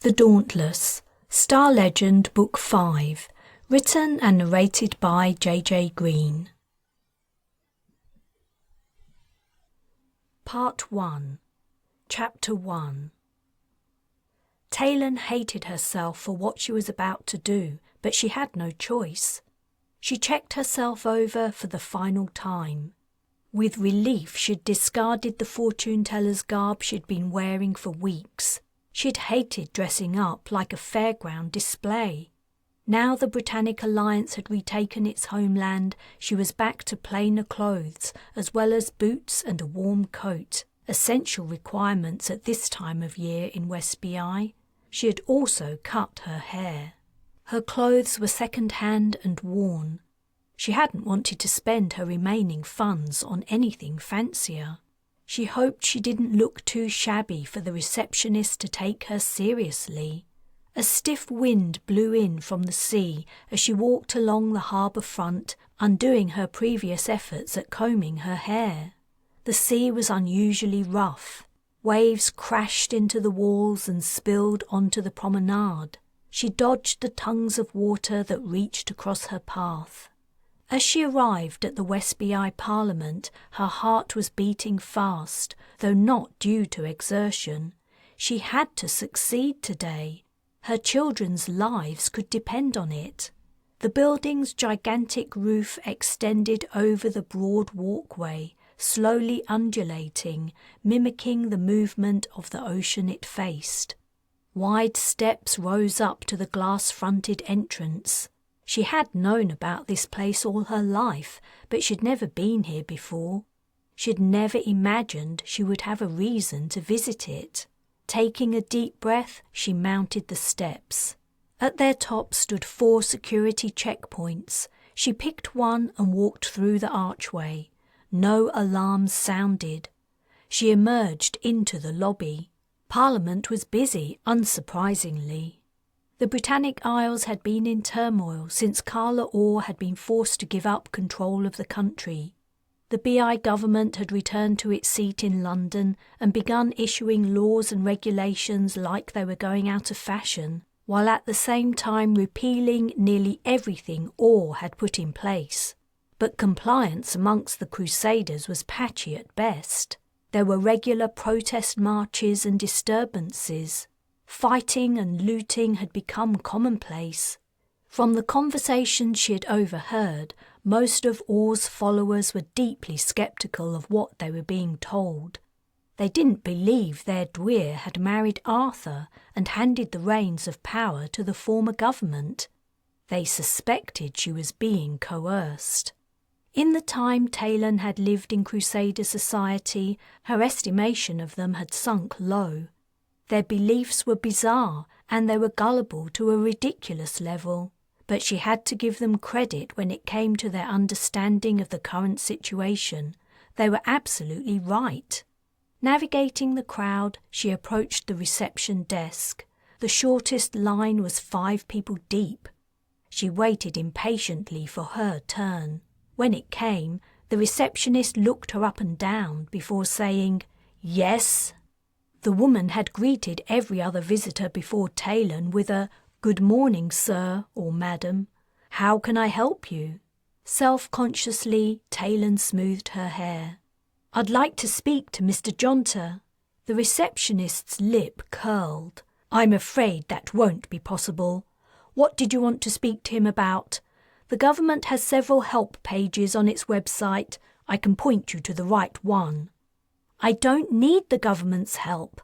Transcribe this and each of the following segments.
The Dauntless, Star Legend Book 5, written and narrated by J.J. Green. Part 1, Chapter 1. Taylan hated herself for what she was about to do, but she had no choice. She checked herself over for the final time. With relief, she'd discarded the fortune-teller's garb she'd been wearing for weeks. She'd hated dressing up like a fairground display. Now the Britannic Alliance had retaken its homeland, she was back to plainer clothes, as well as boots and a warm coat, essential requirements at this time of year in West BI. She had also cut her hair. Her clothes were second-hand and worn. She hadn't wanted to spend her remaining funds on anything fancier. She hoped she didn't look too shabby for the receptionist to take her seriously. A stiff wind blew in from the sea as she walked along the harbour front, undoing her previous efforts at combing her hair. The sea was unusually rough. Waves crashed into the walls and spilled onto the promenade. She dodged the tongues of water that reached across her path. As she arrived at the West BI Parliament, her heart was beating fast, though not due to exertion. She had to succeed today. Her children's lives could depend on it. The building's gigantic roof extended over the broad walkway, slowly undulating, mimicking the movement of the ocean it faced. Wide steps rose up to the glass-fronted entrance. She had known about this place all her life, but she'd never been here before. She'd never imagined she would have a reason to visit it. Taking a deep breath, she mounted the steps. At their top stood 4 security checkpoints. She picked one and walked through the archway. No alarms sounded. She emerged into the lobby. Parliament was busy, unsurprisingly. The Britannic Isles had been in turmoil since Carla Orr had been forced to give up control of the country. The BI government had returned to its seat in London and begun issuing laws and regulations like they were going out of fashion, while at the same time repealing nearly everything Orr had put in place. But compliance amongst the Crusaders was patchy at best. There were regular protest marches and disturbances. Fighting and looting had become commonplace. From the conversations she had overheard, most of Orr's followers were deeply sceptical of what they were being told. They didn't believe their Dwyer had married Arthur and handed the reins of power to the former government. They suspected she was being coerced. In the time Taylan had lived in Crusader society, her estimation of them had sunk low. Their beliefs were bizarre and they were gullible to a ridiculous level, but she had to give them credit when it came to their understanding of the current situation. They were absolutely right. Navigating the crowd, she approached the reception desk. The shortest line was 5 people deep. She waited impatiently for her turn. When it came, the receptionist looked her up and down before saying, "Yes." The woman had greeted every other visitor before Taylan with a "Good morning, sir," or "Madam. How can I help you?" Self-consciously, Taylan smoothed her hair. "I'd like to speak to Mr. Jonter." The receptionist's lip curled. "I'm afraid that won't be possible. What did you want to speak to him about? The government has several help pages on its website. I can point you to the right one." "I don't need the government's help.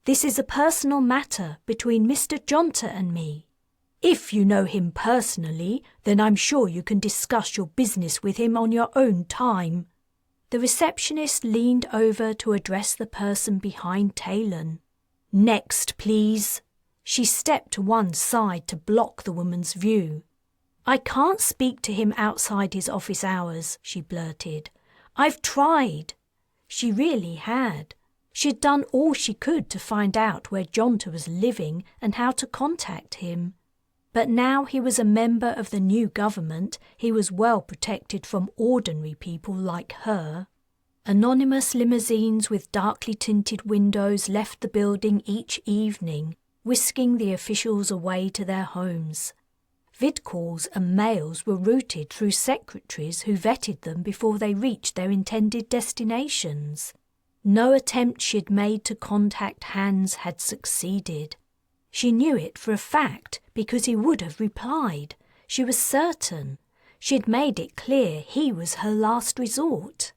This is a personal matter between Mr. Jonter and me." "If you know him personally, then I'm sure you can discuss your business with him on your own time." The receptionist leaned over to address the person behind Taylan. "Next, please." She stepped to one side to block the woman's view. "I can't speak to him outside his office hours," she blurted. "I've tried." She really had. She'd done all she could to find out where Jonter was living and how to contact him. But now he was a member of the new government, he was well protected from ordinary people like her. Anonymous limousines with darkly tinted windows left the building each evening, whisking the officials away to their homes. Vidcalls and mails were routed through secretaries who vetted them before they reached their intended destinations. No attempt she'd made to contact Hans had succeeded. She knew it for a fact because he would have replied. She was certain. She'd made it clear he was her last resort.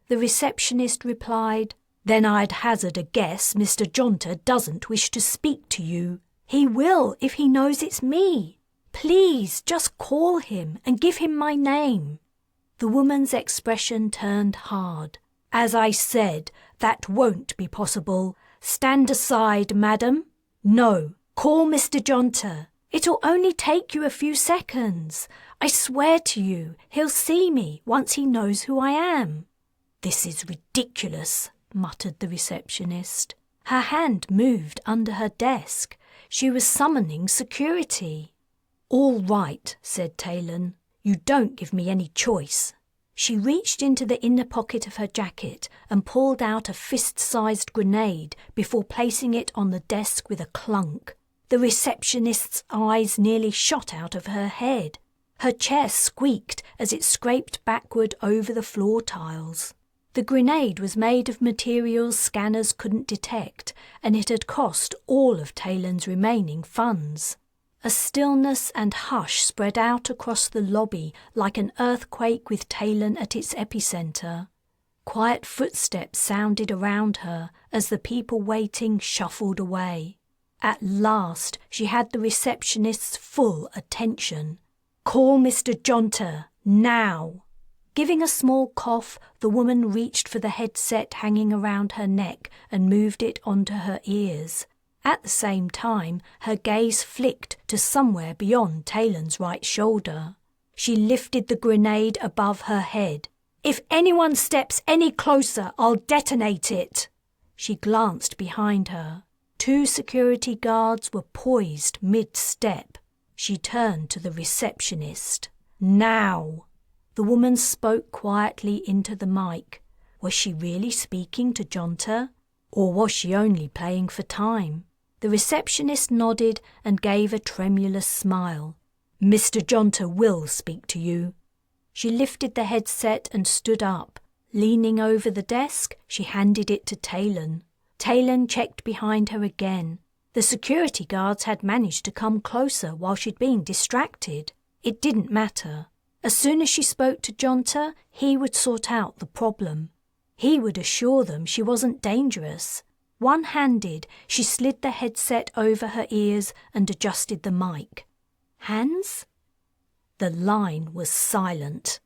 The receptionist replied, "Then I'd hazard a guess Mr. Jonter doesn't wish to speak to you. He will if he knows it's me. Please, just call him and give him my name." The woman's expression turned hard. "As I said, that won't be possible. Stand aside, madam. No, call Mr. Jonter. It'll only take you a few seconds. I swear to you, he'll see me once he knows who I am." "This is ridiculous," muttered the receptionist. Her hand moved under her desk. She was summoning security. "All right," said Taylan. "You don't give me any choice." She reached into the inner pocket of her jacket and pulled out a fist-sized grenade before placing it on the desk with a clunk. The receptionist's eyes nearly shot out of her head. Her chair squeaked as it scraped backward over the floor tiles. The grenade was made of materials scanners couldn't detect, and it had cost all of Taylan's remaining funds. A stillness and hush spread out across the lobby like an earthquake with Taylan at its epicenter. Quiet footsteps sounded around her as the people waiting shuffled away. At last she had the receptionist's full attention. "Call Mr. Jonter, now!" Giving a small cough, the woman reached for the headset hanging around her neck and moved it onto her ears. At the same time, her gaze flicked to somewhere beyond Taylan's right shoulder. She lifted the grenade above her head. "If anyone steps any closer, I'll detonate it." She glanced behind her. 2 security guards were poised mid-step. She turned to the receptionist. "Now!" The woman spoke quietly into the mic. Was she really speaking to Jonter? Or was she only playing for time? The receptionist nodded and gave a tremulous smile. "Mr. Jonter will speak to you." She lifted the headset and stood up. Leaning over the desk, she handed it to Taylan. Taylan checked behind her again. The security guards had managed to come closer while she'd been distracted. It didn't matter. As soon as she spoke to Jonter, he would sort out the problem. He would assure them she wasn't dangerous. One-handed, she slid the headset over her ears and adjusted the mic. "Hans?" The line was silent.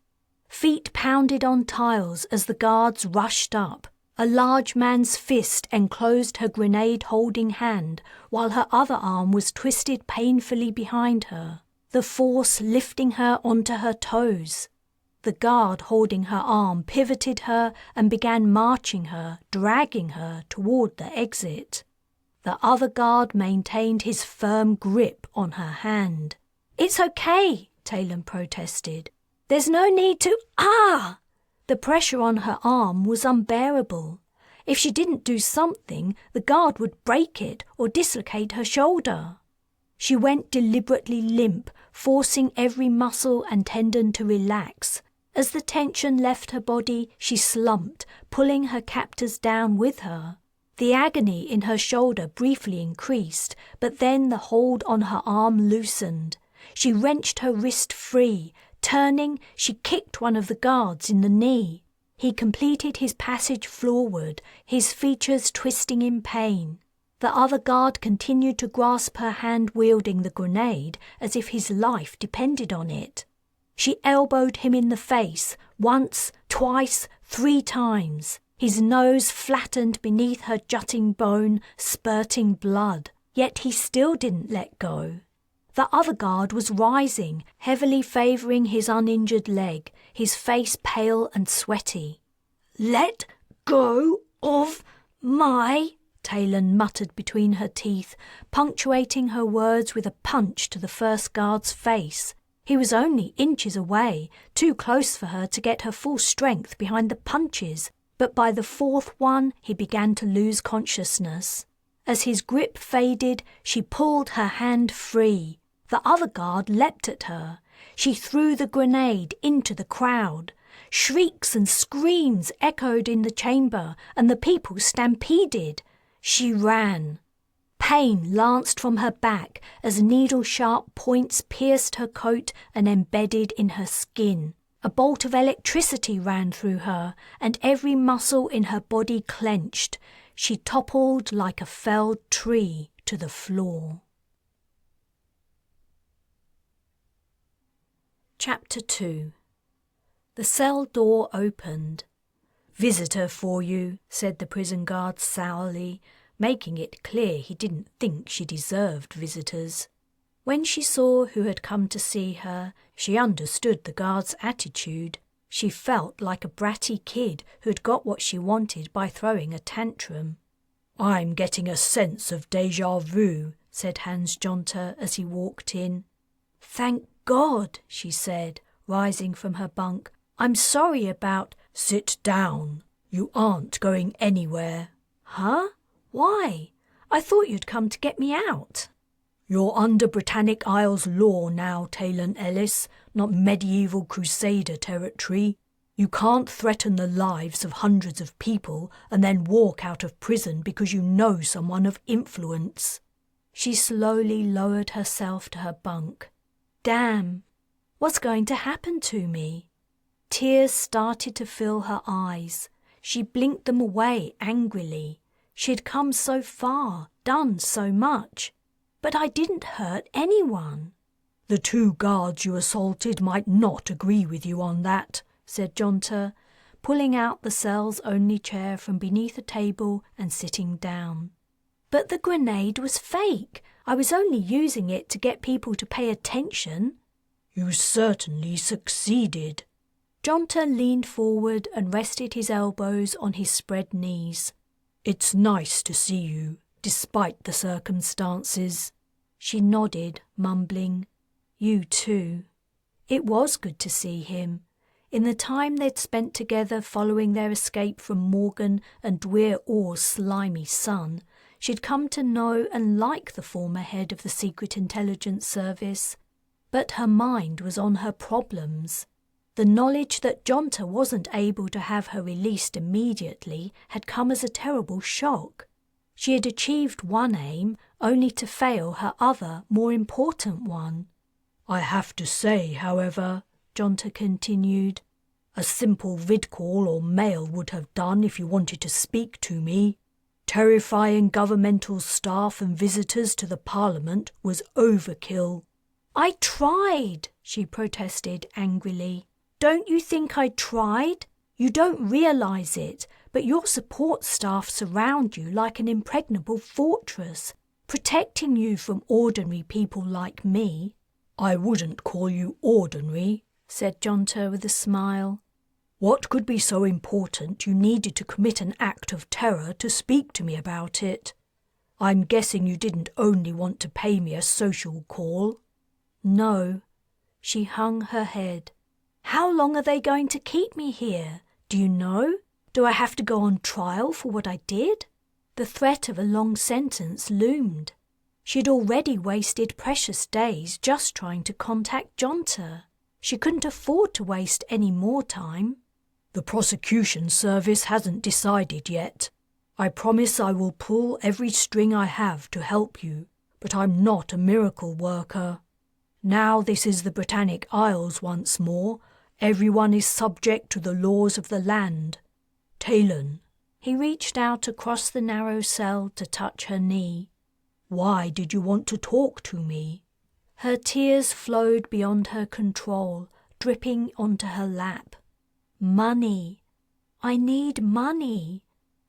Feet pounded on tiles as the guards rushed up. A large man's fist enclosed her grenade-holding hand, while her other arm was twisted painfully behind her, the force lifting her onto her toes. The guard holding her arm pivoted her and began marching her, dragging her toward the exit. The other guard maintained his firm grip on her hand. "It's okay," Taylan protested. "There's no need to—" "Ah!" The pressure on her arm was unbearable. If she didn't do something, the guard would break it or dislocate her shoulder. She went deliberately limp, forcing every muscle and tendon to relax. As the tension left her body, she slumped, pulling her captors down with her. The agony in her shoulder briefly increased, but then the hold on her arm loosened. She wrenched her wrist free. Turning, she kicked one of the guards in the knee. He completed his passage floorward, his features twisting in pain. The other guard continued to grasp her hand wielding the grenade as if his life depended on it. She elbowed him in the face, once, twice, 3 times. His nose flattened beneath her jutting bone, spurting blood. Yet he still didn't let go. The other guard was rising, heavily favouring his uninjured leg, his face pale and sweaty. "Let go of my—" Taylan muttered between her teeth, punctuating her words with a punch to the first guard's face. He was only inches away, too close for her to get her full strength behind the punches, but by the 4th one he began to lose consciousness. As his grip faded, she pulled her hand free. The other guard leapt at her. She threw the grenade into the crowd. Shrieks and screams echoed in the chamber, and the people stampeded. She ran. Pain lanced from her back as needle-sharp points pierced her coat and embedded in her skin. A bolt of electricity ran through her, and every muscle in her body clenched. She toppled like a felled tree to the floor. Chapter 2. The cell door opened. "Visitor for you," said the prison guard sourly, making it clear he didn't think she deserved visitors. When she saw who had come to see her, she understood the guard's attitude. She felt like a bratty kid who'd got what she wanted by throwing a tantrum. "I'm getting a sense of déjà vu," said Hans Jonter as he walked in. "Thank God," she said, rising from her bunk. "I'm sorry about—" "Sit down. You aren't going anywhere." "Huh? Why? I thought you'd come to get me out." "You're under Britannic Isles law now, Taylan Ellis, not medieval Crusader territory. You can't threaten the lives of hundreds of people and then walk out of prison because you know someone of influence." She slowly lowered herself to her bunk. Damn, what's going to happen to me? Tears started to fill her eyes. She blinked them away angrily. She had come so far, done so much. But I didn't hurt anyone. "The 2 guards you assaulted might not agree with you on that," said Jonter, pulling out the cell's only chair from beneath a table and sitting down. "But the grenade was fake. I was only using it to get people to pay attention." "You certainly succeeded." Jonter leaned forward and rested his elbows on his spread knees. "It's nice to see you, despite the circumstances." She nodded, mumbling, "You too." It was good to see him. In the time they'd spent together following their escape from Morgan and Dwyer Orr's slimy son, she'd come to know and like the former head of the Secret Intelligence Service. But her mind was on her problems. The knowledge that Jonter wasn't able to have her released immediately had come as a terrible shock. She had achieved one aim, only to fail her other, more important one. "I have to say, however," Jonter continued, "a simple vid call or mail would have done if you wanted to speak to me. Terrifying governmental staff and visitors to the Parliament was overkill." "I tried," she protested angrily. "Don't you think I tried? You don't realise it, but your support staff surround you like an impregnable fortress, protecting you from ordinary people like me." "I wouldn't call you ordinary," said Jonter with a smile. "What could be so important you needed to commit an act of terror to speak to me about it? I'm guessing you didn't only want to pay me a social call." "No." She hung her head. "How long are they going to keep me here? Do you know? Do I have to go on trial for what I did?" The threat of a long sentence loomed. She'd already wasted precious days just trying to contact Jonter. She couldn't afford to waste any more time. "The prosecution service hasn't decided yet. I promise I will pull every string I have to help you, but I'm not a miracle worker. Now this is the Britannic Isles once more. Everyone is subject to the laws of the land. Taylan." He reached out across the narrow cell to touch her knee. "Why did you want to talk to me?" Her tears flowed beyond her control, dripping onto her lap. "Money. I need money.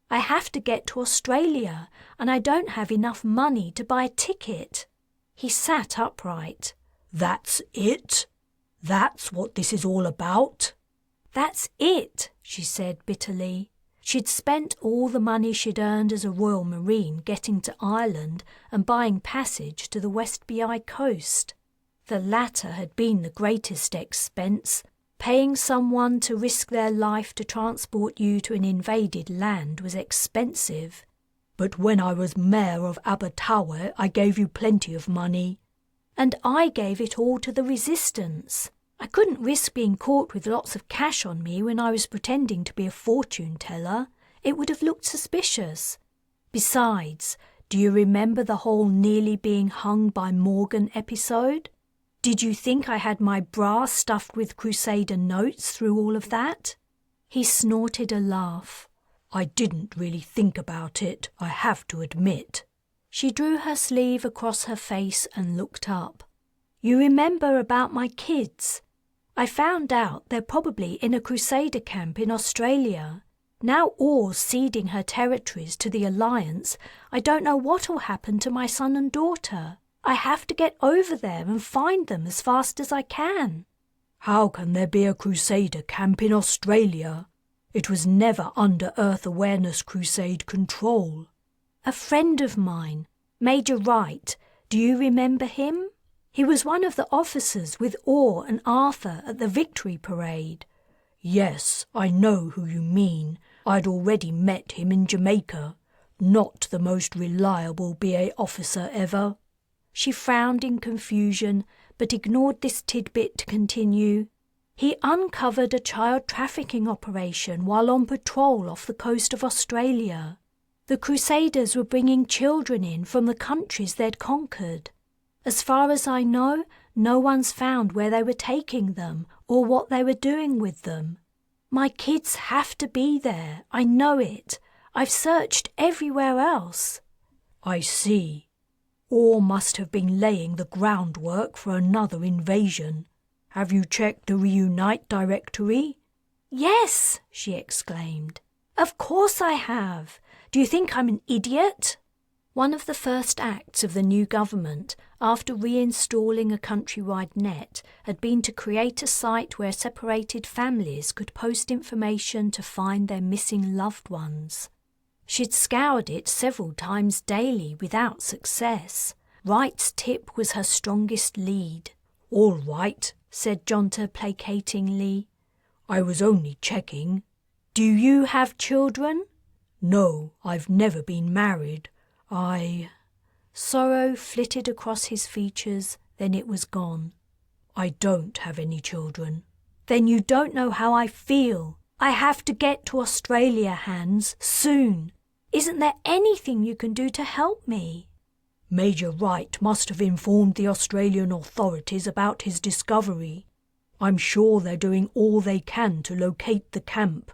I have to get to Australia, and I don't have enough money to buy a ticket." He sat upright. "That's it? That's what this is all about?" "That's it," she said bitterly. She'd spent all the money she'd earned as a Royal Marine getting to Ireland and buying passage to the West Bi coast. The latter had been the greatest expense. Paying someone to risk their life to transport you to an invaded land was expensive. But when I was mayor of Abertawe, I gave you plenty of money. And I gave it all to the resistance. I couldn't risk being caught with lots of cash on me when I was pretending to be a fortune teller. It would have looked suspicious. Besides, do you remember the whole nearly being hung by Morgan episode? Did you think I had my bra stuffed with Crusader notes through all of that? He snorted a laugh. I didn't really think about it, I have to admit. She drew her sleeve across her face and looked up. You remember about my kids? I found out they're probably in a Crusader camp in Australia. Now Orr's ceding her territories to the Alliance, I don't know what'll happen to my son and daughter. I have to get over there and find them as fast as I can. How can there be a Crusader camp in Australia? It was never under Earth Awareness Crusade control. A friend of mine, Major Wright, do you remember him? He was one of the officers with Orr and Arthur at the Victory Parade. Yes, I know who you mean. I'd already met him in Jamaica. Not the most reliable BA officer ever. She frowned in confusion, but ignored this tidbit to continue. He uncovered a child trafficking operation while on patrol off the coast of Australia. The Crusaders were bringing children in from the countries they'd conquered. As far as I know, no one's found where they were taking them or what they were doing with them. My kids have to be there, I know it. I've searched everywhere else. I see. Orr must have been laying the groundwork for another invasion. Have you checked the Reunite directory? Yes, she exclaimed. Of course I have. Do you think I'm an idiot? One of the first acts of the new government, after reinstalling a countrywide net, had been to create a site where separated families could post information to find their missing loved ones. She'd scoured it several times daily without success. Wright's tip was her strongest lead. All right, said Jonta placatingly. I was only checking. Do you have children? No, I've never been married. Sorrow flitted across his features, then it was gone. I don't have any children. Then you don't know how I feel. I have to get to Australia, Hans, soon. Isn't there anything you can do to help me? Major Wright must have informed the Australian authorities about his discovery. I'm sure they're doing all they can to locate the camp.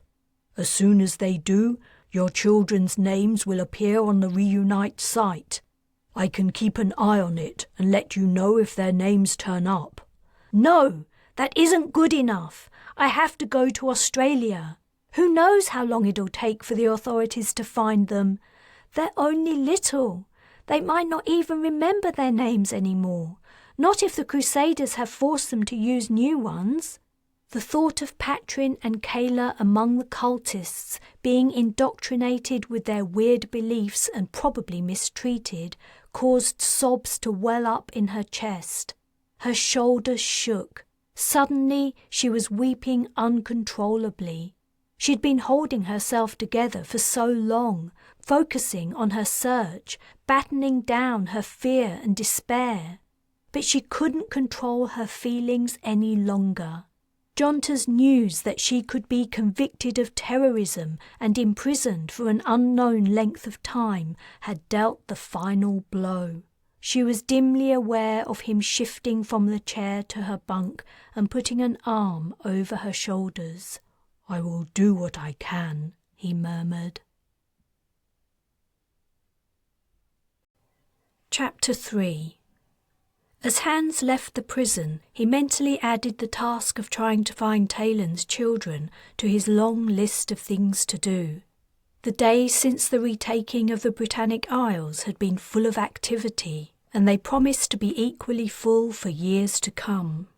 As soon as they do, your children's names will appear on the Reunite site. I can keep an eye on it and let you know if their names turn up. No, that isn't good enough. I have to go to Australia. Who knows how long it'll take for the authorities to find them? They're only little. They might not even remember their names anymore. Not if the Crusaders have forced them to use new ones. The thought of Patrin and Kayla among the cultists being indoctrinated with their weird beliefs and probably mistreated caused sobs to well up in her chest. Her shoulders shook. Suddenly she was weeping uncontrollably. She'd been holding herself together for so long, focusing on her search, battening down her fear and despair. But she couldn't control her feelings any longer. Jonta's news that she could be convicted of terrorism and imprisoned for an unknown length of time had dealt the final blow. She was dimly aware of him shifting from the chair to her bunk and putting an arm over her shoulders. I will do what I can, he murmured. Chapter 3. As Hans left the prison, he mentally added the task of trying to find Taylan's children to his long list of things to do. The days since the retaking of the Britannic Isles had been full of activity, and they promised to be equally full for years to come.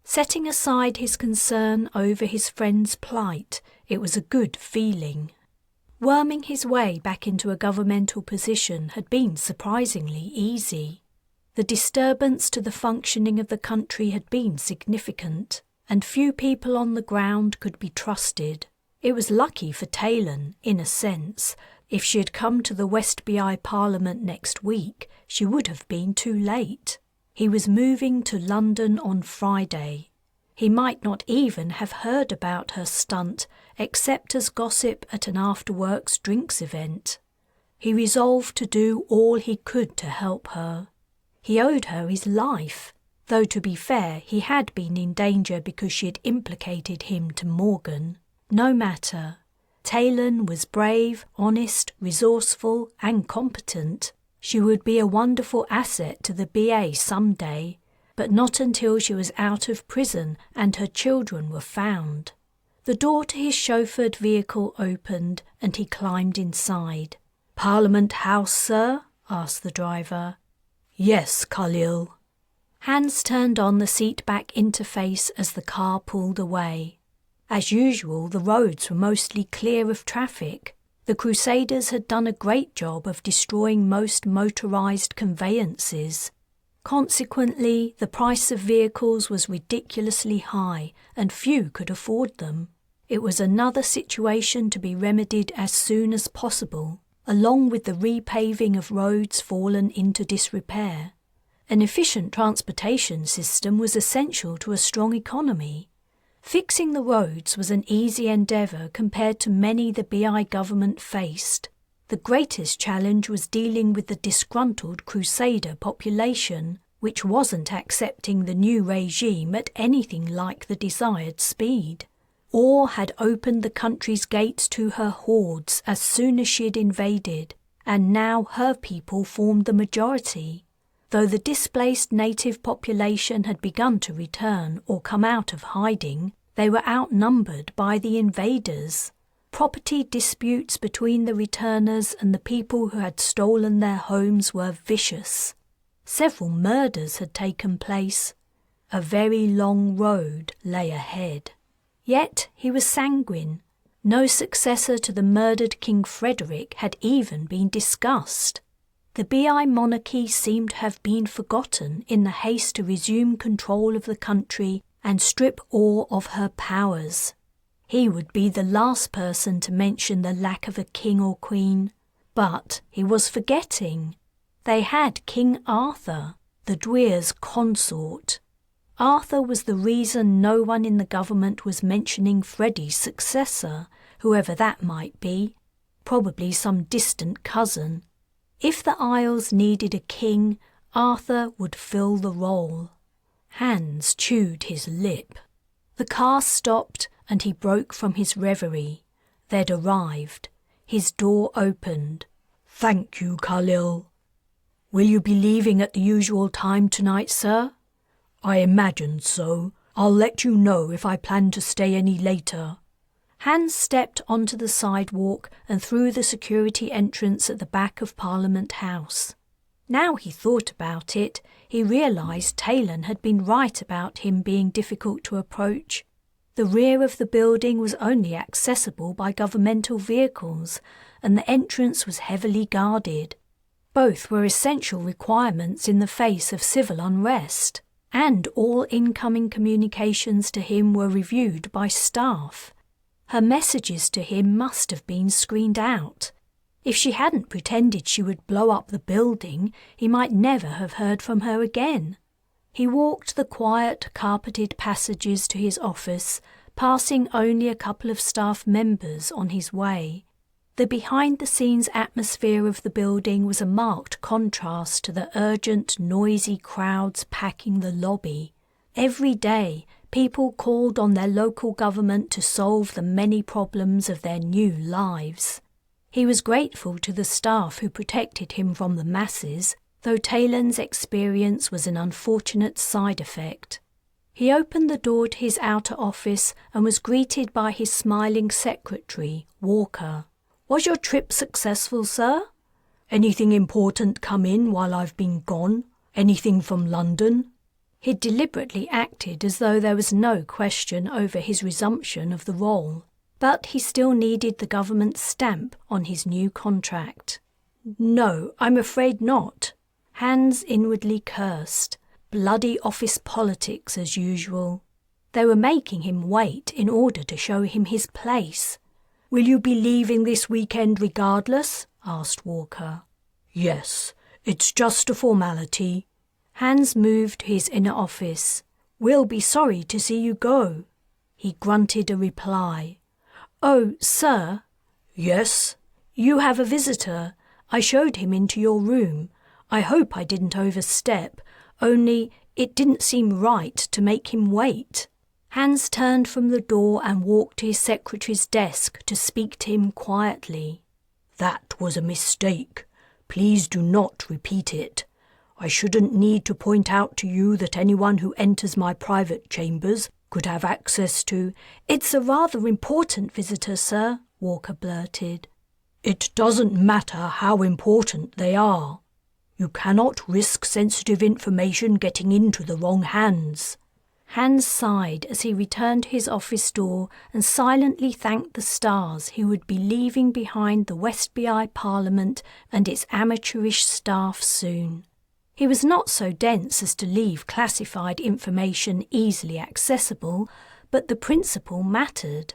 Setting aside his concern over his friend's plight, it was a good feeling. Worming his way back into a governmental position had been surprisingly easy. The disturbance to the functioning of the country had been significant, and few people on the ground could be trusted. It was lucky for Taylan, in a sense, If she had come to the West BI Parliament next week, she would have been too late. He was moving to London on Friday. He might not even have heard about her stunt, except as gossip at an after-works drinks event. He resolved to do all he could to help her. He owed her his life, though to be fair, he had been in danger because she had implicated him to Morgan. No matter. Taylan was brave, honest, resourceful, and competent. She would be a wonderful asset to the BA someday, but not until she was out of prison and her children were found. The door to his chauffeured vehicle opened and he climbed inside. "Parliament House, sir?" asked the driver. "Yes, Khalil." Hans turned on the seatback interface as the car pulled away. As usual, the roads were mostly clear of traffic. The Crusaders had done a great job of destroying most motorized conveyances. Consequently, the price of vehicles was ridiculously high and few could afford them. It was another situation to be remedied as soon as possible, along with the repaving of roads fallen into disrepair. An efficient transportation system was essential to a strong economy. Fixing the roads was an easy endeavour compared to many the BI government faced. The greatest challenge was dealing with the disgruntled Crusader population, which wasn't accepting the new regime at anything like the desired speed. Or had opened the country's gates to her hordes as soon as she had invaded, and now her people formed the majority. Though the displaced native population had begun to return or come out of hiding, they were outnumbered by the invaders. Property disputes between the returners and the people who had stolen their homes were vicious. Several murders had taken place. A very long road lay ahead. Yet he was sanguine. No successor to the murdered King Frederick had even been discussed. The BI monarchy seemed to have been forgotten in the haste to resume control of the country and strip all of her powers. He would be the last person to mention the lack of a king or queen. But he was forgetting. They had King Arthur, the Dwyer's consort. Arthur was the reason no one in the government was mentioning Freddie's successor, whoever that might be, probably some distant cousin. If the Isles needed a king, Arthur would fill the role. Hans chewed his lip. The car stopped and he broke from his reverie. They'd arrived. His door opened. "Thank you, Khalil." "Will you be leaving at the usual time tonight, sir?" "I imagined so. I'll let you know if I plan to stay any later." Hans stepped onto the sidewalk and through the security entrance at the back of Parliament House. Now he thought about it, he realised Taylan had been right about him being difficult to approach. The rear of the building was only accessible by governmental vehicles, and the entrance was heavily guarded. Both were essential requirements in the face of civil unrest, and all incoming communications to him were reviewed by staff. Her messages to him must have been screened out. If she hadn't pretended she would blow up the building, he might never have heard from her again. He walked the quiet, carpeted passages to his office, passing only a couple of staff members on his way. The behind-the-scenes atmosphere of the building was a marked contrast to the urgent, noisy crowds packing the lobby. Every day, people called on their local government to solve the many problems of their new lives. He was grateful to the staff who protected him from the masses, though Taylan's experience was an unfortunate side effect. He opened the door to his outer office and was greeted by his smiling secretary, Walker. "Was your trip successful, sir? Anything important come in while I've been gone? Anything from London?" He'd deliberately acted as though there was no question over his resumption of the role, but he still needed the government's stamp on his new contract. "No, I'm afraid not." Hans inwardly cursed. Bloody office politics as usual. They were making him wait in order to show him his place. Will you be leaving this weekend regardless? Asked Walker. Yes, it's just a formality. Hans moved to his inner office. We'll be sorry to see you go. He grunted a reply. Oh, sir. Yes? You have a visitor. I showed him into your room. I hope I didn't overstep, only it didn't seem right to make him wait. Hans turned from the door and walked to his secretary's desk to speak to him quietly. That was a mistake. Please do not repeat it. I shouldn't need to point out to you that anyone who enters my private chambers could have access to— It's a rather important visitor, sir, Walker blurted. It doesn't matter how important they are. You cannot risk sensitive information getting into the wrong hands. Hans sighed as he returned to his office door and silently thanked the stars he would be leaving behind the Westby Parliament and its amateurish staff soon. He was not so dense as to leave classified information easily accessible, but the principle mattered.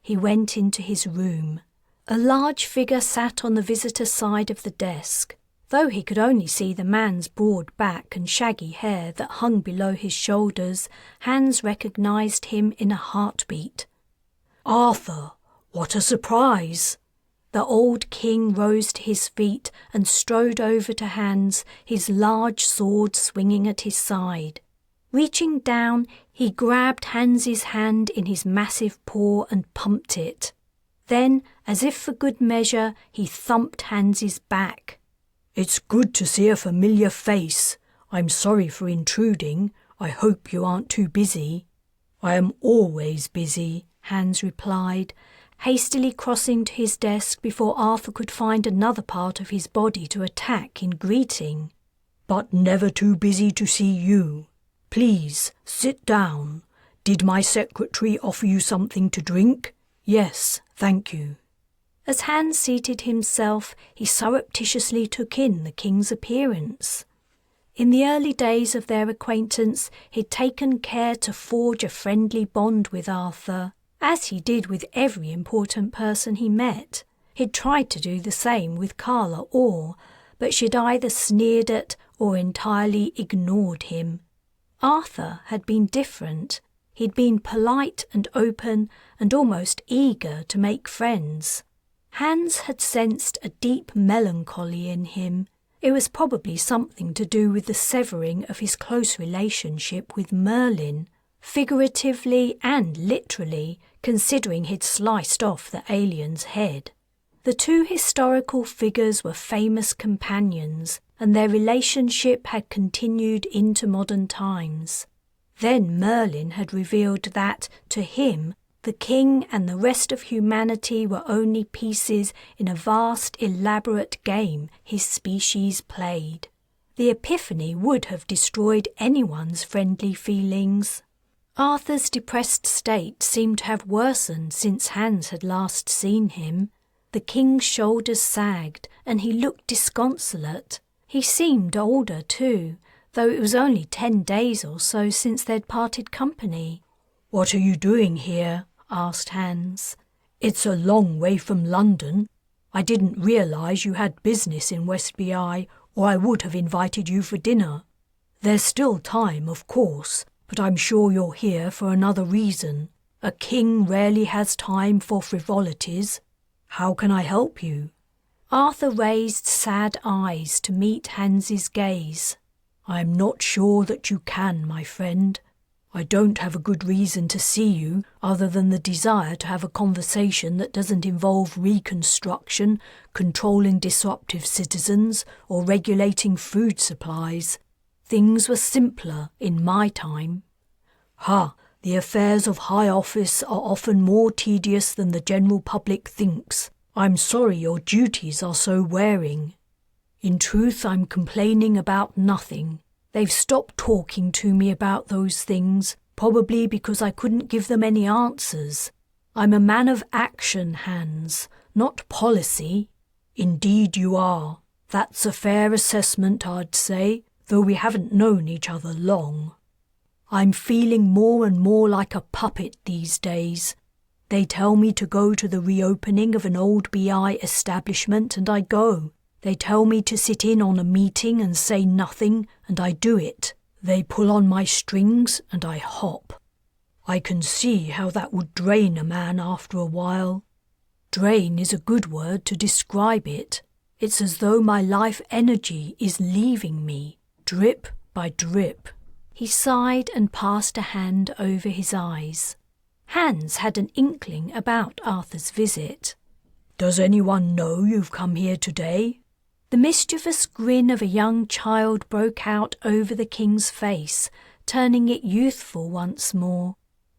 He went into his room. A large figure sat on the visitor side of the desk. Though he could only see the man's broad back and shaggy hair that hung below his shoulders, Hans recognized him in a heartbeat. Arthur, what a surprise! The old king rose to his feet and strode over to Hans, his large sword swinging at his side. Reaching down, he grabbed Hans's hand in his massive paw and pumped it. Then, as if for good measure, he thumped Hans's back. It's good to see a familiar face. I'm sorry for intruding. I hope you aren't too busy. I am always busy, Hans replied, hastily crossing to his desk before Arthur could find another part of his body to attack in greeting. But never too busy to see you. Please, sit down. Did my secretary offer you something to drink? Yes, thank you. As Hans seated himself, he surreptitiously took in the king's appearance. In the early days of their acquaintance, he'd taken care to forge a friendly bond with Arthur, as he did with every important person he met. He'd tried to do the same with Carla Orr, but she'd either sneered at or entirely ignored him. Arthur had been different. He'd been polite and open and almost eager to make friends. Hans had sensed a deep melancholy in him. It was probably something to do with the severing of his close relationship with Merlin, figuratively and literally, considering he'd sliced off the alien's head. The two historical figures were famous companions, and their relationship had continued into modern times. Then Merlin had revealed that, to him, the king and the rest of humanity were only pieces in a vast, elaborate game his species played. The epiphany would have destroyed anyone's friendly feelings. Arthur's depressed state seemed to have worsened since Hans had last seen him. The king's shoulders sagged, and he looked disconsolate. He seemed older too, though it was only 10 days or so since they'd parted company. "What are you doing here?" asked Hans. "It's a long way from London. I didn't realise you had business in Westby, or I would have invited you for dinner. There's still time, of course, but I'm sure you're here for another reason. A king rarely has time for frivolities. How can I help you?" Arthur raised sad eyes to meet Hans's gaze. "I'm not sure that you can, my friend. I don't have a good reason to see you other than the desire to have a conversation that doesn't involve reconstruction, controlling disruptive citizens, or regulating food supplies. Things were simpler in my time." The affairs of high office are often more tedious than the general public thinks. I'm sorry your duties are so wearing." "In truth, I'm complaining about nothing. They've stopped talking to me about those things, probably because I couldn't give them any answers. I'm a man of action, Hans, not policy." "Indeed you are. That's a fair assessment, I'd say, though we haven't known each other long." "I'm feeling more and more like a puppet these days. They tell me to go to the reopening of an old BI establishment and I go. They tell me to sit in on a meeting and say nothing and I do it. They pull on my strings and I hop. I can see how that would drain a man after a while. Drain is a good word to describe it. It's as though my life energy is leaving me, drip by drip. He sighed and passed a hand over his eyes. Hans had an inkling about Arthur's visit. Does anyone know you've come here today? The mischievous grin of a young child broke out over the king's face, turning it youthful once more.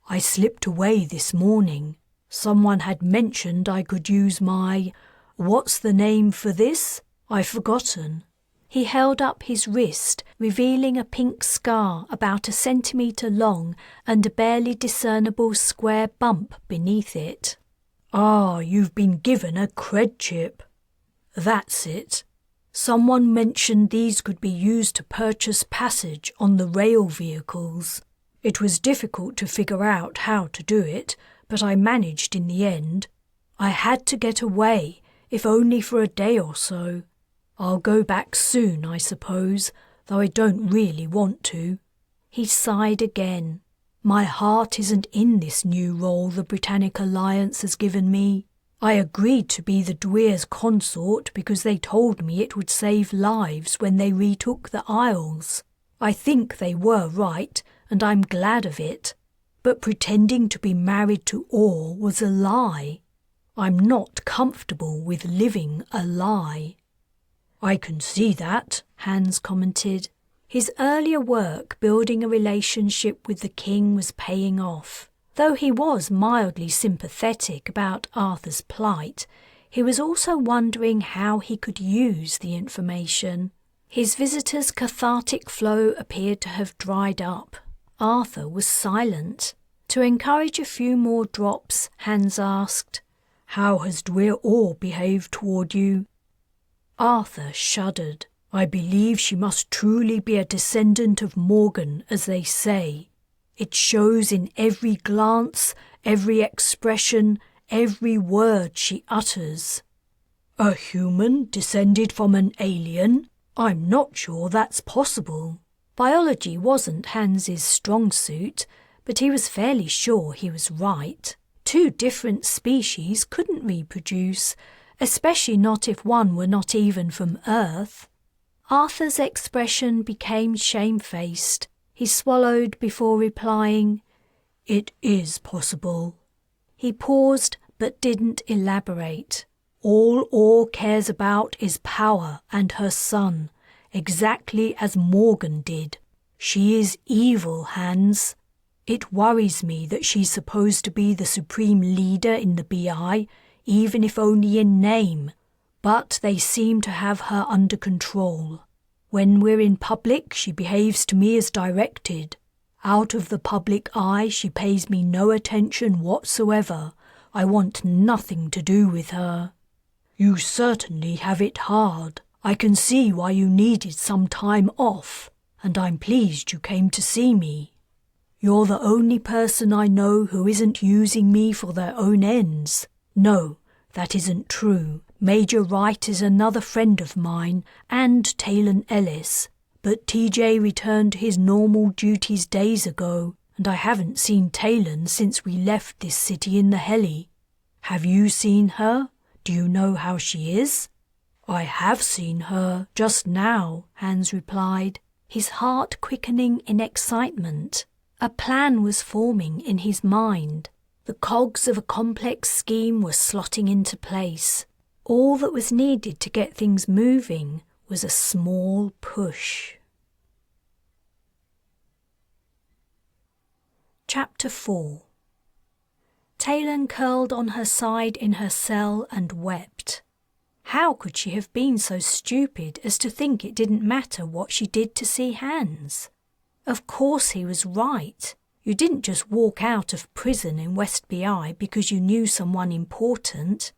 I slipped away this morning. Someone had mentioned I could use my... What's the name for this? I've forgotten. He held up his wrist, revealing a pink scar about a centimetre long and a barely discernible square bump beneath it. Ah, you've been given a cred chip. That's it. Someone mentioned these could be used to purchase passage on the rail vehicles. It was difficult to figure out how to do it, but I managed in the end. I had to get away, if only for a day or so. I'll go back soon, I suppose, though I don't really want to. He sighed again. My heart isn't in this new role the Britannic Alliance has given me. I agreed to be the Dweer's consort because they told me it would save lives when they retook the Isles. I think they were right, and I'm glad of it. But pretending to be married to Orr was a lie. I'm not comfortable with living a lie. I can see that, Hans commented. His earlier work building a relationship with the king was paying off. Though he was mildly sympathetic about Arthur's plight, he was also wondering how he could use the information. His visitor's cathartic flow appeared to have dried up. Arthur was silent. To encourage a few more drops, Hans asked, "How has Dweer Orr behaved toward you?" Arthur shuddered. I believe she must truly be a descendant of Morgan, as they say. It shows in every glance, every expression, every word she utters. A human descended from an alien? I'm not sure that's possible. Biology wasn't Hans's strong suit, but he was fairly sure he was right. Two different species couldn't reproduce, especially not if one were not even from Earth. Arthur's expression became shamefaced. He swallowed before replying, "It is possible." He paused but didn't elaborate. All Orr cares about is power and her son, exactly as Morgan did. She is evil, Hans. It worries me that she's supposed to be the supreme leader in the BI, even if only in name, but they seem to have her under control. When we're in public, she behaves to me as directed. Out of the public eye, she pays me no attention whatsoever. I want nothing to do with her. You certainly have it hard. I can see why you needed some time off, and I'm pleased you came to see me. You're the only person I know who isn't using me for their own ends. No, that isn't true. Major Wright is another friend of mine, and Taylan Ellis, but TJ returned to his normal duties days ago, and I haven't seen Taylan since we left this city in the heli. Have you seen her? Do you know how she is? I have seen her, just now, Hans replied, his heart quickening in excitement. A plan was forming in his mind. The cogs of a complex scheme were slotting into place. All that was needed to get things moving was a small push. Chapter 4. Taylan curled on her side in her cell and wept. How could she have been so stupid as to think it didn't matter what she did to see Hans? Of course he was right. You didn't just walk out of prison in West BI because you knew someone important.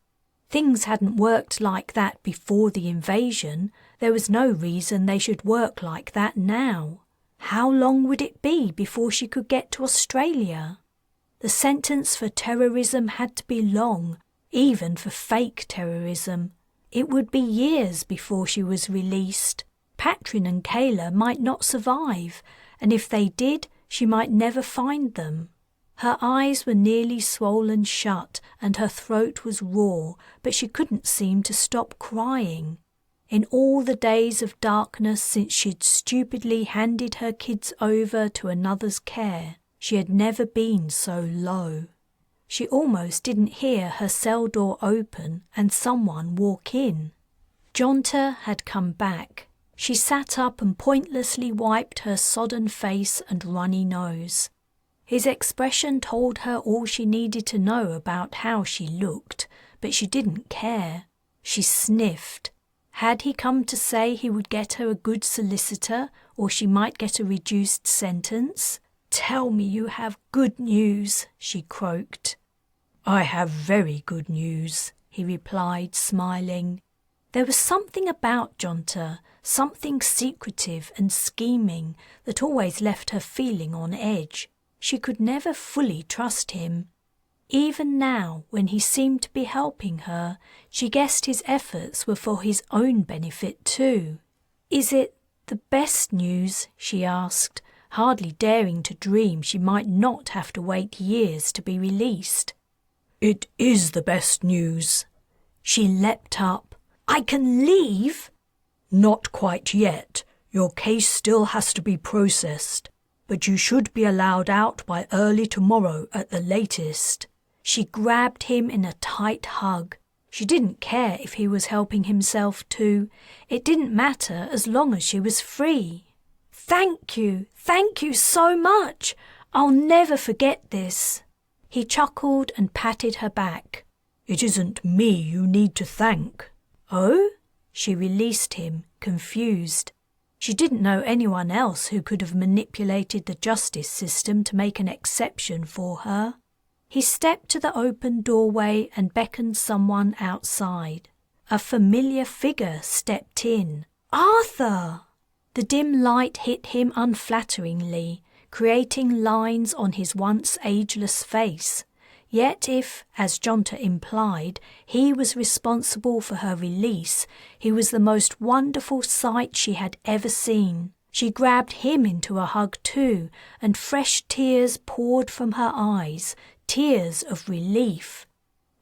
Things hadn't worked like that before the invasion. There was no reason they should work like that now. How long would it be before she could get to Australia? The sentence for terrorism had to be long, even for fake terrorism. It would be years before she was released. Patrin and Kayla might not survive, and if they did, she might never find them. Her eyes were nearly swollen shut and her throat was raw, but she couldn't seem to stop crying. In all the days of darkness since she'd stupidly handed her kids over to another's care, she had never been so low. She almost didn't hear her cell door open and someone walk in. Jonta had come back. She sat up and pointlessly wiped her sodden face and runny nose. His expression told her all she needed to know about how she looked, but she didn't care. She sniffed. Had he come to say he would get her a good solicitor, or she might get a reduced sentence? "Tell me you have good news," she croaked. "I have very good news," he replied, smiling. There was something about Jonta, something secretive and scheming, that always left her feeling on edge. She could never fully trust him. Even now, when he seemed to be helping her, she guessed his efforts were for his own benefit too. "Is it the best news?" she asked, hardly daring to dream she might not have to wait years to be released. "It is the best news." She leapt up. "I can leave?" "Not quite yet. Your case still has to be processed, but you should be allowed out by early tomorrow at the latest." She grabbed him in a tight hug. She didn't care if he was helping himself too. It didn't matter as long as she was free. Thank you so much. I'll never forget this." He chuckled and patted her back. "It isn't me you need to thank." "Oh?" She released him, confused. She didn't know anyone else who could have manipulated the justice system to make an exception for her. He stepped to the open doorway and beckoned someone outside. A familiar figure stepped in. "Arthur!" The dim light hit him unflatteringly, creating lines on his once ageless face. Yet if, as Jonta implied, he was responsible for her release, he was the most wonderful sight she had ever seen. She grabbed him into a hug too, and fresh tears poured from her eyes, tears of relief.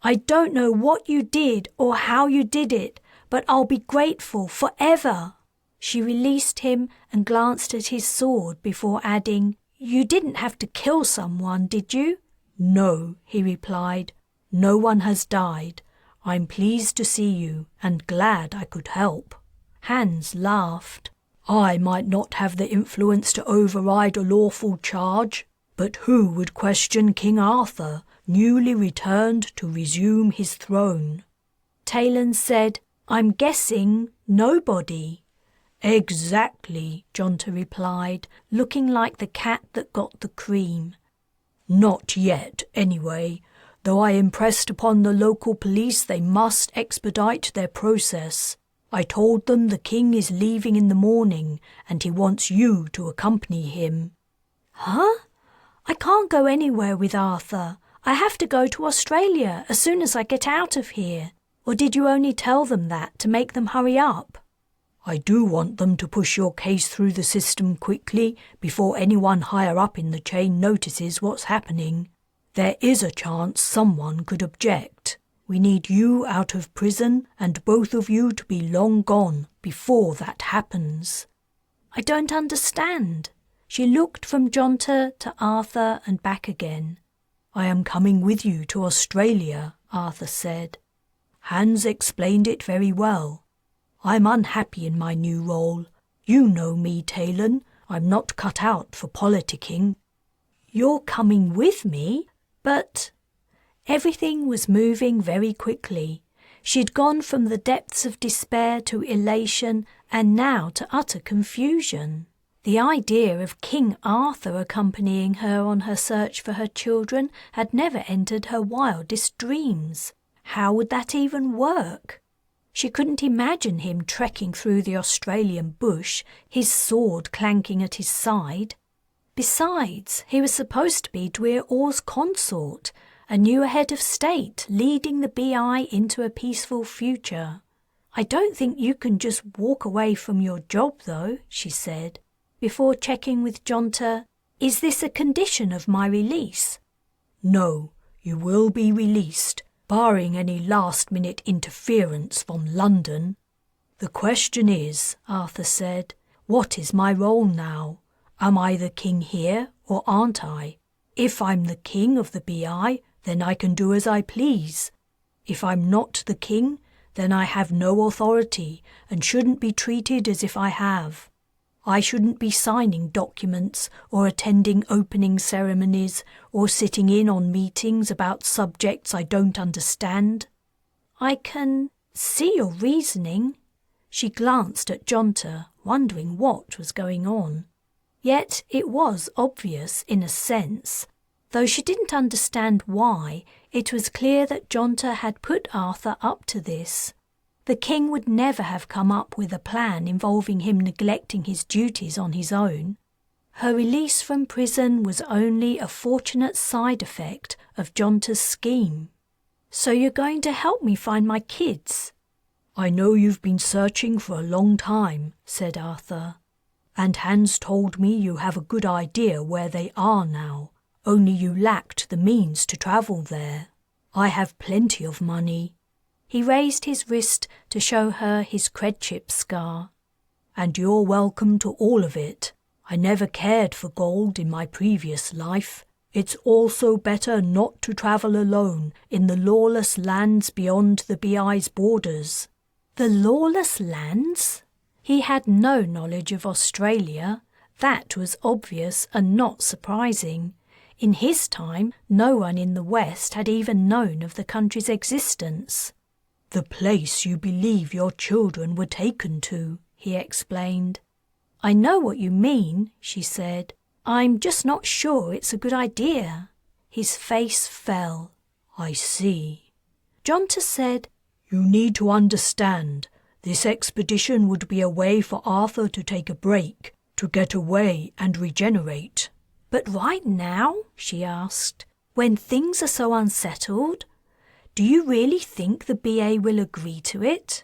"I don't know what you did or how you did it, but I'll be grateful forever." She released him and glanced at his sword before adding, "You didn't have to kill someone, did you?" "No," he replied. "No one has died. I'm pleased to see you and glad I could help." Hans laughed. "I might not have the influence to override a lawful charge, but who would question King Arthur, newly returned to resume his throne?" Taylan said, "I'm guessing nobody." "Exactly," Jonta replied, looking like the cat that got the cream. "Not yet, anyway, though I impressed upon the local police they must expedite their process. I told them the king is leaving in the morning and he wants you to accompany him." "Huh? I can't go anywhere with Arthur. I have to go to Australia as soon as I get out of here. Or did you only tell them that to make them hurry up?" "I do want them to push your case through the system quickly before anyone higher up in the chain notices what's happening. There is a chance someone could object. We need you out of prison and both of you to be long gone before that happens." "I don't understand." She looked from Jonta to Arthur and back again. "I am coming with you to Australia," Arthur said. "Hans explained it very well. I'm unhappy in my new role. You know me, Taylan. I'm not cut out for politicking." "You're coming with me? But—" Everything was moving very quickly. She'd gone from the depths of despair to elation and now to utter confusion. The idea of King Arthur accompanying her on her search for her children had never entered her wildest dreams. How would that even work? She couldn't imagine him trekking through the Australian bush, his sword clanking at his side. Besides, he was supposed to be Dwyer Orr's consort, a new head of state leading the BI into a peaceful future. I don't think you can just walk away from your job, though, she said, before checking with Jonta, "Is this a condition of my release?" "No, you will be released, barring any last-minute interference from London. The question is," Arthur said, "what is my role now? Am I the king here, or aren't I? If I'm the king of the BI, then I can do as I please. If I'm not the king, then I have no authority and shouldn't be treated as if I have. I shouldn't be signing documents or attending opening ceremonies or sitting in on meetings about subjects I don't understand." "I can see your reasoning." She glanced at Jonta, wondering what was going on. Yet it was obvious in a sense. Though she didn't understand why, it was clear that Jonta had put Arthur up to this. The king would never have come up with a plan involving him neglecting his duties on his own. Her release from prison was only a fortunate side effect of Jonta's scheme. "So you're going to help me find my kids?" "I know you've been searching for a long time," said Arthur. "And Hans told me you have a good idea where they are now, only you lacked the means to travel there. I have plenty of money." He raised his wrist to show her his credship scar. "And you're welcome to all of it. I never cared for gold in my previous life. It's also better not to travel alone in the lawless lands beyond the BI's borders." The lawless lands? He had no knowledge of Australia. That was obvious and not surprising. In his time, no one in the West had even known of the country's existence. "The place you believe your children were taken to," he explained. "I know what you mean," she said. "I'm just not sure it's a good idea." His face fell. "I see." Jonta said, "You need to understand. This expedition would be a way for Arthur to take a break, to get away and regenerate." "But right now," she asked, "when things are so unsettled, do you really think the BA will agree to it?"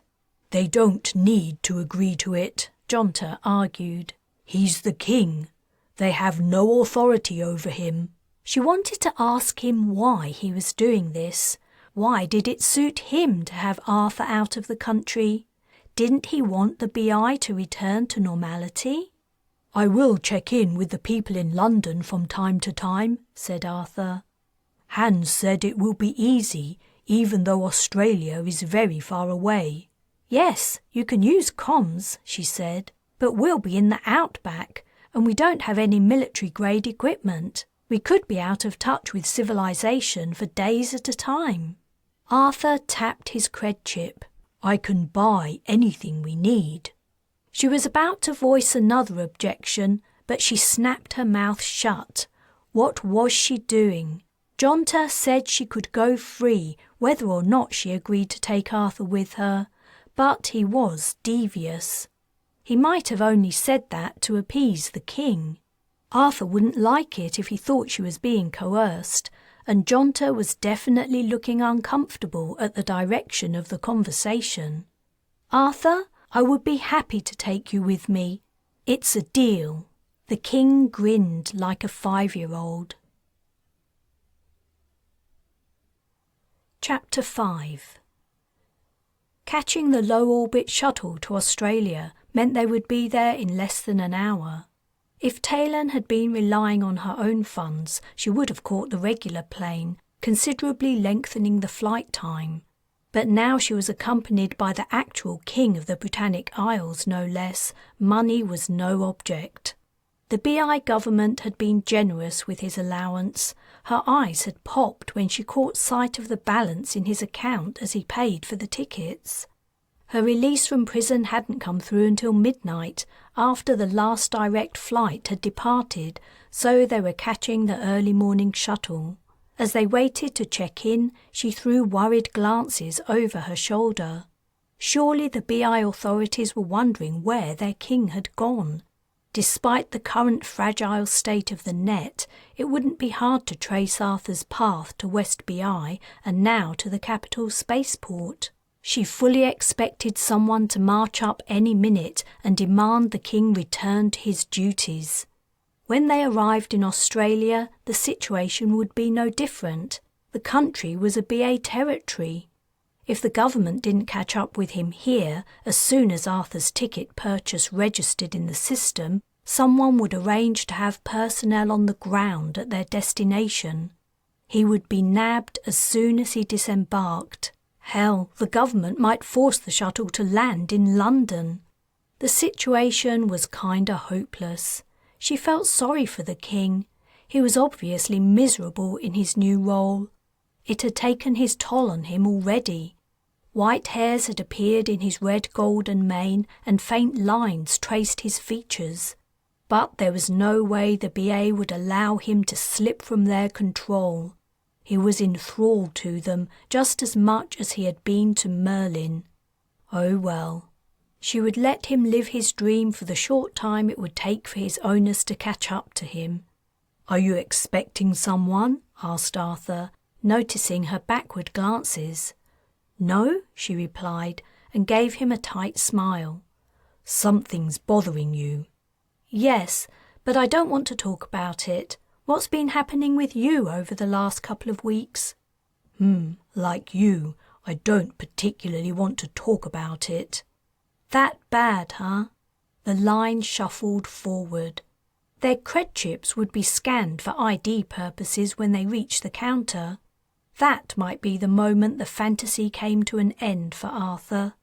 "They don't need to agree to it," Jonta argued. "He's the king. They have no authority over him." She wanted to ask him why he was doing this. Why did it suit him to have Arthur out of the country? Didn't he want the BI to return to normality? "I will check in with the people in London from time to time," said Arthur. "Hans said it will be easy, even though Australia is very far away." "Yes, you can use comms," she said, "but we'll be in the outback, and we don't have any military-grade equipment. We could be out of touch with civilization for days at a time." Arthur tapped his cred chip. "I can buy anything we need." She was about to voice another objection, but she snapped her mouth shut. What was she doing? Jonta said she could go free, whether or not she agreed to take Arthur with her, but he was devious. He might have only said that to appease the king. Arthur wouldn't like it if he thought she was being coerced, and Jonta was definitely looking uncomfortable at the direction of the conversation. "Arthur, I would be happy to take you with me. It's a deal." The king grinned like a 5-year-old. Chapter 5. Catching the low-orbit shuttle to Australia meant they would be there in less than an hour. If Taylan had been relying on her own funds, she would have caught the regular plane, considerably lengthening the flight time. But now she was accompanied by the actual king of the Britannic Isles, no less. Money was no object. The BI government had been generous with his allowance. Her eyes had popped when she caught sight of the balance in his account as he paid for the tickets. Her release from prison hadn't come through until midnight, after the last direct flight had departed, so they were catching the early morning shuttle. As they waited to check in, she threw worried glances over her shoulder. Surely the BI authorities were wondering where their king had gone. Despite the current fragile state of the net, it wouldn't be hard to trace Arthur's path to West BI and now to the capital spaceport. She fully expected someone to march up any minute and demand the king return to his duties. When they arrived in Australia, the situation would be no different. The country was a BA territory. If the government didn't catch up with him here, as soon as Arthur's ticket purchase registered in the system, someone would arrange to have personnel on the ground at their destination. He would be nabbed as soon as he disembarked. Hell, the government might force the shuttle to land in London. The situation was kinda hopeless. She felt sorry for the king. He was obviously miserable in his new role. It had taken his toll on him already. White hairs had appeared in his red-golden mane and faint lines traced his features. But there was no way the BA would allow him to slip from their control. He was enthralled to them just as much as he had been to Merlin. Oh well. She would let him live his dream for the short time it would take for his owners to catch up to him. "Are you expecting someone?" asked Arthur, noticing her backward glances. "No," she replied, and gave him a tight smile. "Something's bothering you." "Yes, but I don't want to talk about it. What's been happening with you over the last couple of weeks?" Like you, I don't particularly want to talk about it." "That bad, huh?" The line shuffled forward. Their cred chips would be scanned for ID purposes when they reached the counter. That might be the moment the fantasy came to an end for Arthur.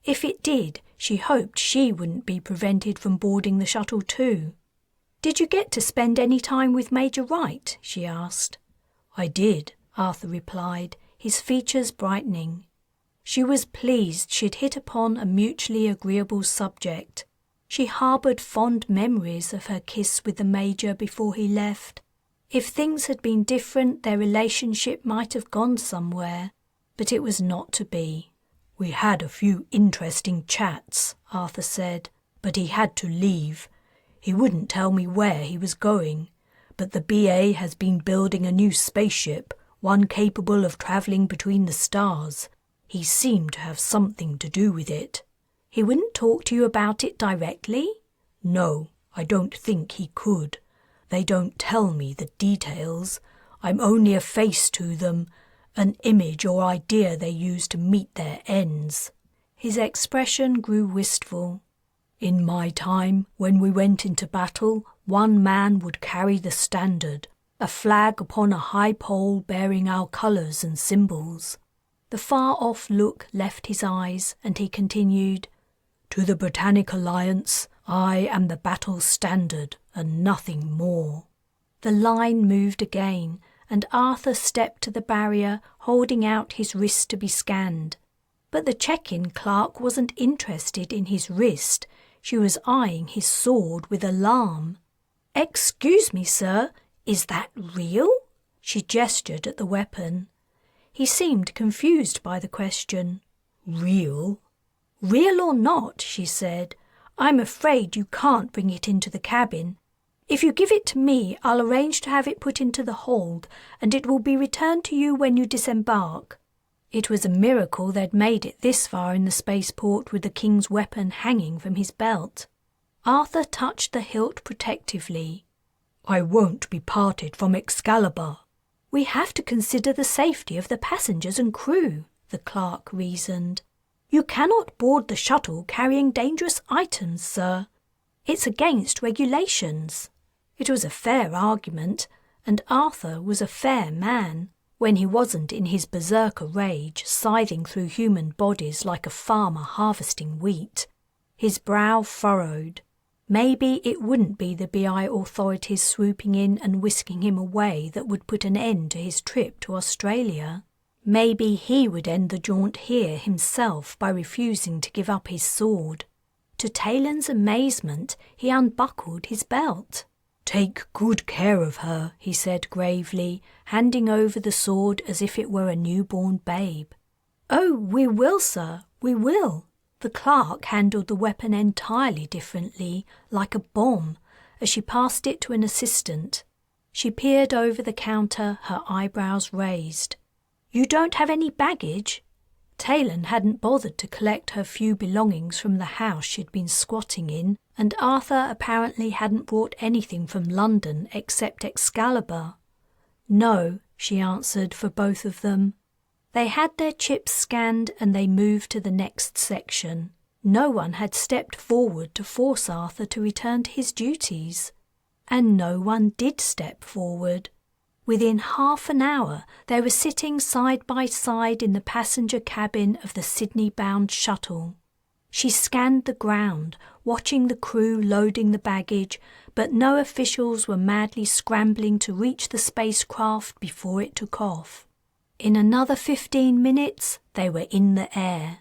If it did, she hoped she wouldn't be prevented from boarding the shuttle too. "Did you get to spend any time with Major Wright?" she asked. "I did," Arthur replied, his features brightening. She was pleased she'd hit upon a mutually agreeable subject. She harboured fond memories of her kiss with the Major before he left. If things had been different, their relationship might have gone somewhere, but it was not to be. "We had a few interesting chats," Arthur said, "but he had to leave. He wouldn't tell me where he was going, but the BA has been building a new spaceship, one capable of travelling between the stars. He seemed to have something to do with it." "He wouldn't talk to you about it directly?" "No, I don't think he could. They don't tell me the details. I'm only a face to them, an image or idea they use to meet their ends." His expression grew wistful. "In my time, when we went into battle, one man would carry the standard, a flag upon a high pole bearing our colours and symbols." The far-off look left his eyes, and he continued, "To the Britannic Alliance, I am the battle standard and nothing more." The line moved again, and Arthur stepped to the barrier, holding out his wrist to be scanned. But the check-in clerk wasn't interested in his wrist. She was eyeing his sword with alarm. "Excuse me, sir, is that real?" She gestured at the weapon. He seemed confused by the question. "Real?" "Real or not," she said, "I'm afraid you can't bring it into the cabin. If you give it to me, I'll arrange to have it put into the hold, and it will be returned to you when you disembark." It was a miracle they'd made it this far in the spaceport with the king's weapon hanging from his belt. Arthur touched the hilt protectively. "I won't be parted from Excalibur." "We have to consider the safety of the passengers and crew," the clerk reasoned. "You cannot board the shuttle carrying dangerous items, sir. It's against regulations." It was a fair argument, and Arthur was a fair man, when he wasn't in his berserker rage, scything through human bodies like a farmer harvesting wheat. His brow furrowed. Maybe it wouldn't be the BI authorities swooping in and whisking him away that would put an end to his trip to Australia. Maybe he would end the jaunt here himself by refusing to give up his sword. To Taylan's amazement, he unbuckled his belt. "Take good care of her," he said gravely, handing over the sword as if it were a newborn babe. "Oh, we will, sir, we will." The clerk handled the weapon entirely differently, like a bomb, as she passed it to an assistant. She peered over the counter, her eyebrows raised. "You don't have any baggage?" Taylan hadn't bothered to collect her few belongings from the house she'd been squatting in, and Arthur apparently hadn't brought anything from London except Excalibur. "No," she answered for both of them. They had their chips scanned and they moved to the next section. No one had stepped forward to force Arthur to return to his duties. And no one did step forward. Within half an hour, they were sitting side by side in the passenger cabin of the Sydney-bound shuttle. She scanned the ground, watching the crew loading the baggage, but no officials were madly scrambling to reach the spacecraft before it took off. In another 15 minutes, they were in the air.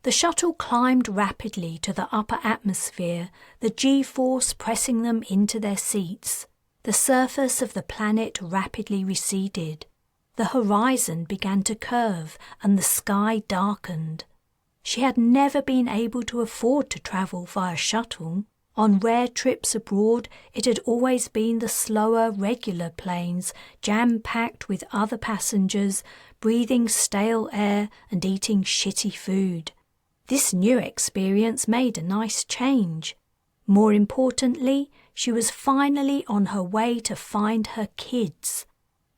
The shuttle climbed rapidly to the upper atmosphere, the G-force pressing them into their seats. The surface of the planet rapidly receded. The horizon began to curve and the sky darkened. She had never been able to afford to travel via shuttle. On rare trips abroad, it had always been the slower, regular planes, jam-packed with other passengers, breathing stale air and eating shitty food. This new experience made a nice change. More importantly, she was finally on her way to find her kids.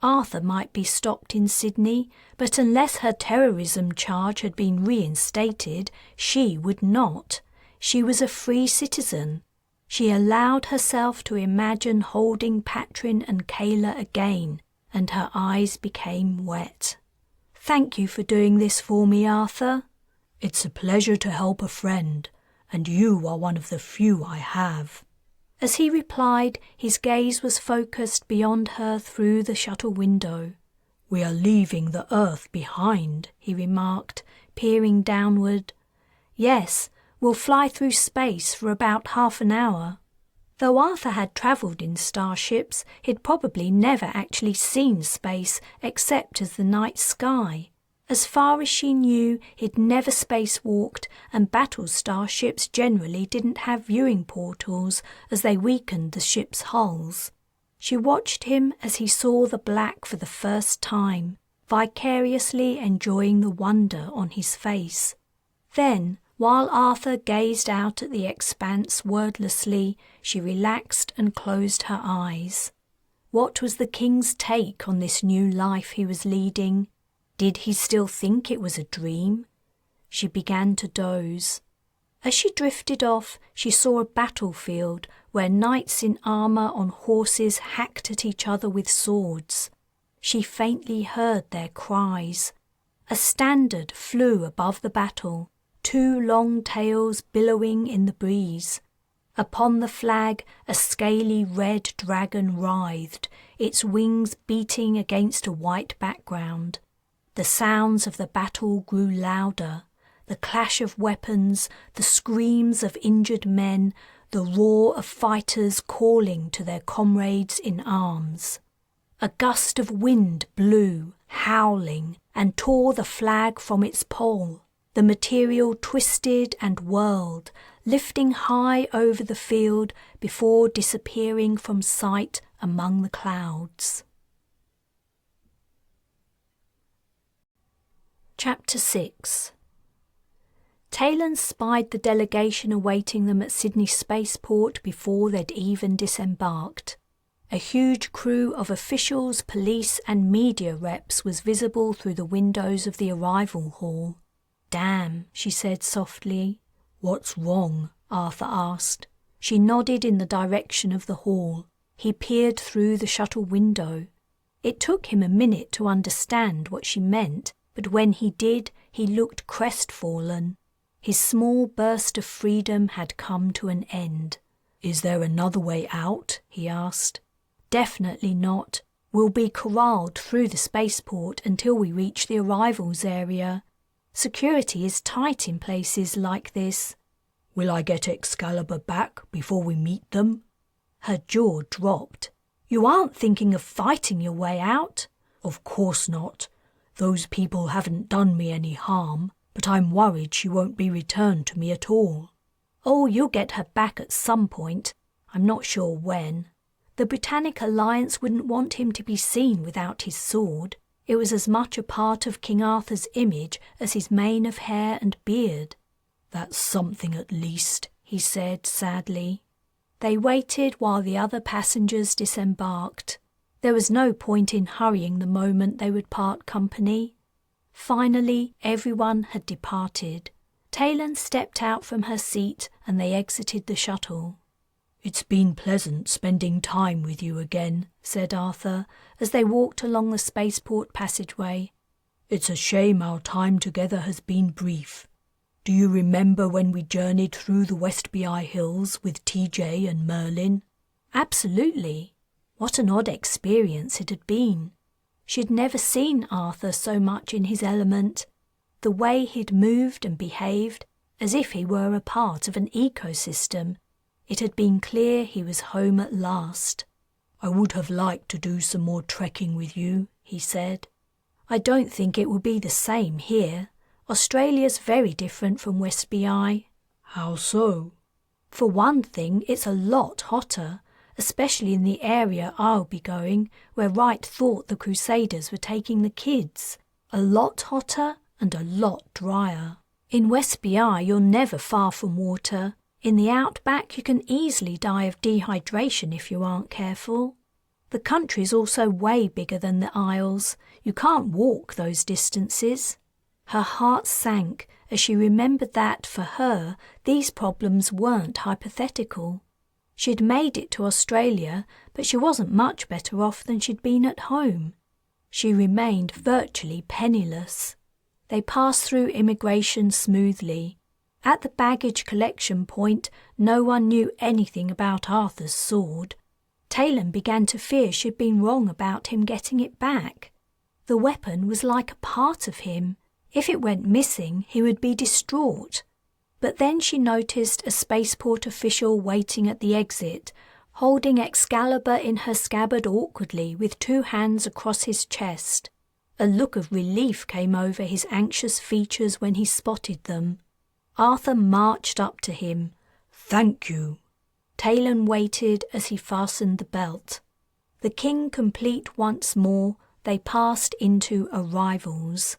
Arthur might be stopped in Sydney, but unless her terrorism charge had been reinstated, she would not. She was a free citizen. She allowed herself to imagine holding Patrin and Kayla again, and her eyes became wet. "Thank you for doing this for me, Arthur." "It's a pleasure to help a friend, and you are one of the few I have." As he replied, his gaze was focused beyond her through the shuttle window. "We are leaving the Earth behind," he remarked, peering downward. "Yes, we'll fly through space for about half an hour." Though Arthur had travelled in starships, he'd probably never actually seen space except as the night sky. As far as she knew, he'd never spacewalked, and battle starships generally didn't have viewing portals as they weakened the ship's hulls. She watched him as he saw the black for the first time, vicariously enjoying the wonder on his face. Then, while Arthur gazed out at the expanse wordlessly, she relaxed and closed her eyes. What was the king's take on this new life he was leading? Did he still think it was a dream? She began to doze. As she drifted off, she saw a battlefield where knights in armour on horses hacked at each other with swords. She faintly heard their cries. A standard flew above the battle, 2 long tails billowing in the breeze. Upon the flag, a scaly red dragon writhed, its wings beating against a white background. The sounds of the battle grew louder, the clash of weapons, the screams of injured men, the roar of fighters calling to their comrades in arms. A gust of wind blew, howling, and tore the flag from its pole. The material twisted and whirled, lifting high over the field before disappearing from sight among the clouds. Chapter 6. Taylan spied the delegation awaiting them at Sydney Spaceport before they'd even disembarked. A huge crew of officials, police and media reps was visible through the windows of the arrival hall. "Damn," she said softly. "What's wrong?" Arthur asked. She nodded in the direction of the hall. He peered through the shuttle window. It took him a minute to understand what she meant, but when he did, he looked crestfallen. His small burst of freedom had come to an end. "Is there another way out?" he asked. "Definitely not. We'll be corralled through the spaceport until we reach the arrivals area. Security is tight in places like this." "Will I get Excalibur back before we meet them?" Her jaw dropped. "You aren't thinking of fighting your way out?" "Of course not. Those people haven't done me any harm, but I'm worried she won't be returned to me at all." "Oh, you'll get her back at some point. I'm not sure when. The Britannic Alliance wouldn't want him to be seen without his sword. It was as much a part of King Arthur's image as his mane of hair and beard. That's something at least, he said sadly. They waited while the other passengers disembarked. There was no point in hurrying the moment they would part company. Finally, everyone had departed. Taylan stepped out from her seat and they exited the shuttle. "It's been pleasant spending time with you again," said Arthur, as they walked along the spaceport passageway. "It's a shame our time together has been brief. Do you remember when we journeyed through the Westby Hills with TJ and Merlin?" Absolutely. What an odd experience it had been. She'd never seen Arthur so much in his element. The way he'd moved and behaved, as if he were a part of an ecosystem. It had been clear he was home at last. "I would have liked to do some more trekking with you," he said. "I don't think it will be the same here. Australia's very different from Westby." "How so?" "For one thing, it's a lot hotter, especially in the area I'll be going, where Wright thought the Crusaders were taking the kids. A lot hotter and a lot drier. In Westby you're never far from water. In the outback you can easily die of dehydration if you aren't careful. The country's also way bigger than the Isles. You can't walk those distances." Her heart sank as she remembered that, for her, these problems weren't hypothetical. She'd made it to Australia, but she wasn't much better off than she'd been at home. She remained virtually penniless. They passed through immigration smoothly. At the baggage collection point, no one knew anything about Arthur's sword. Taylan began to fear she'd been wrong about him getting it back. The weapon was like a part of him. If it went missing, he would be distraught. But then she noticed a spaceport official waiting at the exit, holding Excalibur in her scabbard awkwardly with 2 hands across his chest. A look of relief came over his anxious features when he spotted them. Arthur marched up to him. "Thank you." Taylan waited as he fastened the belt. The king complete once more, they passed into arrivals.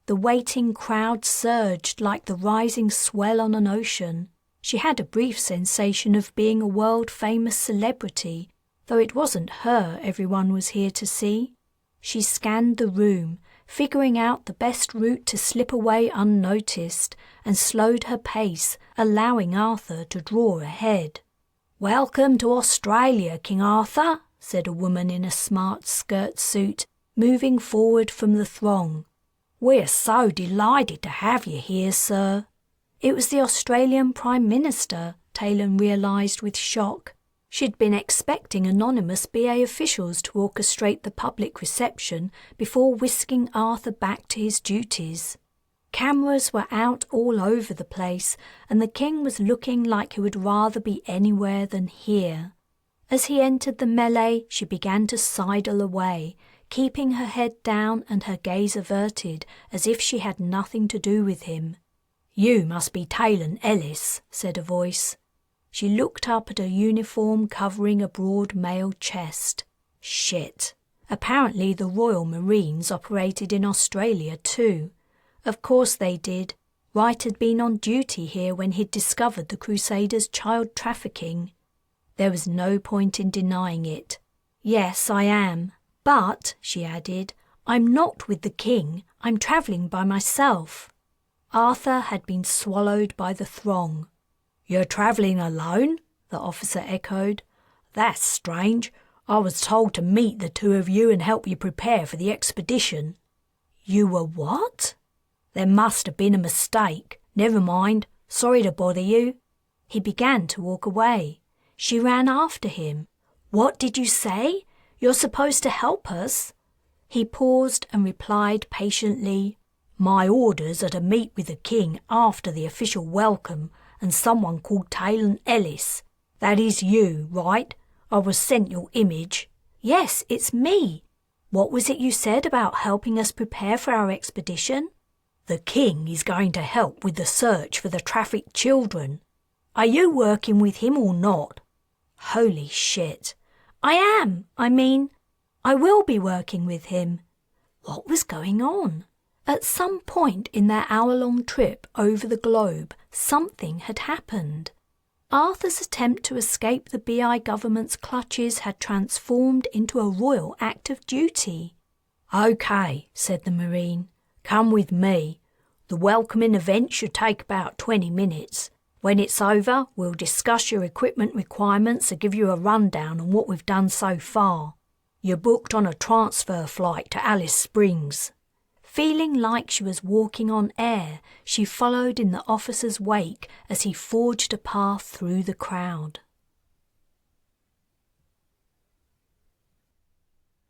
The waiting crowd surged like the rising swell on an ocean. She had a brief sensation of being a world-famous celebrity, though it wasn't her everyone was here to see. She scanned the room, figuring out the best route to slip away unnoticed, and slowed her pace, allowing Arthur to draw ahead. "Welcome to Australia, King Arthur," said a woman in a smart skirt suit, moving forward from the throng. "We're so delighted to have you here, sir." It was the Australian Prime Minister, Taylan realised with shock. She'd been expecting anonymous BA officials to orchestrate the public reception before whisking Arthur back to his duties. Cameras were out all over the place, and the king was looking like he would rather be anywhere than here. As he entered the melee, she began to sidle away, keeping her head down and her gaze averted, as if she had nothing to do with him. "You must be Taylan Ellis," said a voice. She looked up at a uniform covering a broad male chest. Shit. Apparently the Royal Marines operated in Australia too. Of course they did. Wright had been on duty here when he'd discovered the Crusaders' child trafficking. There was no point in denying it. "Yes, I am. But," she added, "I'm not with the king. I'm travelling by myself." Arthur had been swallowed by the throng. "You're travelling alone?" the officer echoed. "That's strange. I was told to meet the 2 of you and help you prepare for the expedition." "You were what?" "There must have been a mistake. Never mind. Sorry to bother you." He began to walk away. She ran after him. "What did you say? You're supposed to help us." He paused and replied patiently, "My orders are to meet with the king after the official welcome and someone called Taylan Ellis. That is you, right? I was sent your image." "Yes, it's me. What was it you said about helping us prepare for our expedition?" "The king is going to help with the search for the trafficked children. Are you working with him or not?" Holy shit. I will be working with him. What was going on? At some point in their hour-long trip over the globe, something had happened. Arthur's attempt to escape the BI government's clutches had transformed into a royal act of duty. "Okay," said the Marine. "Come with me. The welcoming event should take about 20 minutes. When it's over, we'll discuss your equipment requirements and give you a rundown on what we've done so far. You're booked on a transfer flight to Alice Springs." Feeling like she was walking on air, she followed in the officer's wake as he forged a path through the crowd.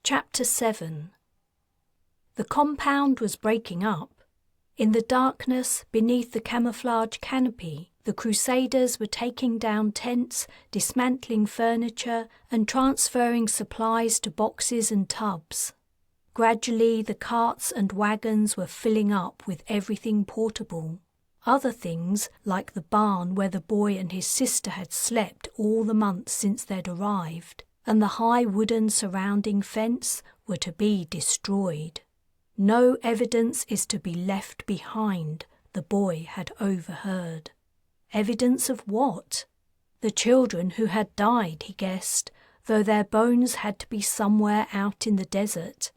Chapter 7. The compound was breaking up. In the darkness, beneath the camouflage canopy, the Crusaders were taking down tents, dismantling furniture, and transferring supplies to boxes and tubs. Gradually, the carts and wagons were filling up with everything portable. Other things, like the barn where the boy and his sister had slept all the months since they'd arrived, and the high wooden surrounding fence, were to be destroyed. No evidence is to be left behind, the boy had overheard. Evidence of what? The children who had died, he guessed, though their bones had to be somewhere out in the desert.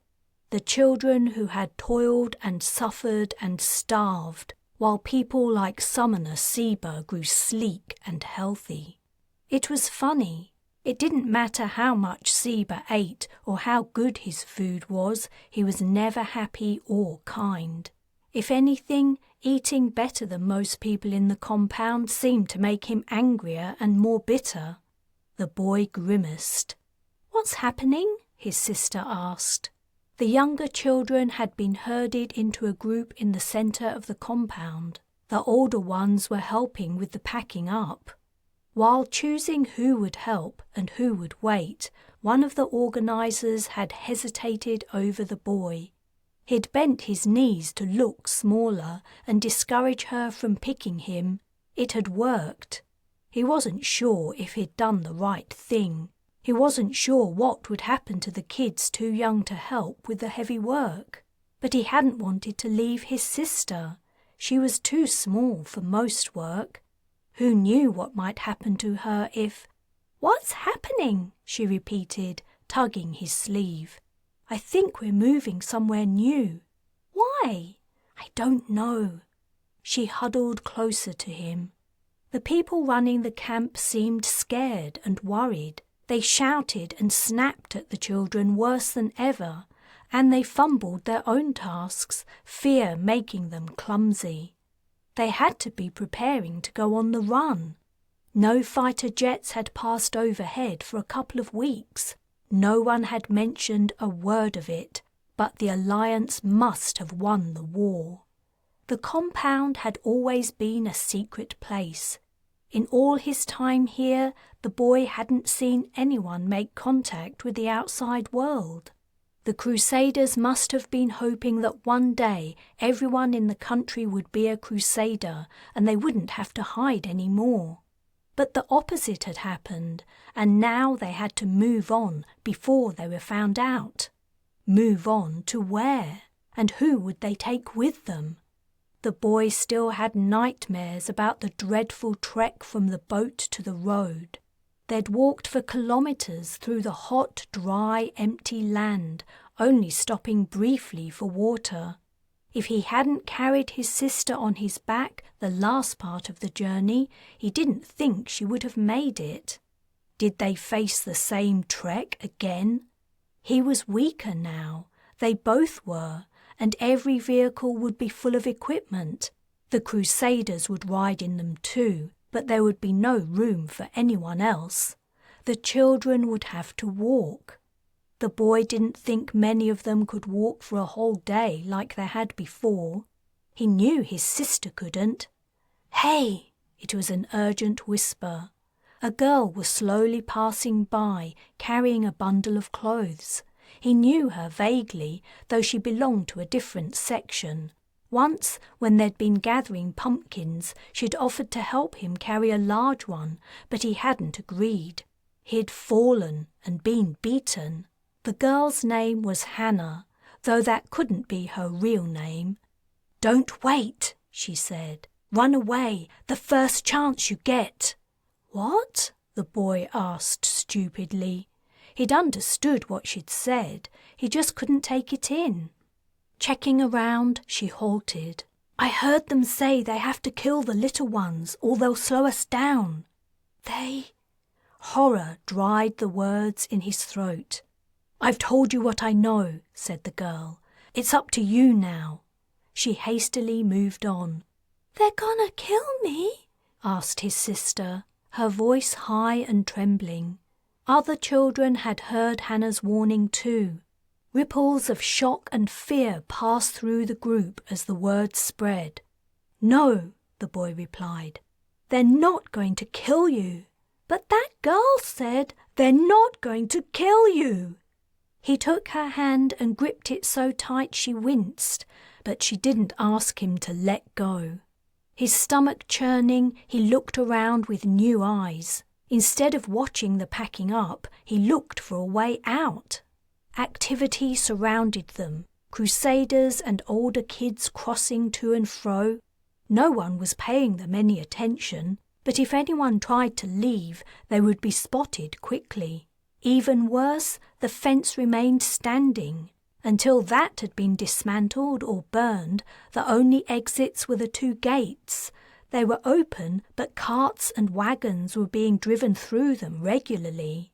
The children who had toiled and suffered and starved, while people like Summoner Seba grew sleek and healthy. It was funny. It didn't matter how much Seba ate or how good his food was, he was never happy or kind. If anything, eating better than most people in the compound seemed to make him angrier and more bitter. The boy grimaced. "What's happening?" his sister asked. The younger children had been herded into a group in the centre of the compound. The older ones were helping with the packing up. While choosing who would help and who would wait, one of the organisers had hesitated over the boy. He'd bent his knees to look smaller and discourage her from picking him. It had worked. He wasn't sure if he'd done the right thing. He wasn't sure what would happen to the kids too young to help with the heavy work. But he hadn't wanted to leave his sister. She was too small for most work. Who knew what might happen to her if— "What's happening?" she repeated, tugging his sleeve. "I think we're moving somewhere new." "Why?" "I don't know." She huddled closer to him. The people running the camp seemed scared and worried. They shouted and snapped at the children worse than ever, and they fumbled their own tasks, fear making them clumsy. They had to be preparing to go on the run. No fighter jets had passed overhead for a couple of weeks. No one had mentioned a word of it, but the Alliance must have won the war. The compound had always been a secret place. In all his time here, the boy hadn't seen anyone make contact with the outside world. The Crusaders must have been hoping that one day everyone in the country would be a Crusader and they wouldn't have to hide any more. But the opposite had happened, and now they had to move on before they were found out. Move on to where? And who would they take with them? The boy still had nightmares about the dreadful trek from the boat to the road. They'd walked for kilometres through the hot, dry, empty land, only stopping briefly for water. If he hadn't carried his sister on his back the last part of the journey, he didn't think she would have made it. Did they face the same trek again? He was weaker now. They both were, and every vehicle would be full of equipment. The Crusaders would ride in them too, but there would be no room for anyone else. The children would have to walk. The boy didn't think many of them could walk for a whole day like they had before. He knew his sister couldn't. "Hey!" It was an urgent whisper. A girl was slowly passing by, carrying a bundle of clothes. He knew her vaguely, though she belonged to a different section. Once, when they'd been gathering pumpkins, she'd offered to help him carry a large one, but he hadn't agreed. He'd fallen and been beaten. The girl's name was Hannah, though that couldn't be her real name. "Don't wait," she said. "Run away, the first chance you get." "What?" the boy asked stupidly. He'd understood what she'd said, he just couldn't take it in. Checking around, she halted. "I heard them say they have to kill the little ones or they'll slow us down." "They—" Horror dried the words in his throat. "I've told you what I know," said the girl. "It's up to you now." She hastily moved on. "They're gonna kill me?" asked his sister, her voice high and trembling. Other children had heard Hannah's warning too. Ripples of shock and fear passed through the group as the word spread. "No," the boy replied. "They're not going to kill you." "But that girl said—" "They're not going to kill you." He took her hand and gripped it so tight she winced, but she didn't ask him to let go. His stomach churning, he looked around with new eyes. Instead of watching the packing up, he looked for a way out. Activity surrounded them, Crusaders and older kids crossing to and fro. No one was paying them any attention, but if anyone tried to leave, they would be spotted quickly. Even worse, the fence remained standing. Until that had been dismantled or burned, the only exits were the two gates. They were open, but carts and wagons were being driven through them regularly.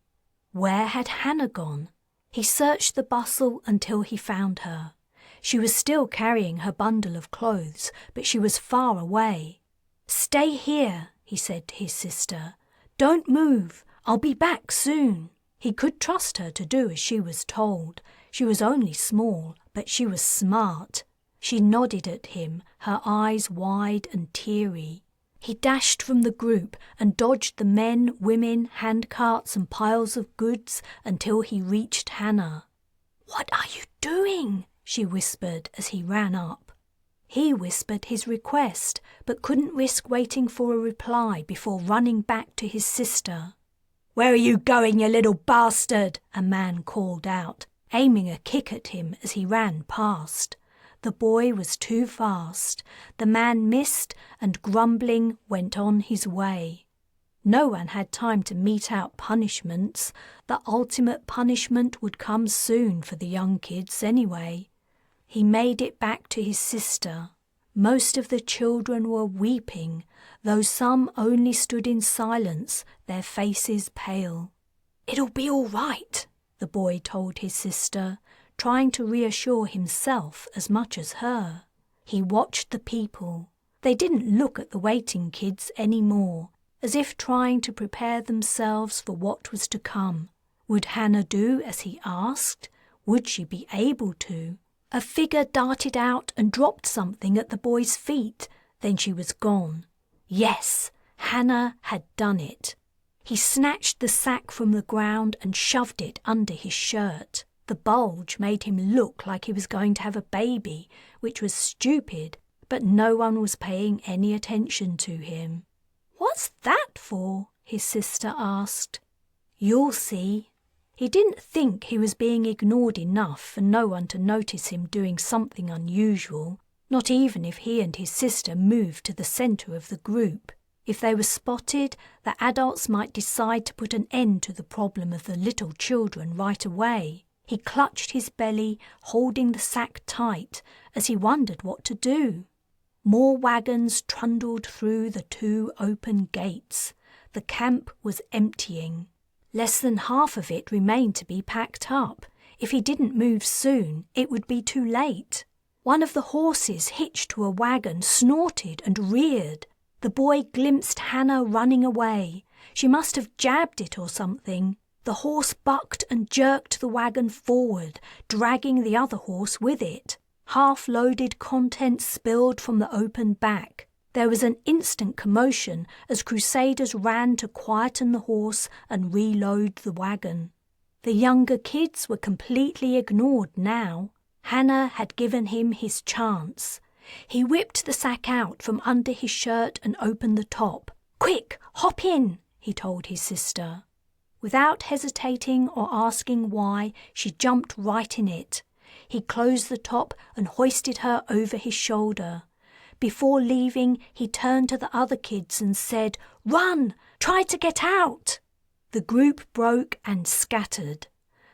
Where had Hannah gone? He searched the bustle until he found her. She was still carrying her bundle of clothes, but she was far away. "Stay here," he said to his sister. "Don't move. I'll be back soon." He could trust her to do as she was told. She was only small, but she was smart. She nodded at him, her eyes wide and teary. He dashed from the group and dodged the men, women, handcarts and piles of goods until he reached Hannah. "What are you doing?" she whispered as he ran up. He whispered his request, but couldn't risk waiting for a reply before running back to his sister. "Where are you going, you little bastard?" a man called out, aiming a kick at him as he ran past. The boy was too fast. The man missed and, grumbling, went on his way. No one had time to mete out punishments. The ultimate punishment would come soon for the young kids anyway. He made it back to his sister. Most of the children were weeping, though some only stood in silence, their faces pale. "It'll be all right," the boy told his sister, trying to reassure himself as much as her. He watched the people. They didn't look at the waiting kids anymore, as if trying to prepare themselves for what was to come. Would Hannah do as he asked? Would she be able to? A figure darted out and dropped something at the boy's feet. Then she was gone. Yes, Hannah had done it. He snatched the sack from the ground and shoved it under his shirt. The bulge made him look like he was going to have a baby, which was stupid, but no one was paying any attention to him. "What's that for?" his sister asked. "You'll see." He didn't think he was being ignored enough for no one to notice him doing something unusual, not even if he and his sister moved to the center of the group. If they were spotted, the adults might decide to put an end to the problem of the little children right away. He clutched his belly, holding the sack tight, as he wondered what to do. More wagons trundled through the two open gates. The camp was emptying. Less than half of it remained to be packed up. If he didn't move soon, it would be too late. One of the horses hitched to a wagon snorted and reared. The boy glimpsed Hannah running away. She must have jabbed it or something. The horse bucked and jerked the wagon forward, dragging the other horse with it. Half-loaded contents spilled from the open back. There was an instant commotion as Crusaders ran to quieten the horse and reload the wagon. The younger kids were completely ignored now. Hannah had given him his chance. He whipped the sack out from under his shirt and opened the top. "Quick, hop in," he told his sister. Without hesitating or asking why, she jumped right in it. He closed the top and hoisted her over his shoulder. Before leaving, he turned to the other kids and said, "Run! Try to get out!" The group broke and scattered.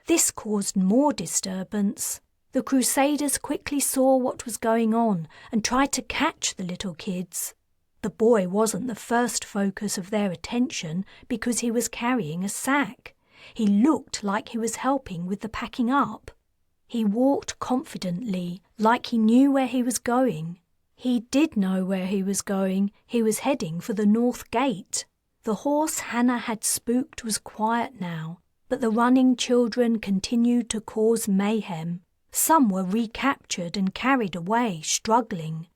This caused more disturbance. The Crusaders quickly saw what was going on and tried to catch the little kids. The boy wasn't the first focus of their attention because he was carrying a sack. He looked like he was helping with the packing up. He walked confidently, like he knew where he was going. He did know where he was going. He was heading for the north gate. The horse Hannah had spooked was quiet now, but the running children continued to cause mayhem. Some were recaptured and carried away, struggling.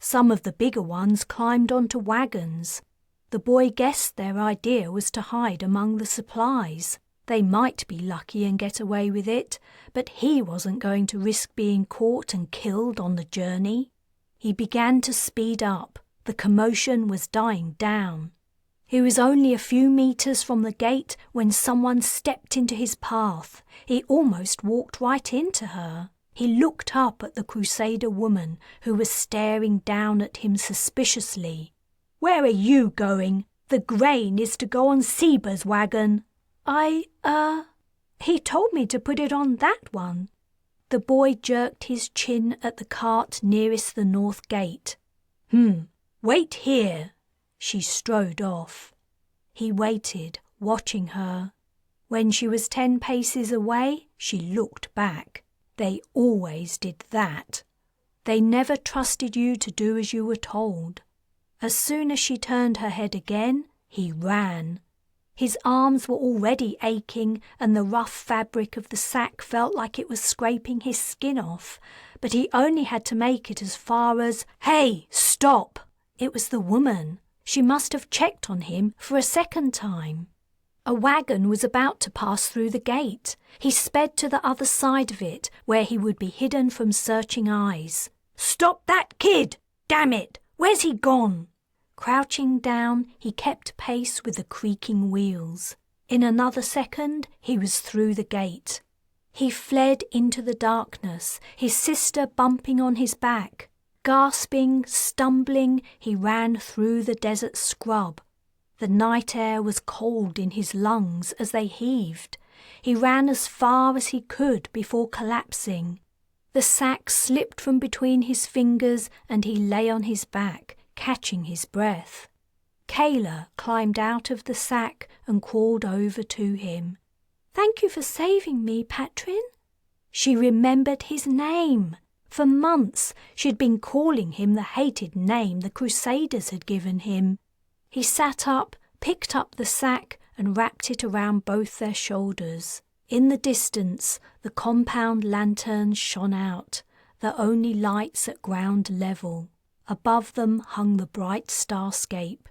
Some of the bigger ones climbed onto wagons. The boy guessed their idea was to hide among the supplies. They might be lucky and get away with it, but he wasn't going to risk being caught and killed on the journey. He began to speed up. The commotion was dying down. He was only a few meters from the gate when someone stepped into his path. He almost walked right into her. He looked up at the Crusader woman who was staring down at him suspiciously. "Where are you going? The grain is to go on Seba's wagon." He told me to put it on that one." The boy jerked his chin at the cart nearest the north gate. Wait here." She strode off. He waited, watching her. When she was 10 paces away, she looked back. They always did that. They never trusted you to do as you were told. As soon as she turned her head again, he ran. His arms were already aching and the rough fabric of the sack felt like it was scraping his skin off, but he only had to make it as far as, "Hey, stop!" It was the woman. She must have checked on him for a second time. A wagon was about to pass through the gate. He sped to the other side of it, where he would be hidden from searching eyes. "Stop that kid! Damn it! Where's he gone?" Crouching down, he kept pace with the creaking wheels. In another second, he was through the gate. He fled into the darkness, his sister bumping on his back. Gasping, stumbling, he ran through the desert scrub. The night air was cold in his lungs as they heaved. He ran as far as he could before collapsing. The sack slipped from between his fingers and he lay on his back, catching his breath. Kayla climbed out of the sack and crawled over to him. "Thank you for saving me, Patrin." She remembered his name. For months she'd been calling him the hated name the Crusaders had given him. He sat up, picked up the sack and wrapped it around both their shoulders. In the distance, the compound lanterns shone out, the only lights at ground level. Above them hung the bright starscape.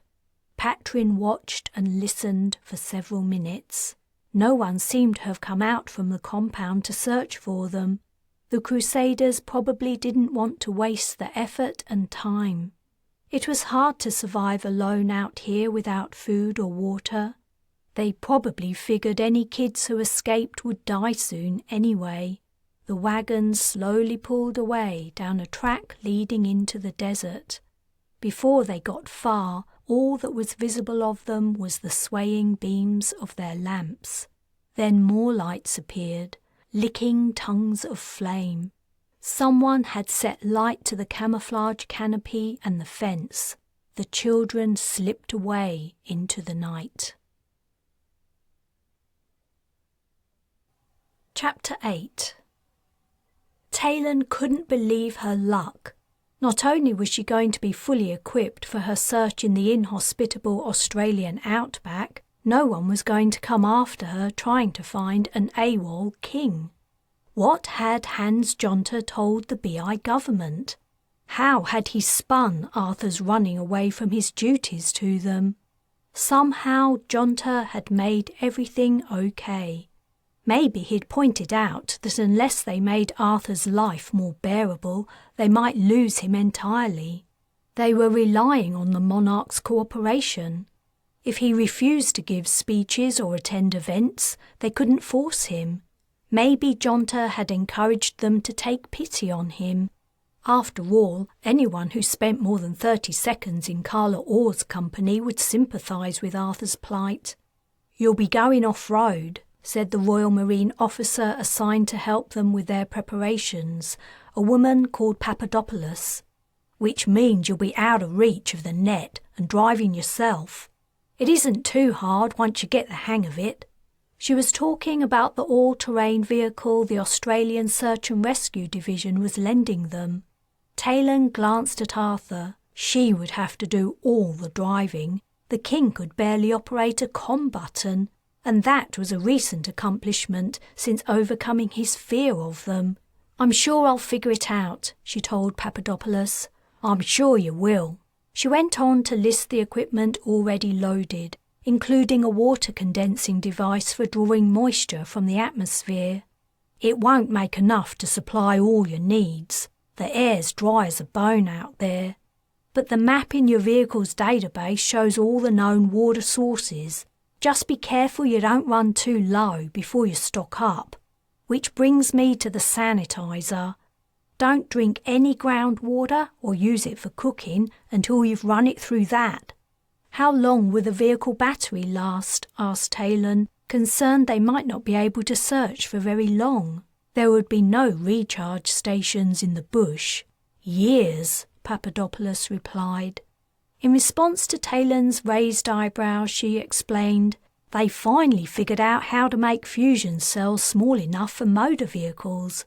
Patrin watched and listened for several minutes. No one seemed to have come out from the compound to search for them. The Crusaders probably didn't want to waste the effort and time. It was hard to survive alone out here without food or water. They probably figured any kids who escaped would die soon anyway. The wagons slowly pulled away down a track leading into the desert. Before they got far, all that was visible of them was the swaying beams of their lamps. Then more lights appeared, licking tongues of flame. Someone had set light to the camouflage canopy and the fence. The children slipped away into the night. Chapter 8. Taylan couldn't believe her luck. Not only was she going to be fully equipped for her search in the inhospitable Australian outback, no one was going to come after her trying to find an AWOL king. What had Hans Jonter told the BI government? How had he spun Arthur's running away from his duties to them? Somehow Jonter had made everything okay. Maybe he'd pointed out that unless they made Arthur's life more bearable, they might lose him entirely. They were relying on the monarch's cooperation. If he refused to give speeches or attend events, they couldn't force him. Maybe Jonta had encouraged them to take pity on him. After all, anyone who spent more than 30 seconds in Carla Orr's company would sympathise with Arthur's plight. "You'll be going off-road," said the Royal Marine officer assigned to help them with their preparations, a woman called Papadopoulos, "which means you'll be out of reach of the net and driving yourself. It isn't too hard once you get the hang of it." She was talking about the all-terrain vehicle the Australian Search and Rescue Division was lending them. Taylan glanced at Arthur. She would have to do all the driving. The king could barely operate a comm button, and that was a recent accomplishment since overcoming his fear of them. "I'm sure I'll figure it out," she told Papadopoulos. "I'm sure you will." She went on to list the equipment already loaded, including a water condensing device for drawing moisture from the atmosphere. "It won't make enough to supply all your needs. The air's dry as a bone out there. But the map in your vehicle's database shows all the known water sources. Just be careful you don't run too low before you stock up. Which brings me to the sanitizer. Don't drink any groundwater or use it for cooking until you've run it through that." "How long will the vehicle battery last?" asked Taylan, concerned they might not be able to search for very long. There would be no recharge stations in the bush. "Years," Papadopoulos replied. In response to Taylan's raised eyebrows, she explained, "They finally figured out how to make fusion cells small enough for motor vehicles.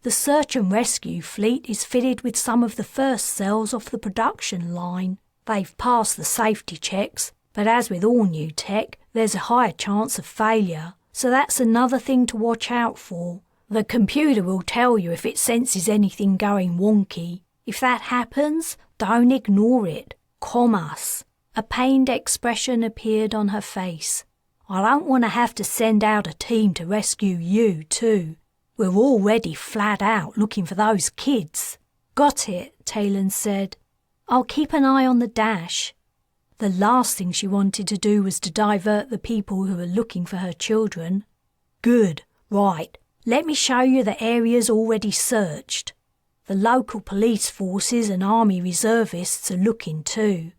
The search and rescue fleet is fitted with some of the first cells off the production line. They've passed the safety checks, but as with all new tech, there's a higher chance of failure, so that's another thing to watch out for. The computer will tell you if it senses anything going wonky. If that happens, don't ignore it. Comm us." A pained expression appeared on her face. "I don't want to have to send out a team to rescue you, too. We're already flat out looking for those kids." "Got it," Taylan said. "I'll keep an eye on the dash." The last thing she wanted to do was to divert the people who were looking for her children. "Good. Right. Let me show you the areas already searched. The local police forces and army reservists are looking too.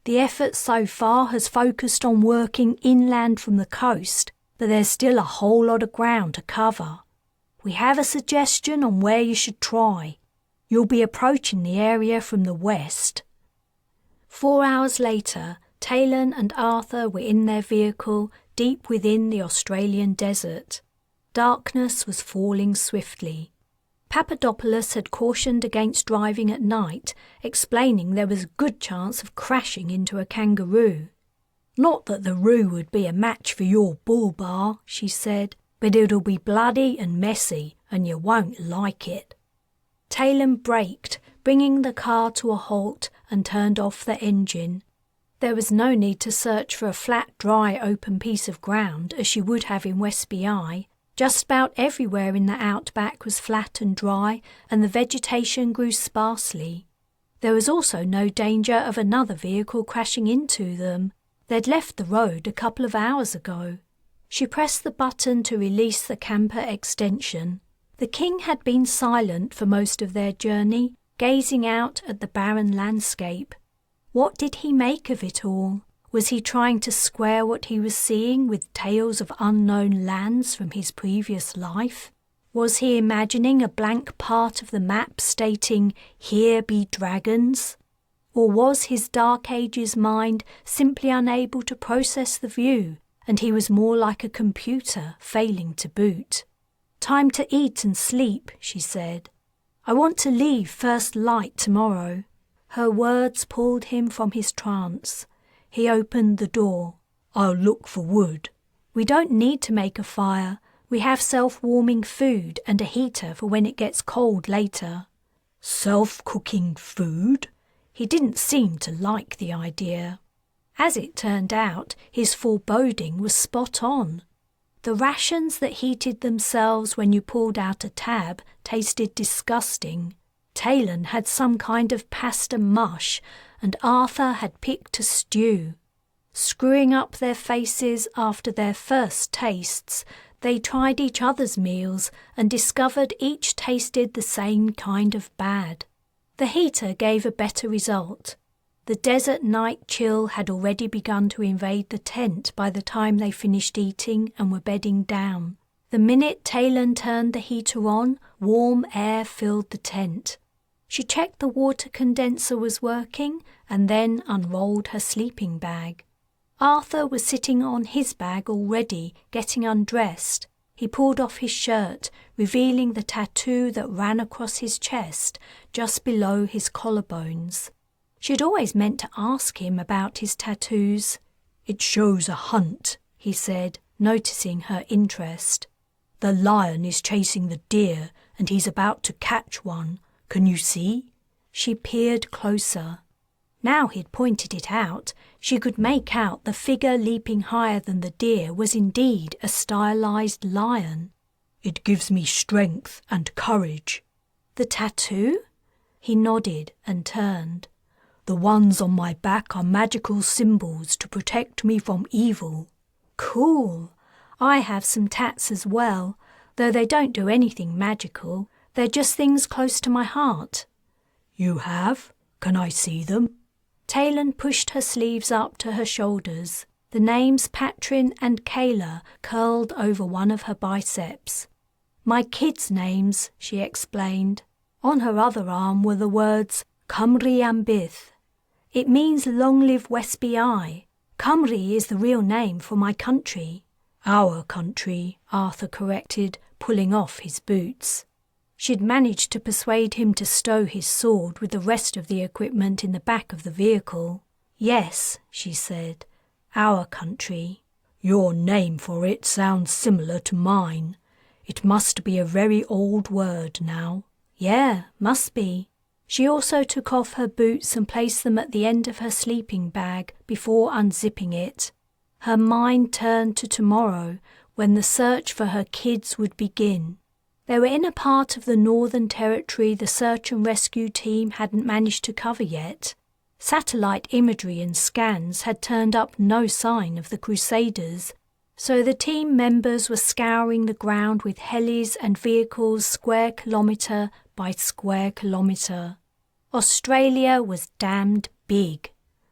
The effort so far has focused on working inland from the coast, but there's still a whole lot of ground to cover. We have a suggestion on where you should try. You'll be approaching the area from the west." 4 hours later, Taylan and Arthur were in their vehicle deep within the Australian desert. Darkness was falling swiftly. Papadopoulos had cautioned against driving at night, explaining there was a good chance of crashing into a kangaroo. "Not that the roo would be a match for your bull bar," she said, "but it'll be bloody and messy, and you won't like it." Taylan braked, bringing the car to a halt, and turned off the engine. There was no need to search for a flat, dry, open piece of ground as she would have in West BI. Just about everywhere in the outback was flat and dry, and the vegetation grew sparsely. There was also no danger of another vehicle crashing into them. They'd left the road a couple of hours ago. She pressed the button to release the camper extension. The king had been silent for most of their journey, gazing out at the barren landscape. What did he make of it all? Was he trying to square what he was seeing with tales of unknown lands from his previous life? Was he imagining a blank part of the map stating, "Here be dragons"? Or was his Dark Ages mind simply unable to process the view, and he was more like a computer failing to boot? "Time to eat and sleep," she said. "I want to leave first light tomorrow." Her words pulled him from his trance. He opened the door. "I'll look for wood." "We don't need to make a fire. We have self-warming food and a heater for when it gets cold later." "Self-cooking food?" He didn't seem to like the idea. As it turned out, his foreboding was spot on. The rations that heated themselves when you pulled out a tab tasted disgusting. Taylan had some kind of pasta mush, and Arthur had picked a stew. Screwing up their faces after their first tastes, they tried each other's meals and discovered each tasted the same kind of bad. The heater gave a better result. The desert night chill had already begun to invade the tent by the time they finished eating and were bedding down. The minute Taylan turned the heater on, warm air filled the tent. She checked the water condenser was working and then unrolled her sleeping bag. Arthur was sitting on his bag already, getting undressed. He pulled off his shirt, revealing the tattoo that ran across his chest, just below his collarbones. She'd always meant to ask him about his tattoos. "It shows a hunt," he said, noticing her interest. "The lion is chasing the deer, and he's about to catch one. Can you see?" She peered closer. Now he'd pointed it out, she could make out the figure leaping higher than the deer was indeed a stylized lion. "It gives me strength and courage." "The tattoo?" He nodded and turned. "The ones on my back are magical symbols to protect me from evil." "Cool. I have some tats as well, though they don't do anything magical. They're just things close to my heart." "You have? Can I see them?" Taylan pushed her sleeves up to her shoulders. The names Patrin and Kayla curled over one of her biceps. "My kids' names," she explained. On her other arm were the words Cymru am byth. It means long live Westby I. Cymru is the real name for my country. "Our country," Arthur corrected, pulling off his boots. She'd managed to persuade him to stow his sword with the rest of the equipment in the back of the vehicle. "Yes," she said, "our country." "Your name for it sounds similar to mine. It must be a very old word now." "Yeah, must be." She also took off her boots and placed them at the end of her sleeping bag before unzipping it. Her mind turned to tomorrow, when the search for her kids would begin. They were in a part of the Northern Territory the search and rescue team hadn't managed to cover yet. Satellite imagery and scans had turned up no sign of the Crusaders, so the team members were scouring the ground with helis and vehicles square kilometre by square kilometre. Australia was damned big.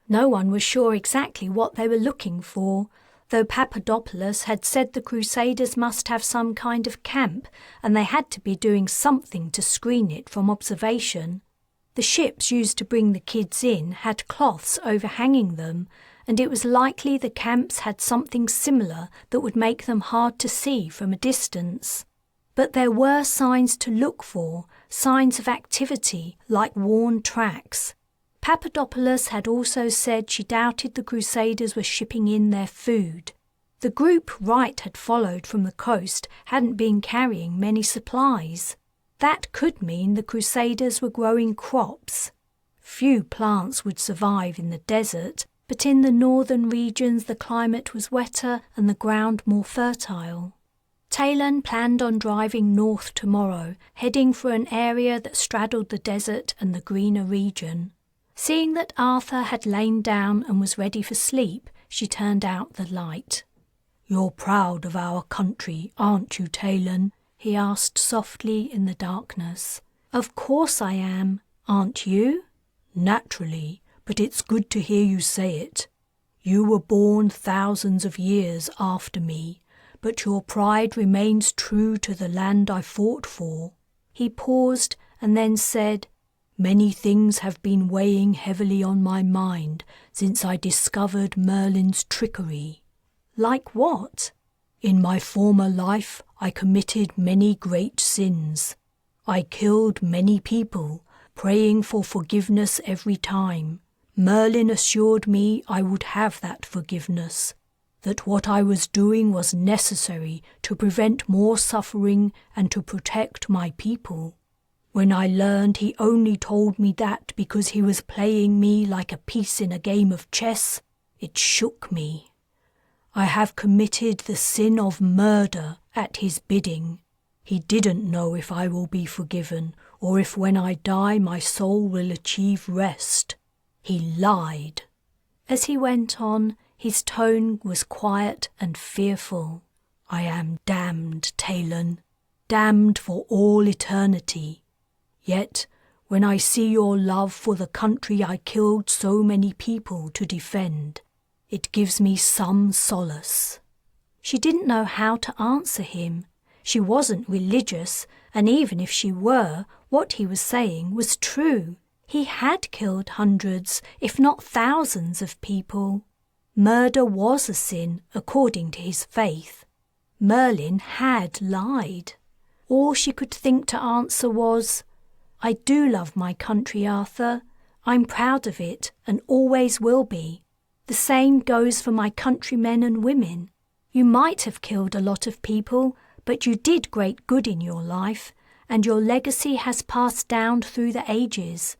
No one was sure exactly what they were looking for, though Papadopoulos had said the Crusaders must have some kind of camp and they had to be doing something to screen it from observation. The ships used to bring the kids in had cloths overhanging them, and it was likely the camps had something similar that would make them hard to see from a distance. But there were signs to look for, signs of activity like worn tracks. Papadopoulos had also said she doubted the Crusaders were shipping in their food. The group Wright had followed from the coast hadn't been carrying many supplies. That could mean the Crusaders were growing crops. Few plants would survive in the desert, but in the northern regions the climate was wetter and the ground more fertile. Taylan planned on driving north tomorrow, heading for an area that straddled the desert and the greener region. Seeing that Arthur had lain down and was ready for sleep, she turned out the light. "You're proud of our country, aren't you, Taylan?" he asked softly in the darkness. "Of course I am. Aren't you?" "Naturally, but it's good to hear you say it. You were born thousands of years after me, but your pride remains true to the land I fought for." He paused and then said, "Many things have been weighing heavily on my mind since I discovered Merlin's trickery." "Like what?" "In my former life, I committed many great sins. I killed many people, praying for forgiveness every time. Merlin assured me I would have that forgiveness, that what I was doing was necessary to prevent more suffering and to protect my people. When I learned he only told me that because he was playing me like a piece in a game of chess, it shook me. I have committed the sin of murder at his bidding. He didn't know if I will be forgiven or if when I die my soul will achieve rest. He lied." As he went on, His tone was quiet and fearful. I am damned, Taylan, damned for all eternity. Yet, when I see your love for the country I killed so many people to defend, it gives me some solace. She didn't know how to answer him. She wasn't religious, and even if she were, what he was saying was true. He had killed hundreds, if not thousands of people. Murder was a sin, according to his faith. Merlin had lied. All she could think to answer was, I do love my country, Arthur. I'm proud of it and always will be. The same goes for my countrymen and women. You might have killed a lot of people, but you did great good in your life, and your legacy has passed down through the ages.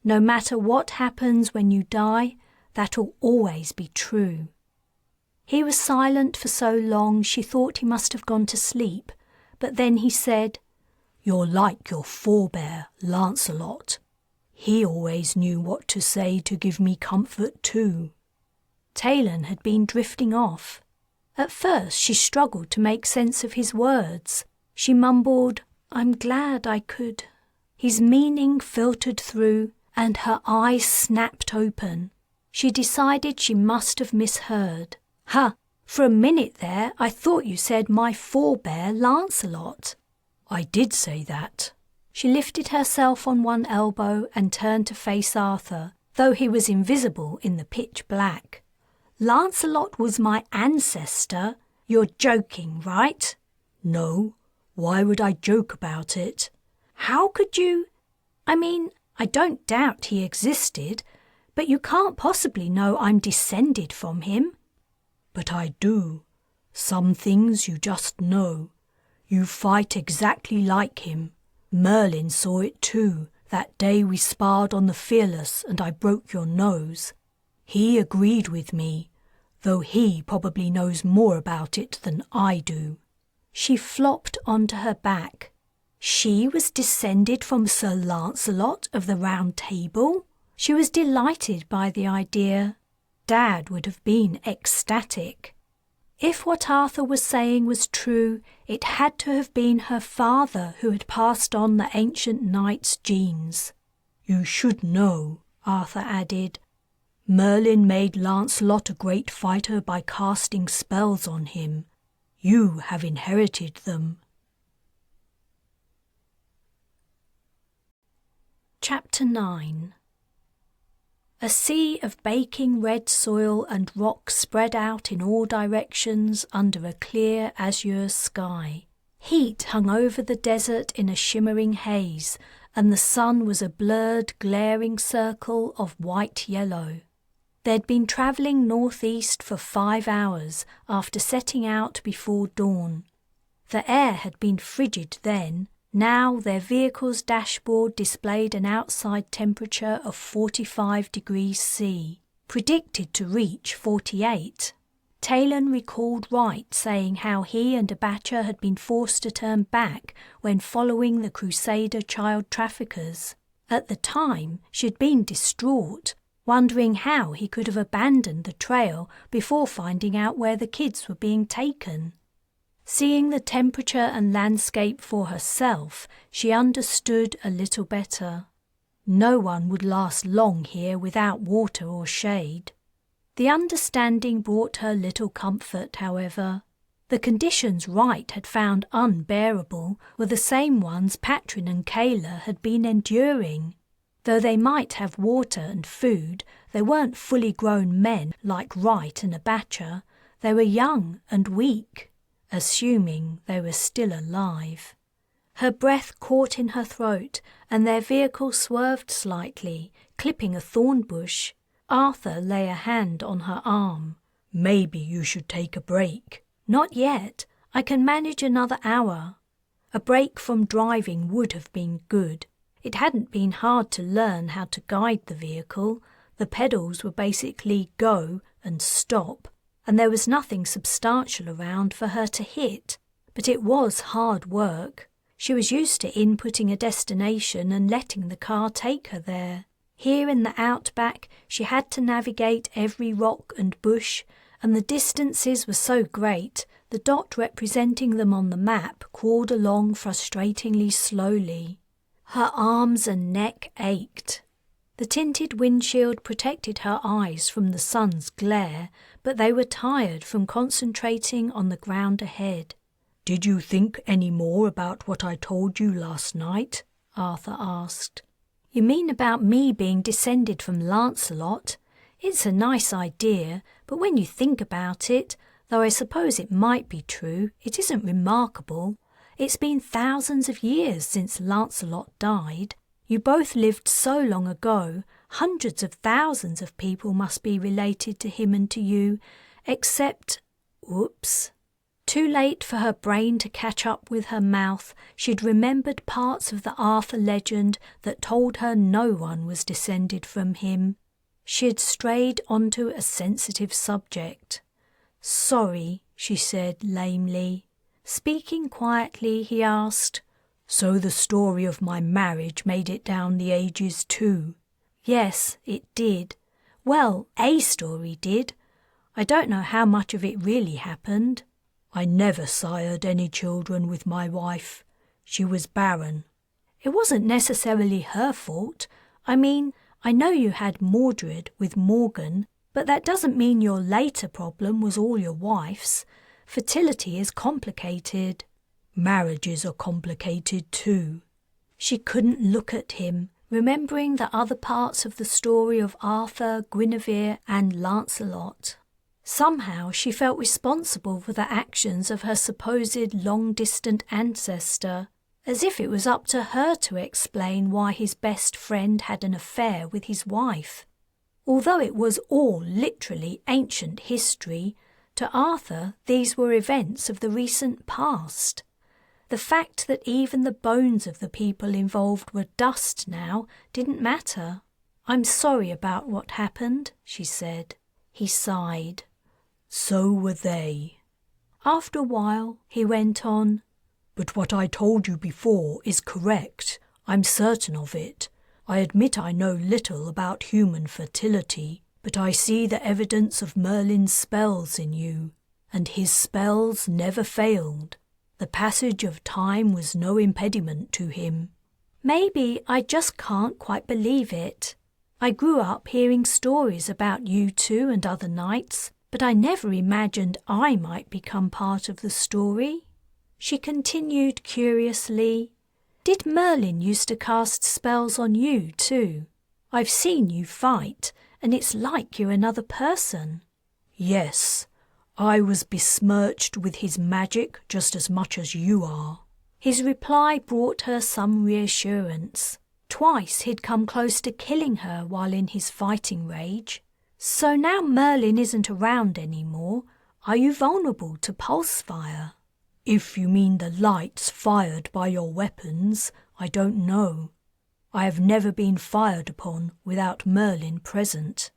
No matter what happens when you die, that'll always be true. He was silent for so long she thought he must have gone to sleep, but then he said, You're like your forebear, Lancelot. He always knew what to say to give me comfort too. Taylan had been drifting off. At first she struggled to make sense of his words. She mumbled, I'm glad I could. His meaning filtered through, and her eyes snapped open. She decided she must have misheard. For a minute there I thought you said my forebear Lancelot. I did say that. She lifted herself on one elbow and turned to face Arthur, though he was invisible in the pitch black. Lancelot was my ancestor. You're joking, right? No. Why would I joke about it? How could you? I don't doubt he existed, but you can't possibly know I'm descended from him. But I do. Some things you just know. You fight exactly like him. Merlin saw it too, that day we sparred on the Fearless and I broke your nose. He agreed with me, though he probably knows more about it than I do. She flopped onto her back. She was descended from Sir Lancelot of the Round Table. She was delighted by the idea. Dad would have been ecstatic. If what Arthur was saying was true, it had to have been her father who had passed on the ancient knight's genes. You should know, Arthur added. Merlin made Lancelot a great fighter by casting spells on him. You have inherited them. Chapter 9. A sea of baking red soil and rock spread out in all directions under a clear azure sky. Heat hung over the desert in a shimmering haze, and the sun was a blurred, glaring circle of white-yellow. They'd been travelling northeast for 5 hours after setting out before dawn. The air had been frigid then. Now their vehicle's dashboard displayed an outside temperature of 45 degrees C, predicted to reach 48. Taylan recalled Wright saying how he and a batcher had been forced to turn back when following the Crusader child traffickers. At the time, she'd been distraught, wondering how he could have abandoned the trail before finding out where the kids were being taken. Seeing the temperature and landscape for herself, she understood a little better. No one would last long here without water or shade. The understanding brought her little comfort, however. The conditions Wright had found unbearable were the same ones Patrin and Kayla had been enduring. Though they might have water and food, they weren't fully grown men like Wright and a batcher. They were young and weak. Assuming they were still alive. Her breath caught in her throat, and their vehicle swerved slightly, clipping a thorn bush. Arthur lay a hand on her arm. Maybe you should take a break. Not yet. I can manage another hour. A break from driving would have been good. It hadn't been hard to learn how to guide the vehicle. The pedals were basically go and stop, and there was nothing substantial around for her to hit. But it was hard work. She was used to inputting a destination and letting the car take her there. Here in the outback, she had to navigate every rock and bush, and the distances were so great, the dot representing them on the map crawled along frustratingly slowly. Her arms and neck ached. The tinted windshield protected her eyes from the sun's glare, but they were tired from concentrating on the ground ahead. "Did you think any more about what I told you last night?" Arthur asked. "You mean about me being descended from Lancelot? It's a nice idea, but when you think about it, though I suppose it might be true, it isn't remarkable. It's been thousands of years since Lancelot died. You both lived so long ago, hundreds of thousands of people must be related to him and to you, except— Oops. Too late for her brain to catch up with her mouth, she'd remembered parts of the Arthur legend that told her no one was descended from him. She had strayed onto a sensitive subject. "Sorry," she said lamely. Speaking quietly, he asked, "So the story of my marriage made it down the ages too?" "Yes, it did. Well, a story did. I don't know how much of it really happened." "I never sired any children with my wife. She was barren." "It wasn't necessarily her fault. I mean, I know you had Mordred with Morgan, but that doesn't mean your later problem was all your wife's. Fertility is complicated." "Marriages are complicated too." She couldn't look at him, remembering the other parts of the story of Arthur, Guinevere, and Lancelot. Somehow she felt responsible for the actions of her supposed long-distant ancestor, as if it was up to her to explain why his best friend had an affair with his wife. Although it was all literally ancient history, to Arthur these were events of the recent past. The fact that even the bones of the people involved were dust now didn't matter. "I'm sorry about what happened," she said. He sighed. "So were they." After a while, he went on, "But what I told you before is correct. I'm certain of it. I admit I know little about human fertility, but I see the evidence of Merlin's spells in you, and his spells never failed. The passage of time was no impediment to him." "Maybe I just can't quite believe it. I grew up hearing stories about you two and other knights, but I never imagined I might become part of the story." She continued curiously, "Did Merlin used to cast spells on you too? I've seen you fight, and it's like you're another person." "Yes, I was besmirched with his magic just as much as you are." His reply brought her some reassurance. Twice he'd come close to killing her while in his fighting rage. "So now Merlin isn't around anymore, are you vulnerable to pulse fire?" "If you mean the lights fired by your weapons, I don't know. I have never been fired upon without Merlin present."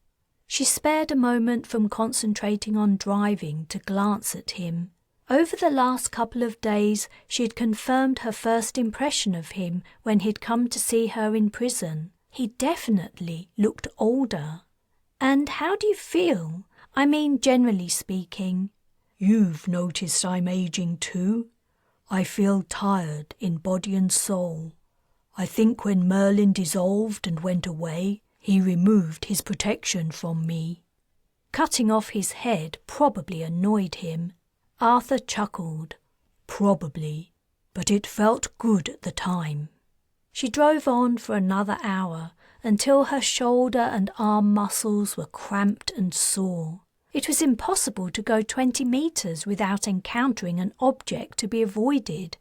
She spared a moment from concentrating on driving to glance at him. Over the last couple of days, she had confirmed her first impression of him when he'd come to see her in prison. He definitely looked older. "And how do you feel? I mean, generally speaking." "You've noticed I'm aging too. I feel tired in body and soul. I think when Merlin dissolved and went away, he removed his protection from me." Cutting off his head probably annoyed him. Arthur chuckled. "Probably, but it felt good at the time." She drove on for another hour until her shoulder and arm muscles were cramped and sore. It was impossible to go 20 meters without encountering an object to be avoided,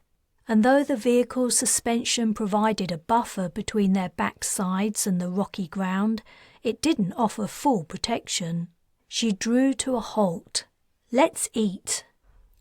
and though the vehicle's suspension provided a buffer between their backsides and the rocky ground, it didn't offer full protection. She drew to a halt. "Let's eat."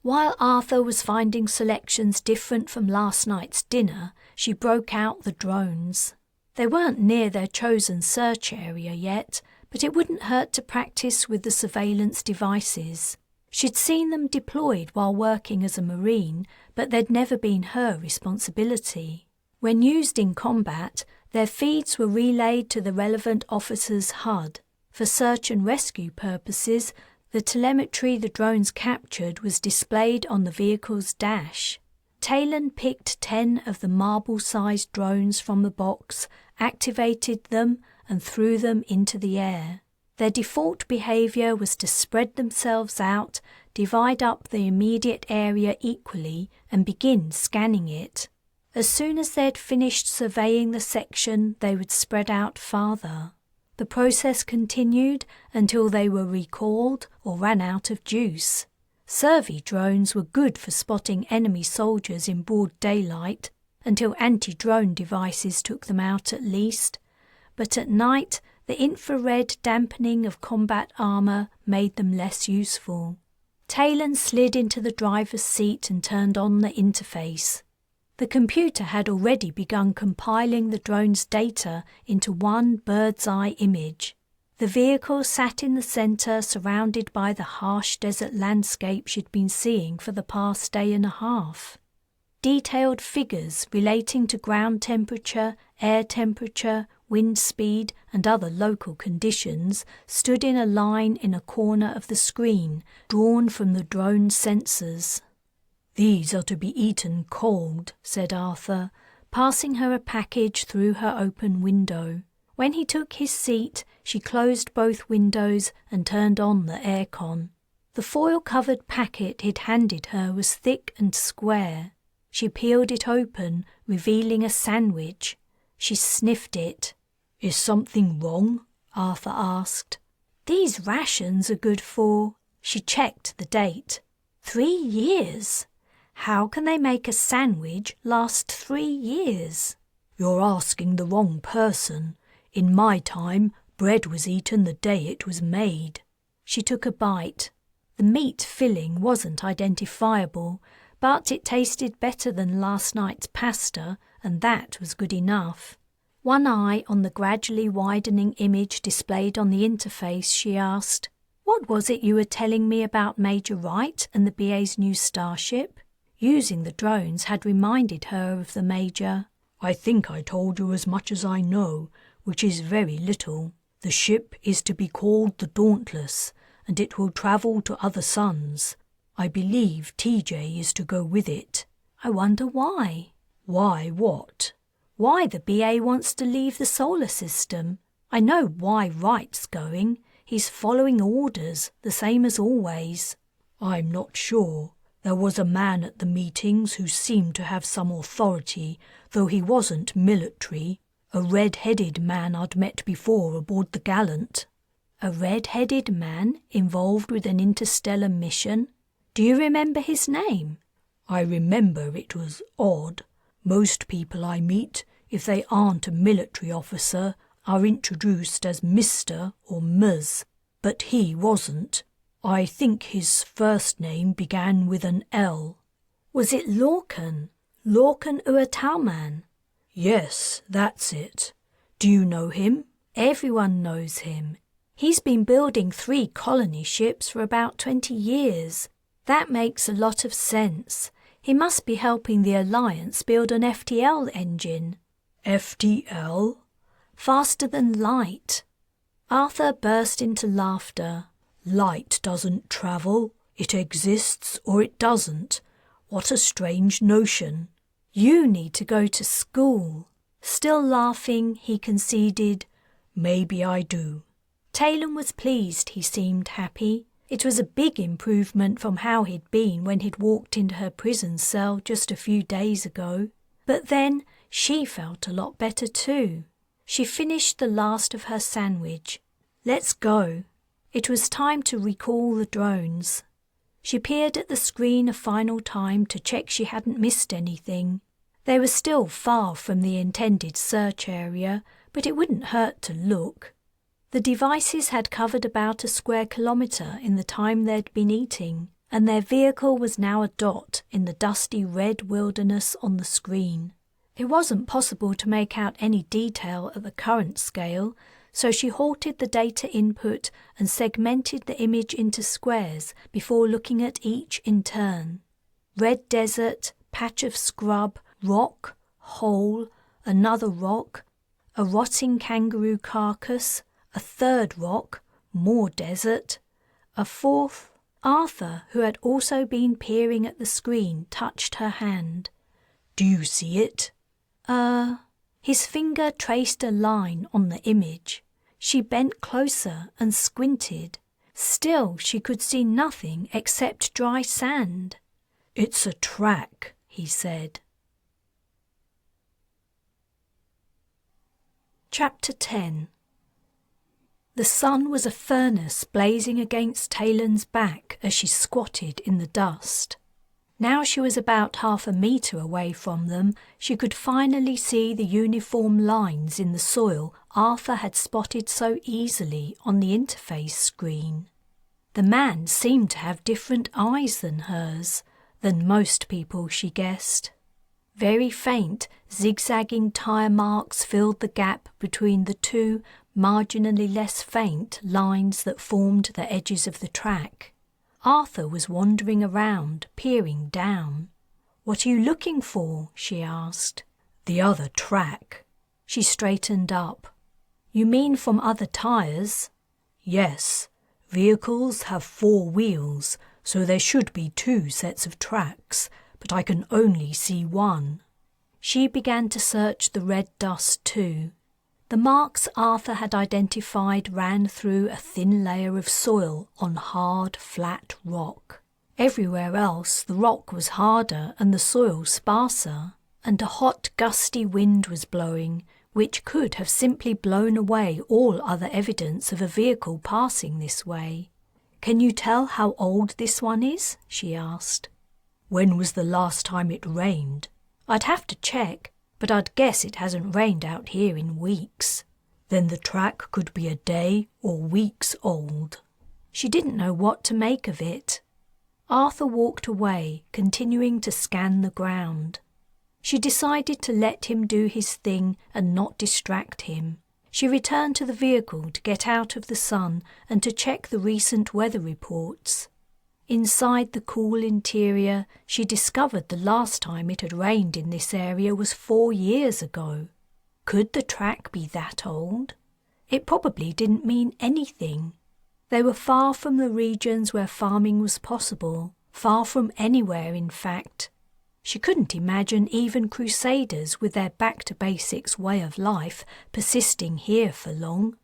While Arthur was finding selections different from last night's dinner, she broke out the drones. They weren't near their chosen search area yet, but it wouldn't hurt to practice with the surveillance devices. She'd seen them deployed while working as a Marine, but they'd never been her responsibility. When used in combat, their feeds were relayed to the relevant officer's HUD. For search and rescue purposes, The telemetry the drones captured was displayed on the vehicle's dash. Taylan picked 10 of the marble-sized drones from the box, activated them, and threw them into the air. Their default behavior was to spread themselves out, divide up the immediate area equally, and begin scanning it. As soon as they'd finished surveying the section, they would spread out farther. The process continued until they were recalled or ran out of juice. Survey drones were good for spotting enemy soldiers in broad daylight, until anti-drone devices took them out at least. But at night, the infrared dampening of combat armour made them less useful. Taylan slid into the driver's seat and turned on the interface. The computer had already begun compiling the drone's data into one bird's-eye image. The vehicle sat in the centre, surrounded by the harsh desert landscape she'd been seeing for the past day and a half. Detailed figures relating to ground temperature, air temperature, wind speed and other local conditions stood in a line in a corner of the screen, drawn from the drone's sensors. "These are to be eaten cold," said Arthur, passing her a package through her open window. When he took his seat, she closed both windows and turned on the aircon. The foil-covered packet he'd handed her was thick and square. She peeled it open, revealing a sandwich. She sniffed it. "Is something wrong?" Arthur asked. "These rations are good for—" She checked the date. 3 years. How can they make a sandwich last 3 years? "You're asking the wrong person. In my time, bread was eaten the day it was made." She took a bite. The meat filling wasn't identifiable, but it tasted better than last night's pasta, and that was good enough. One eye on the gradually widening image displayed on the interface, she asked, "What was it you were telling me about Major Wright and the BA's new starship?" Using the drones had reminded her of the Major. "I think I told you as much as I know, which is very little. The ship is to be called the Dauntless, and it will travel to other suns. I believe TJ is to go with it." "I wonder why." "Why what?" "Why the BA wants to leave the solar system. I know why Wright's going. He's following orders, the same as always." "I'm not sure. There was a man at the meetings who seemed to have some authority, though he wasn't military. A red-headed man I'd met before aboard the Gallant." "A red-headed man involved with an interstellar mission? Do you remember his name?" "I remember it was odd. Most people I meet, if they aren't a military officer, are introduced as Mr. or Ms., but he wasn't. I think his first name began with an L." "Was it Lorcan? Lorcan Uatalman?" "Yes, that's it. Do you know him?" "Everyone knows him. He's been building 3 colony ships for about 20 years. That makes a lot of sense. He must be helping the Alliance build an FTL engine." "FTL?" "Faster than light." Arthur burst into laughter. "Light doesn't travel. It exists or it doesn't. What a strange notion." "You need to go to school." Still laughing, he conceded, "Maybe I do." Taylan was pleased. He seemed happy. It was a big improvement from how he'd been when he'd walked into her prison cell just a few days ago. But then she felt a lot better too. She finished the last of her sandwich. "Let's go." It was time to recall the drones. She peered at the screen a final time to check she hadn't missed anything. They were still far from the intended search area, but it wouldn't hurt to look. The devices had covered about a square kilometre in the time they'd been eating, and their vehicle was now a dot in the dusty red wilderness on the screen. It wasn't possible to make out any detail at the current scale, so she halted the data input and segmented the image into squares before looking at each in turn. Red desert, patch of scrub, rock, hole, another rock, a rotting kangaroo carcass, a third rock, more desert, A fourth, Arthur, who had also been peering at the screen, touched her hand. Do you see it? His finger traced a line on the image. She bent closer and squinted. Still, she could see nothing except dry sand. It's a track, he said. Chapter 10. The sun was a furnace blazing against Taylan's back as she squatted in the dust. Now she was about 1/2 metre away from them, she could finally see the uniform lines in the soil Arthur had spotted so easily on the interface screen. The man seemed to have different eyes than hers, than most people, she guessed. Very faint, zigzagging tyre marks filled the gap between the two, marginally less faint, lines that formed the edges of the track. Arthur was wandering around, peering down. "What are you looking for?" she asked. "The other track." She straightened up. "You mean from other tyres?" "Yes. Vehicles have 4 wheels, so there should be 2 sets of tracks, but I can only see 1. She began to search the red dust too. The marks Arthur had identified ran through a thin layer of soil on hard, flat rock. Everywhere else the rock was harder and the soil sparser, and a hot, gusty wind was blowing, which could have simply blown away all other evidence of a vehicle passing this way. "Can you tell how old this one is?" she asked. "When was the last time it rained?" "I'd have to check, but I'd guess it hasn't rained out here in weeks." "Then the track could be a day or weeks old." She didn't know what to make of it. Arthur walked away, continuing to scan the ground. She decided to let him do his thing and not distract him. She returned to the vehicle to get out of the sun and to check the recent weather reports. Inside the cool interior, she discovered the last time it had rained in this area was 4 years ago. Could the track be that old? It probably didn't mean anything. They were far from the regions where farming was possible, far from anywhere, in fact. She couldn't imagine even Crusaders with their back-to-basics way of life persisting here for long.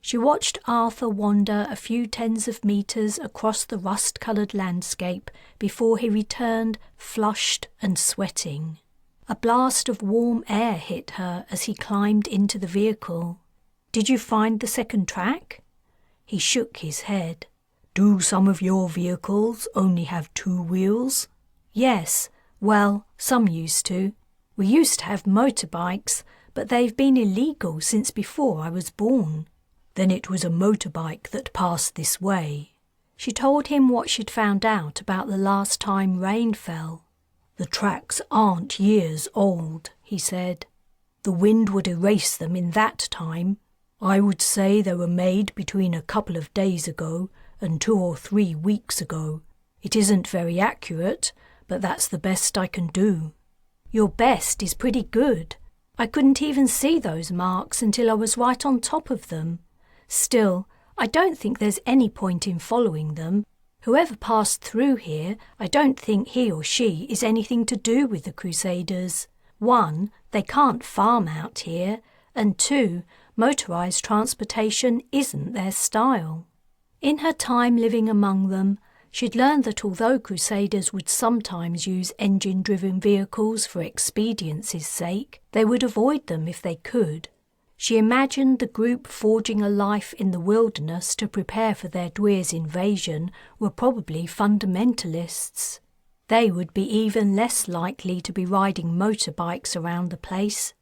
She watched Arthur wander a few tens of metres across the rust-coloured landscape before he returned, flushed and sweating. A blast of warm air hit her as he climbed into the vehicle. "Did you find the second track?" He shook his head. "Do some of your vehicles only have 2 wheels?" "Yes. Well, some used to. We used to have motorbikes, but they've been illegal since before I was born." "Then it was a motorbike that passed this way." She told him what she'd found out about the last time rain fell. "The tracks aren't years old," he said. "The wind would erase them in that time. I would say they were made between a couple of days ago and 2 or 3 weeks ago. It isn't very accurate, but that's the best I can do." "Your best is pretty good. I couldn't even see those marks until I was right on top of them. Still, I don't think there's any point in following them. Whoever passed through here, I don't think he or she is anything to do with the Crusaders. 1, they can't farm out here, and 2, motorised transportation isn't their style." In her time living among them, she'd learned that although Crusaders would sometimes use engine-driven vehicles for expediency's sake, they would avoid them if they could. She imagined the group forging a life in the wilderness to prepare for their Dweer's invasion were probably fundamentalists. They would be even less likely to be riding motorbikes around the place.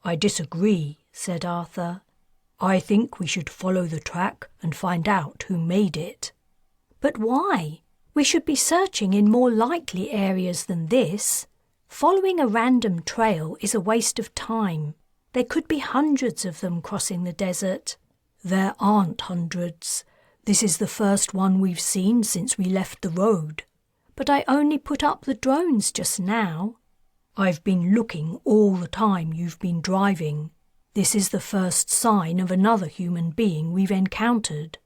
"I disagree," said Arthur. "I think we should follow the track and find out who made it." "But why? We should be searching in more likely areas than this. Following a random trail is a waste of time. There could be hundreds of them crossing the desert." "There aren't hundreds. This is the first one we've seen since we left the road." "But I only put up the drones just now." "I've been looking all the time you've been driving. This is the first sign of another human being we've encountered."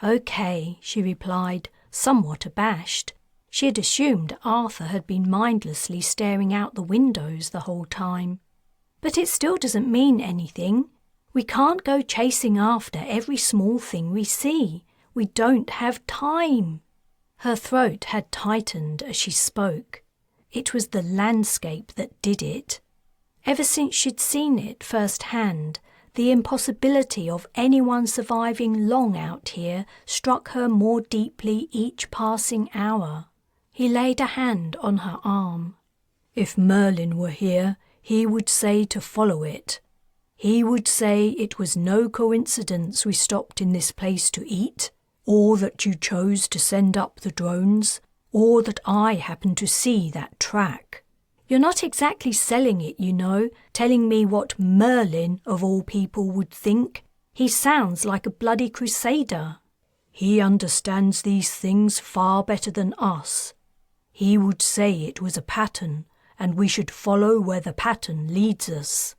"Okay," she replied, somewhat abashed. She had assumed Arthur had been mindlessly staring out the windows the whole time. "But it still doesn't mean anything. We can't go chasing after every small thing we see. We don't have time." Her throat had tightened as she spoke. It was the landscape that did it. Ever since she'd seen it firsthand, the impossibility of anyone surviving long out here struck her more deeply each passing hour. He laid a hand on her arm. "If Merlin were here, he would say to follow it. He would say it was no coincidence we stopped in this place to eat, or that you chose to send up the drones, or that I happened to see that track. You're not exactly selling it, you know, telling me what Merlin, of all people, would think. He sounds like a bloody Crusader." "He understands these things far better than us. He would say it was a pattern, and we should follow where the pattern leads us."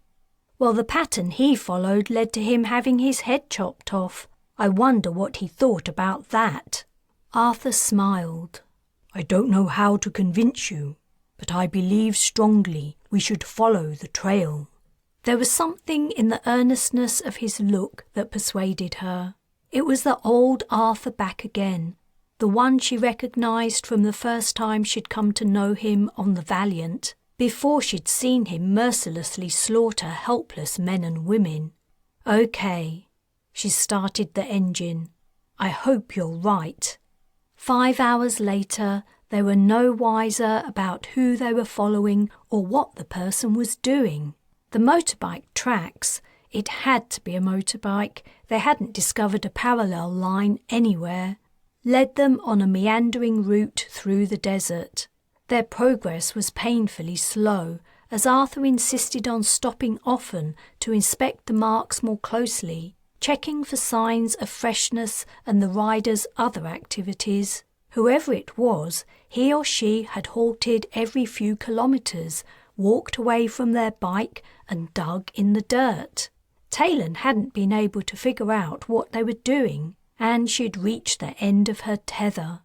"Well, the pattern he followed led to him having his head chopped off. I wonder what he thought about that." Arthur smiled. "I don't know how to convince you, but I believe strongly we should follow the trail." There was something in the earnestness of his look that persuaded her. It was the old Arthur back again, the one she recognized from the first time she'd come to know him on the Valiant, before she'd seen him mercilessly slaughter helpless men and women. "Okay." She started the engine. "I hope you're right." 5 hours later, they were no wiser about who they were following or what the person was doing. The motorbike tracks, it had to be a motorbike, they hadn't discovered a parallel line anywhere, led them on a meandering route through the desert. Their progress was painfully slow, as Arthur insisted on stopping often to inspect the marks more closely, checking for signs of freshness and the rider's other activities. Whoever it was, he or she had halted every few kilometres, walked away from their bike and dug in the dirt. Taylan hadn't been able to figure out what they were doing, and she'd reached the end of her tether.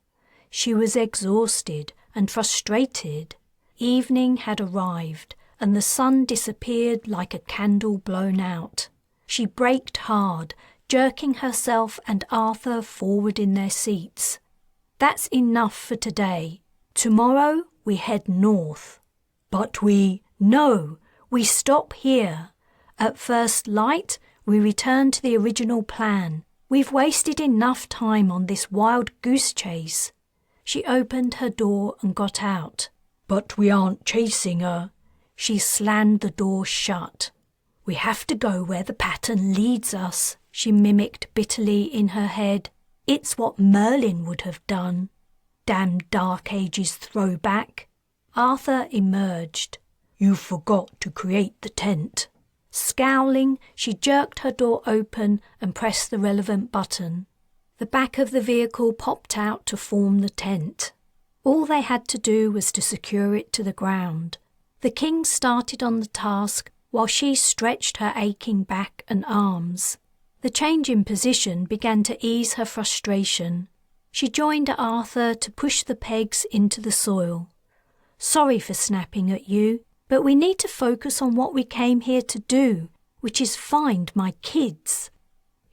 She was exhausted and frustrated. Evening had arrived, and the sun disappeared like a candle blown out. She braked hard, jerking herself and Arthur forward in their seats. "That's enough for today. Tomorrow we head north." "But No, we stop here. At first light, we return to the original plan. We've wasted enough time on this wild goose chase." She opened her door and got out. "But we aren't chasing her." She slammed the door shut. "We have to go where the pattern leads us," she mimicked bitterly in her head. "It's what Merlin would have done. Damn Dark Ages throwback." Arthur emerged. "You forgot to create the tent." Scowling, she jerked her door open and pressed the relevant button. The back of the vehicle popped out to form the tent. All they had to do was to secure it to the ground. The king started on the task while she stretched her aching back and arms. The change in position began to ease her frustration. She joined Arthur to push the pegs into the soil. "Sorry for snapping at you, but we need to focus on what we came here to do, which is find my kids."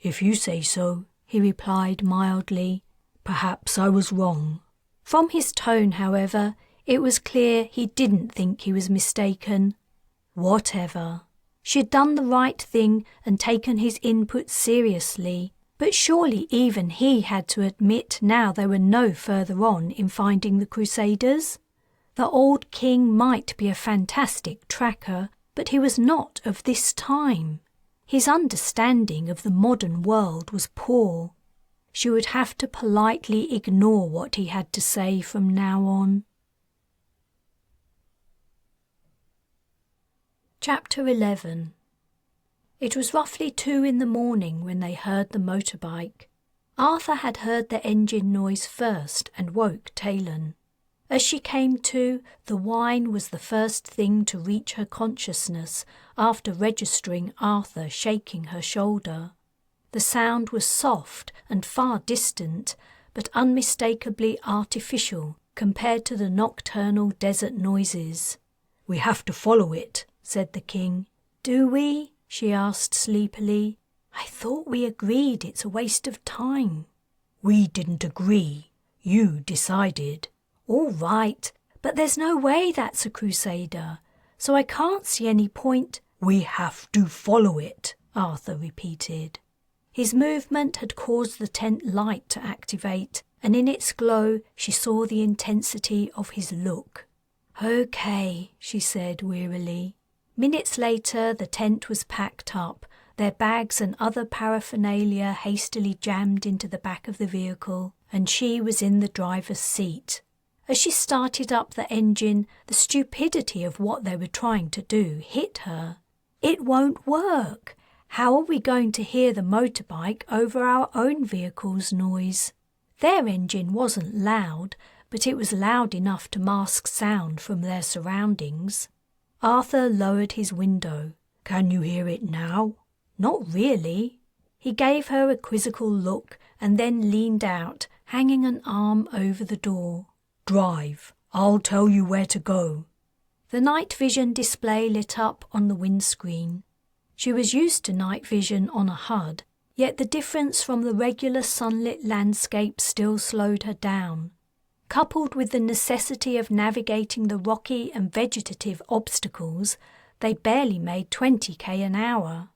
"If you say so," he replied mildly. "Perhaps I was wrong." From his tone, however, it was clear he didn't think he was mistaken. Whatever. She had done the right thing and taken his input seriously, but surely even he had to admit now they were no further on in finding the Crusaders. The old king might be a fantastic tracker, but he was not of this time. His understanding of the modern world was poor. She would have to politely ignore what he had to say from now on. Chapter 11. It was roughly 2 in the morning when they heard the motorbike. Arthur had heard the engine noise first and woke Taylan. As she came to, the whine was the first thing to reach her consciousness after registering Arthur shaking her shoulder. The sound was soft and far distant, but unmistakably artificial compared to the nocturnal desert noises. "We have to follow it," said the king. "Do we?" she asked sleepily. "I thought we agreed it's a waste of time." "We didn't agree. You decided." "All right, but there's no way that's a Crusader, so I can't see any point." "We have to follow it," Arthur repeated. His movement had caused the tent light to activate, and in its glow she saw the intensity of his look. "Okay," she said wearily. Minutes later, the tent was packed up, their bags and other paraphernalia hastily jammed into the back of the vehicle, and she was in the driver's seat. As she started up the engine, the stupidity of what they were trying to do hit her. It won't work. How are we going to hear the motorbike over our own vehicle's noise? Their engine wasn't loud, but it was loud enough to mask sound from their surroundings. Arthur lowered his window. "Can you hear it now?" "Not really." He gave her a quizzical look and then leaned out, hanging an arm over the door. "Drive. I'll tell you where to go." The night vision display lit up on the windscreen. She was used to night vision on a HUD, yet the difference from the regular sunlit landscape still slowed her down. Coupled with the necessity of navigating the rocky and vegetative obstacles, they barely made 20 km an hour.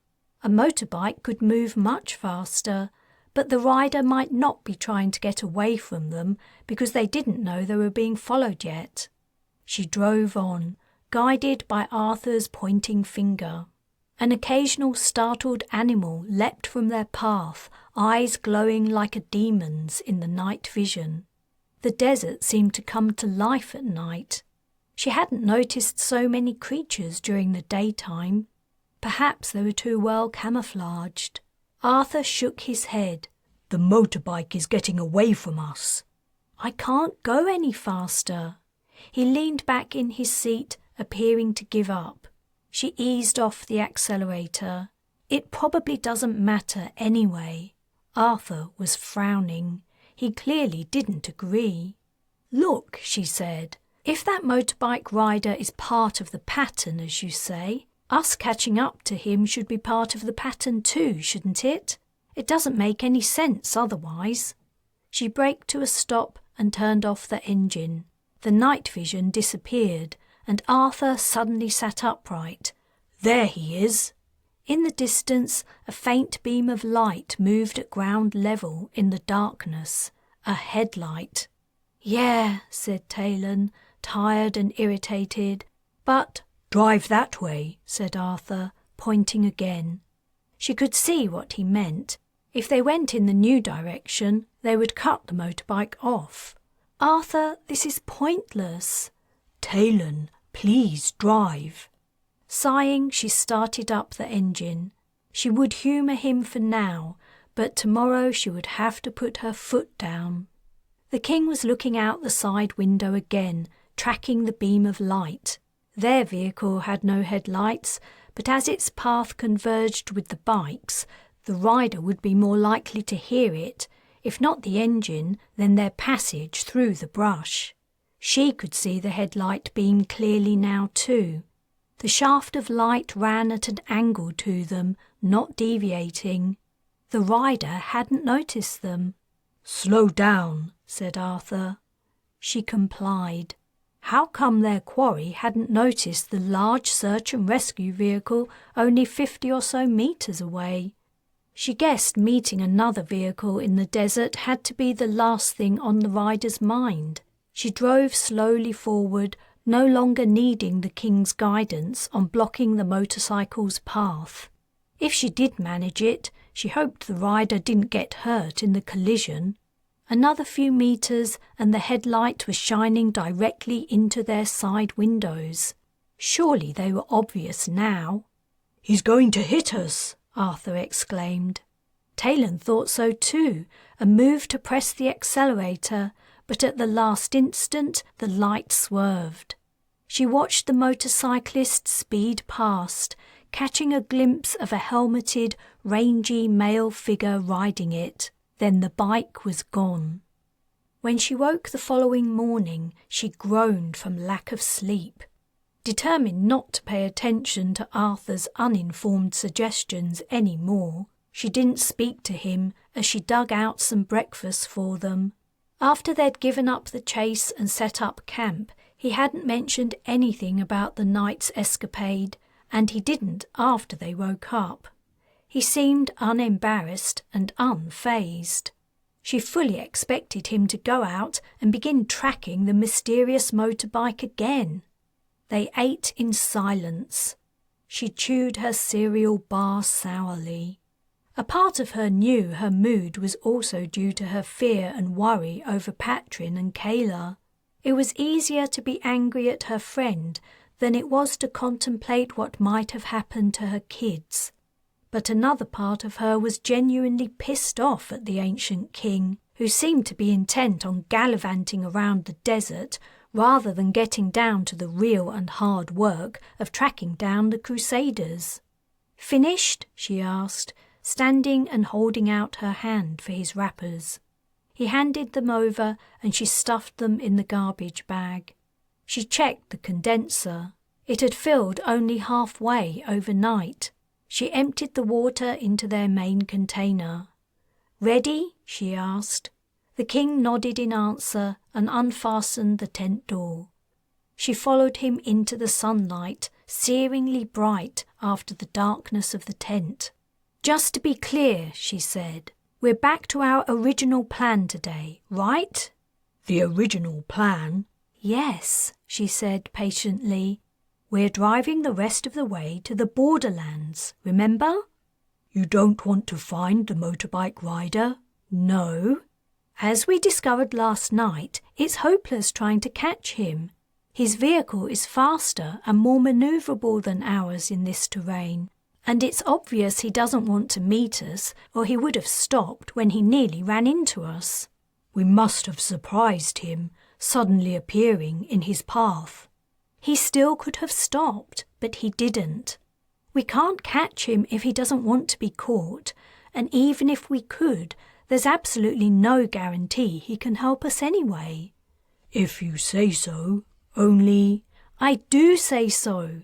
A motorbike could move much faster, but the rider might not be trying to get away from them because they didn't know they were being followed yet. She drove on, guided by Arthur's pointing finger. An occasional startled animal leapt from their path, eyes glowing like a demon's in the night vision. The desert seemed to come to life at night. She hadn't noticed so many creatures during the daytime. Perhaps they were too well camouflaged. Arthur shook his head. "The motorbike is getting away from us." "I can't go any faster." He leaned back in his seat, appearing to give up. She eased off the accelerator. "It probably doesn't matter anyway." Arthur was frowning. He clearly didn't agree. "Look," she said, "if that motorbike rider is part of the pattern, as you say, us catching up to him should be part of the pattern too, shouldn't it? It doesn't make any sense otherwise." She braked to a stop and turned off the engine. The night vision disappeared, and Arthur suddenly sat upright. "There he is!" In the distance, a faint beam of light moved at ground level in the darkness. A headlight. "Yeah," said Taylan, tired and irritated. "But—" "Drive that way," said Arthur, pointing again. She could see what he meant. If they went in the new direction, they would cut the motorbike off. "Arthur, this is pointless." "Taylan, please drive." Sighing, she started up the engine. She would humour him for now, but tomorrow she would have to put her foot down. The king was looking out the side window again, tracking the beam of light. Their vehicle had no headlights, but as its path converged with the bike's, the rider would be more likely to hear it, if not the engine, then their passage through the brush. She could see the headlight beam clearly now too. The shaft of light ran at an angle to them, not deviating. The rider hadn't noticed them. "Slow down," said Arthur. She complied. How come their quarry hadn't noticed the large search and rescue vehicle only 50 or so meters away? She guessed meeting another vehicle in the desert had to be the last thing on the rider's mind. She drove slowly forward, no longer needing the king's guidance on blocking the motorcycle's path. If she did manage it, she hoped the rider didn't get hurt in the collision. Another few meters and the headlight was shining directly into their side windows. Surely they were obvious now. "He's going to hit us," Arthur exclaimed. Taylan thought so too, and moved to press the accelerator, but at the last instant the light swerved. She watched the motorcyclist speed past, catching a glimpse of a helmeted, rangy male figure riding it. Then the bike was gone. When she woke the following morning, she groaned from lack of sleep. Determined not to pay attention to Arthur's uninformed suggestions any more, she didn't speak to him as she dug out some breakfast for them. After they'd given up the chase and set up camp, he hadn't mentioned anything about the night's escapade, and he didn't after they woke up. He seemed unembarrassed and unfazed. She fully expected him to go out and begin tracking the mysterious motorbike again. They ate in silence. She chewed her cereal bar sourly. A part of her knew her mood was also due to her fear and worry over Patrin and Kayla. It was easier to be angry at her friend than it was to contemplate what might have happened to her kids. But another part of her was genuinely pissed off at the ancient king, who seemed to be intent on gallivanting around the desert rather than getting down to the real and hard work of tracking down the Crusaders. "Finished?" she asked, standing and holding out her hand for his wrappers. He handed them over and she stuffed them in the garbage bag. She checked the condenser. It had filled only halfway overnight. She emptied the water into their main container. "Ready?" she asked. The king nodded in answer and unfastened the tent door. She followed him into the sunlight, searingly bright after the darkness of the tent. "Just to be clear," she said, "we're back to our original plan today, right?" "The original plan?" "Yes," she said patiently. "We're driving the rest of the way to the borderlands, remember?" "You don't want to find the motorbike rider?" "No. As we discovered last night, it's hopeless trying to catch him. His vehicle is faster and more maneuverable than ours in this terrain, and it's obvious he doesn't want to meet us, or he would have stopped when he nearly ran into us." "We must have surprised him, suddenly appearing in his path." "He still could have stopped, but he didn't. We can't catch him if he doesn't want to be caught, and even if we could, there's absolutely no guarantee he can help us anyway." "If you say so, only—" "I do say so.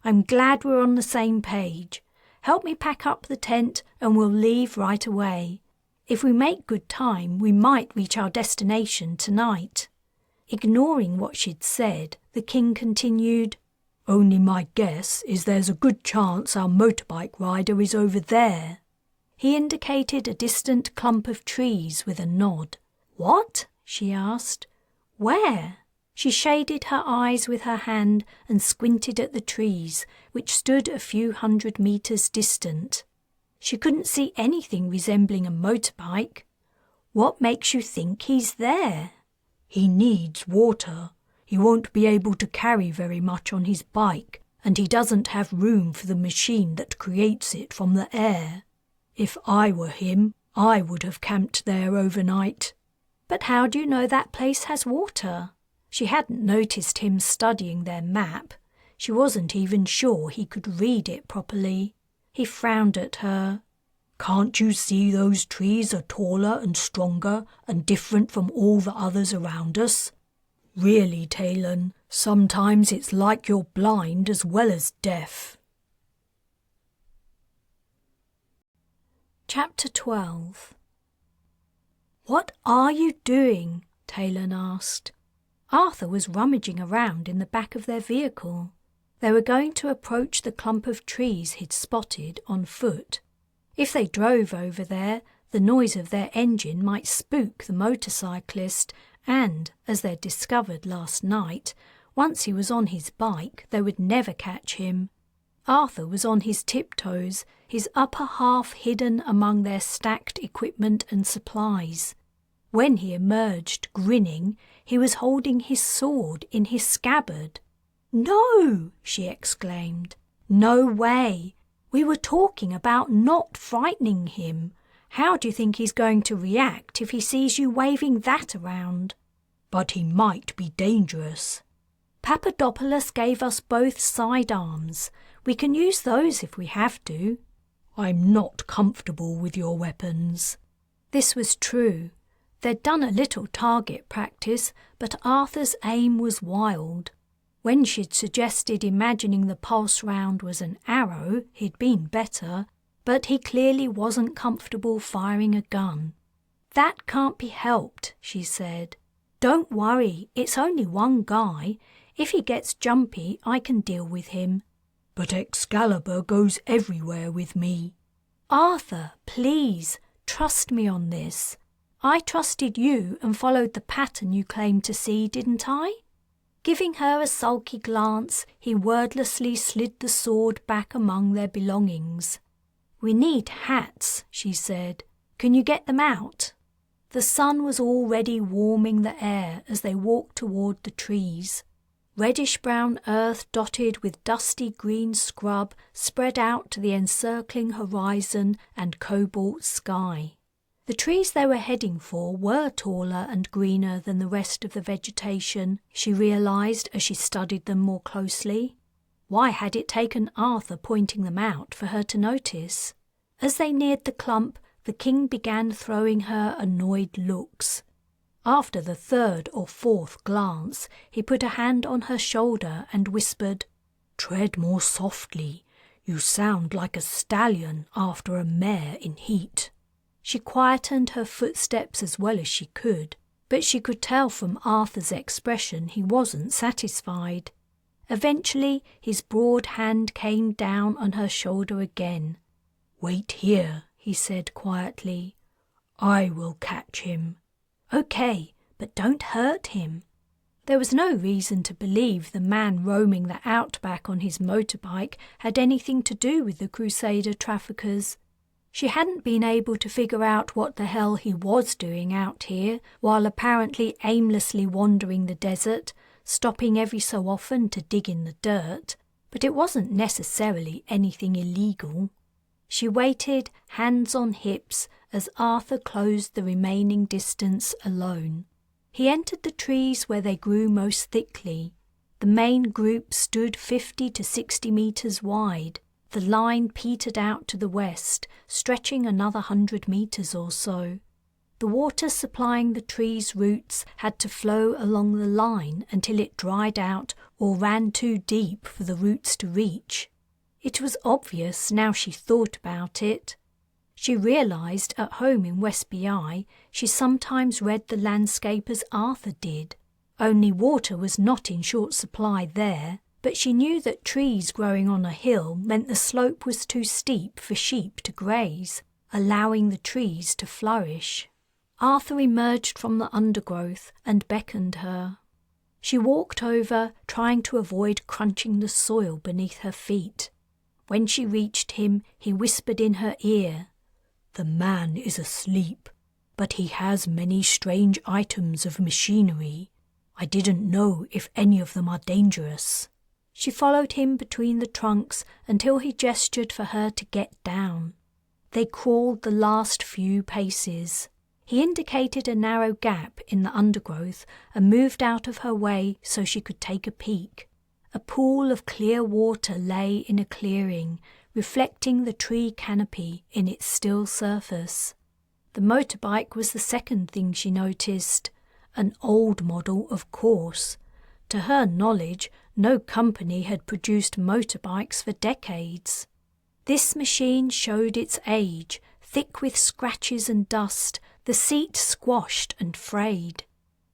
I'm glad we're on the same page. Help me pack up the tent and we'll leave right away. If we make good time, we might reach our destination tonight." Ignoring what she'd said, the king continued, "Only my guess is there's a good chance our motorbike rider is over there." He indicated a distant clump of trees with a nod. "What?" she asked. "Where?" She shaded her eyes with her hand and squinted at the trees, which stood a few 100 meters distant. She couldn't see anything resembling a motorbike. "What makes you think he's there?" "He needs water. He won't be able to carry very much on his bike, and he doesn't have room for the machine that creates it from the air. If I were him, I would have camped there overnight." "But how do you know that place has water?" She hadn't noticed him studying their map. She wasn't even sure he could read it properly. He frowned at her. "Can't you see those trees are taller and stronger and different from all the others around us? Really, Taylan, sometimes it's like you're blind as well as deaf." Chapter 12. "What are you doing?" Taylan asked. Arthur was rummaging around in the back of their vehicle. They were going to approach the clump of trees he'd spotted on foot. If they drove over there, the noise of their engine might spook the motorcyclist, and, as they'd discovered last night, once he was on his bike, they would never catch him. Arthur was on his tiptoes, his upper half hidden among their stacked equipment and supplies. When he emerged, grinning, he was holding his sword in his scabbard. "No!" she exclaimed. "No way! We were talking about not frightening him. How do you think he's going to react if he sees you waving that around?" "But he might be dangerous." "Papadopoulos gave us both sidearms. We can use those if we have to." I'm not comfortable with your weapons." This was true. They'd done a little target practice, but Arthur's aim was wild. When she'd suggested imagining the pulse round was an arrow, he'd been better, but he clearly wasn't comfortable firing a gun. "That can't be helped," she said. "Don't worry, it's only one guy. If he gets jumpy, I can deal with him." "But Excalibur goes everywhere with me." "Arthur, please, trust me on this. I trusted you and followed the pattern you claimed to see, didn't I?" Giving her a sulky glance, he wordlessly slid the sword back among their belongings. "We need hats," she said. "Can you get them out?" The sun was already warming the air as they walked toward the trees. Reddish-brown earth dotted with dusty green scrub spread out to the encircling horizon and cobalt sky. The trees they were heading for were taller and greener than the rest of the vegetation, she realized as she studied them more closely. Why had it taken Arthur pointing them out for her to notice? As they neared the clump, the king began throwing her annoyed looks. After the third or fourth glance, he put a hand on her shoulder and whispered, "Tread more softly. You sound like a stallion after a mare in heat." She quietened her footsteps as well as she could, but she could tell from Arthur's expression he wasn't satisfied. Eventually, his broad hand came down on her shoulder again. "Wait here," he said quietly. "I will catch him." "Okay, but don't hurt him." There was no reason to believe the man roaming the outback on his motorbike had anything to do with the Crusader traffickers. She hadn't been able to figure out what the hell he was doing out here while apparently aimlessly wandering the desert, stopping every so often to dig in the dirt, but it wasn't necessarily anything illegal. She waited, hands on hips, as Arthur closed the remaining distance alone. He entered the trees where they grew most thickly. The main group stood 50 to 60 meters wide. The line petered out to the west, stretching another 100 meters or so. The water supplying the trees' roots had to flow along the line until it dried out or ran too deep for the roots to reach. It was obvious now she thought about it. She realized at home in West BI she sometimes read the landscape as Arthur did. Only water was not in short supply there, but she knew that trees growing on a hill meant the slope was too steep for sheep to graze, allowing the trees to flourish. Arthur emerged from the undergrowth and beckoned her. She walked over, trying to avoid crunching the soil beneath her feet. When she reached him, he whispered in her ear, "The man is asleep, but he has many strange items of machinery. I didn't know if any of them are dangerous." She followed him between the trunks until he gestured for her to get down. They crawled the last few paces. He indicated a narrow gap in the undergrowth and moved out of her way so she could take a peek. A pool of clear water lay in a clearing, reflecting the tree canopy in its still surface. The motorbike was the second thing she noticed. An old model, of course. To her knowledge, no company had produced motorbikes for decades. This machine showed its age, thick with scratches and dust, the seat squashed and frayed.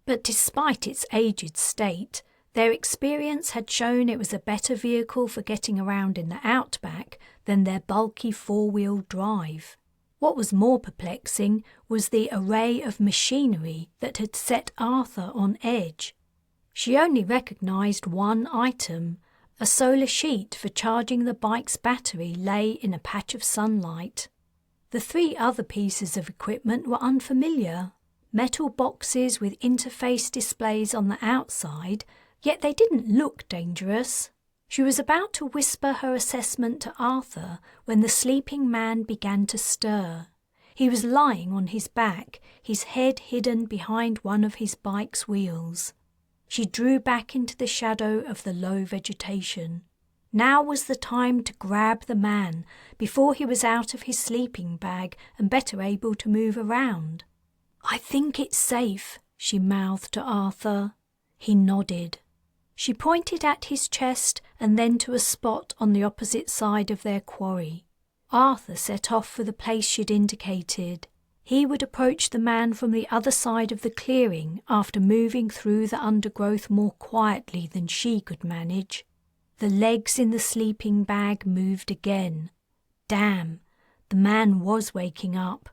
But despite its aged state, their experience had shown it was a better vehicle for getting around in the outback than their bulky four-wheel drive. What was more perplexing was the array of machinery that had set Arthur on edge. She only recognized one item. A solar sheet for charging the bike's battery lay in a patch of sunlight. The three other pieces of equipment were unfamiliar. Metal boxes with interface displays on the outside, yet they didn't look dangerous. She was about to whisper her assessment to Arthur when the sleeping man began to stir. He was lying on his back, his head hidden behind one of his bike's wheels. She drew back into the shadow of the low vegetation. Now was the time to grab the man before he was out of his sleeping bag and better able to move around. "I think it's safe," she mouthed to Arthur. He nodded. She pointed at his chest and then to a spot on the opposite side of their quarry. Arthur set off for the place she'd indicated. He would approach the man from the other side of the clearing after moving through the undergrowth more quietly than she could manage. The legs in the sleeping bag moved again. Damn, the man was waking up.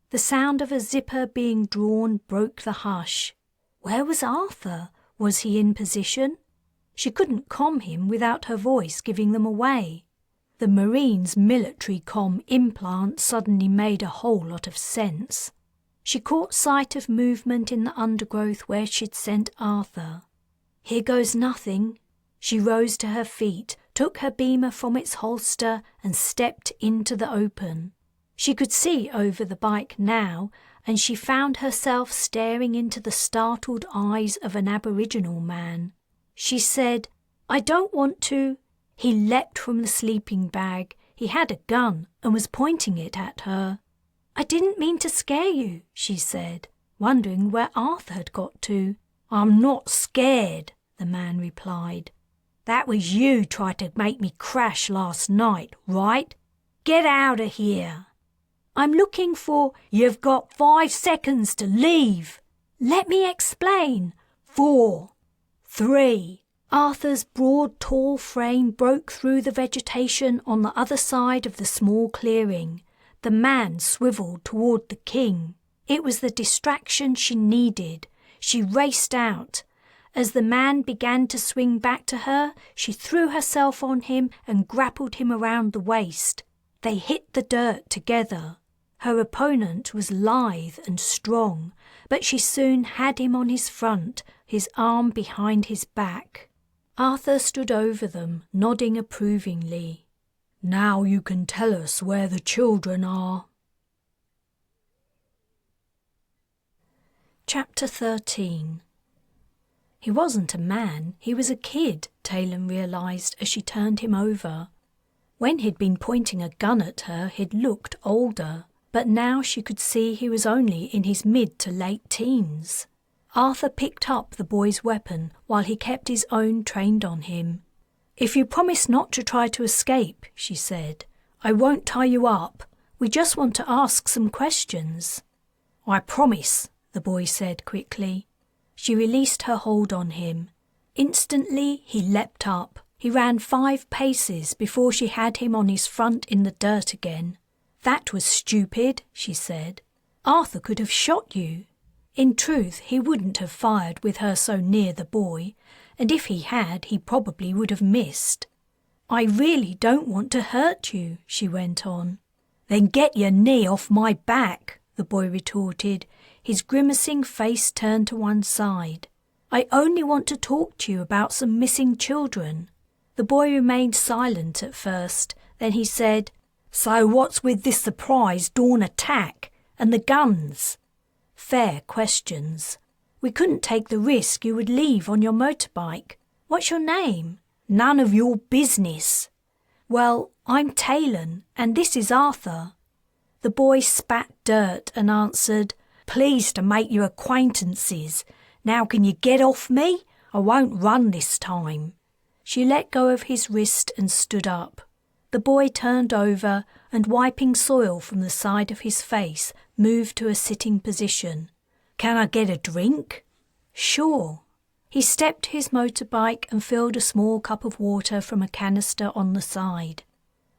The sound of a zipper being drawn broke the hush. Where was Arthur? Was he in position? She couldn't comm him without her voice giving them away. The Marine's military comm implant suddenly made a whole lot of sense. She caught sight of movement in the undergrowth where she'd sent Arthur. Here goes nothing. She rose to her feet, took her beamer from its holster and stepped into the open. She could see over the bike now, and she found herself staring into the startled eyes of an Aboriginal man. She said, "I don't want to." He leapt from the sleeping bag. He had a gun and was pointing it at her. "I didn't mean to scare you," she said, wondering where Arthur had got to. "I'm not scared," the man replied. "That was you tried to make me crash last night, right? Get out of here." "I'm looking for—" "You've got 5 seconds to leave." "Let me explain." 4, 3. Arthur's broad, tall frame broke through the vegetation on the other side of the small clearing. The man swiveled toward the king. It was the distraction she needed. She raced out. As the man began to swing back to her, she threw herself on him and grappled him around the waist. They hit the dirt together. Her opponent was lithe and strong, but she soon had him on his front, his arm behind his back. Arthur stood over them, nodding approvingly. "Now you can tell us where the children are." Chapter 13. He wasn't a man, he was a kid, Taylan realised as she turned him over. When he'd been pointing a gun at her, he'd looked older, but now she could see he was only in his mid to late teens. Arthur picked up the boy's weapon while he kept his own trained on him. "If you promise not to try to escape," she said, "I won't tie you up. We just want to ask some questions." "I promise," the boy said quickly. She released her hold on him. Instantly he leapt up. He ran 5 paces before she had him on his front in the dirt again. "That was stupid," she said. "Arthur could have shot you." In truth, he wouldn't have fired with her so near the boy, and if he had, he probably would have missed. "I really don't want to hurt you," she went on. "Then get your knee off my back," the boy retorted, his grimacing face turned to one side. "I only want to talk to you about some missing children." The boy remained silent at first, then he said, "So what's with this surprise dawn attack and the guns?" "Fair questions. We couldn't take the risk you would leave on your motorbike. What's your name?" "None of your business." "Well, I'm Taylan, and this is Arthur." The boy spat dirt and answered, "Pleased to make your acquaintances. Now can you get off me? I won't run this time." She let go of his wrist and stood up. The boy turned over and, wiping soil from the side of his face, moved to a sitting position. "Can I get a drink?" "Sure." He stepped to his motorbike and filled a small cup of water from a canister on the side.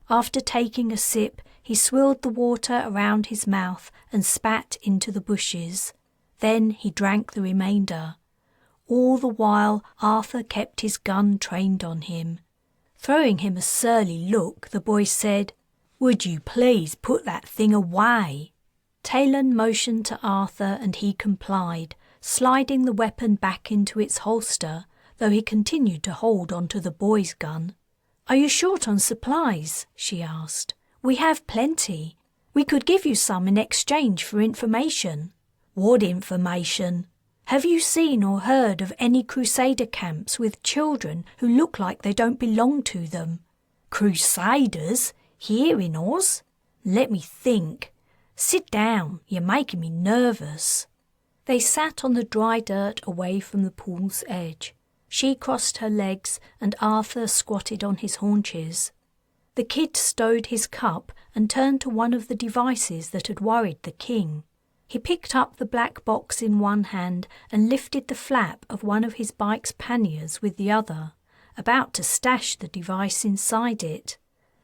After taking a sip, he swilled the water around his mouth and spat into the bushes. Then he drank the remainder. All the while, Arthur kept his gun trained on him. Throwing him a surly look, the boy said, "Would you please put that thing away?" Taylan motioned to Arthur and he complied, sliding the weapon back into its holster, though he continued to hold onto the boy's gun. "Are you short on supplies?" she asked. "We have plenty. We could give you some in exchange for information." "What information?" Have you seen or heard of any Crusader camps with children who look like they don't belong to them? Crusaders? Here in Oz? Let me think. Sit down, you're making me nervous. They sat on the dry dirt away from the pool's edge. She crossed her legs and Arthur squatted on his haunches. The kid stowed his cup and turned to one of the devices that had worried the king. He picked up the black box in one hand and lifted the flap of one of his bike's panniers with the other, about to stash the device inside it.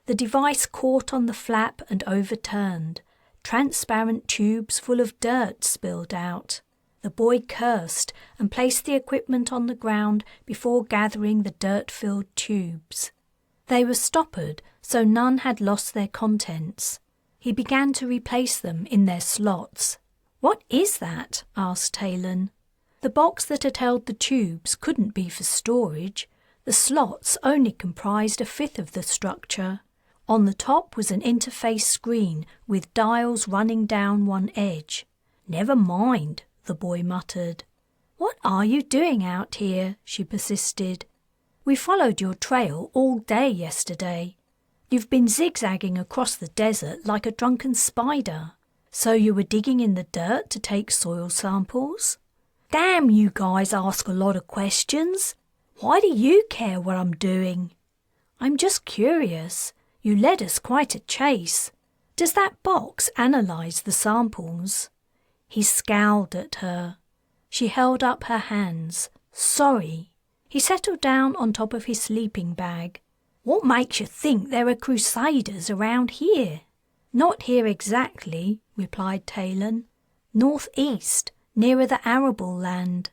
The device caught on the flap and overturned. Transparent tubes full of dirt spilled out. The boy cursed and placed the equipment on the ground before gathering the dirt-filled tubes. They were stoppered, so none had lost their contents. He began to replace them in their slots. "What is that?" asked Taylan. The box that had held the tubes couldn't be for storage. The slots only comprised a fifth of the structure. On the top was an interface screen with dials running down one edge. "Never mind," the boy muttered. "What are you doing out here?" she persisted. "We followed your trail all day yesterday. You've been zigzagging across the desert like a drunken spider. So you were digging in the dirt to take soil samples? Damn, you guys ask a lot of questions. Why do you care what I'm doing?" "I'm just curious. You led us quite a chase. Does that box analyze the samples?" He scowled at her. She held up her hands. "Sorry." He settled down on top of his sleeping bag. "What makes you think there are Crusaders around here?" "Not here exactly," replied Taylan. "Northeast, nearer the arable land."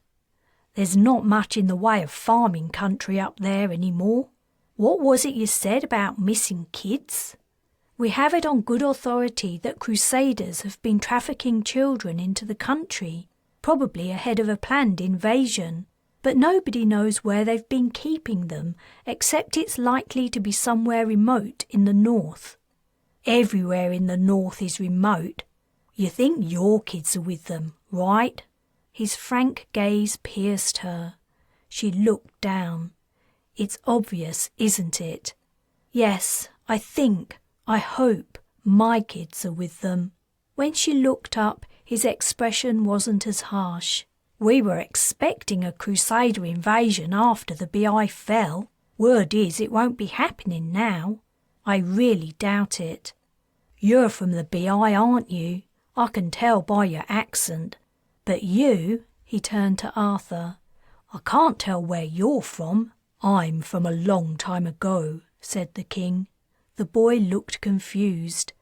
"There's not much in the way of farming country up there anymore. What was it you said about missing kids?" "We have it on good authority that Crusaders have been trafficking children into the country, probably ahead of a planned invasion. But nobody knows where they've been keeping them, except it's likely to be somewhere remote in the north." "Everywhere in the north is remote. You think your kids are with them, right?" His frank gaze pierced her. She looked down. "It's obvious, isn't it? Yes, I hope my kids are with them." When she looked up, his expression wasn't as harsh. "We were expecting a Crusader invasion after the BI fell. Word is it won't be happening now. I really doubt it." "You're from the BI, aren't you? I can tell by your accent. But you," he turned to Arthur, "I can't tell where you're from." "I'm from a long time ago," said the king. The boy looked confused.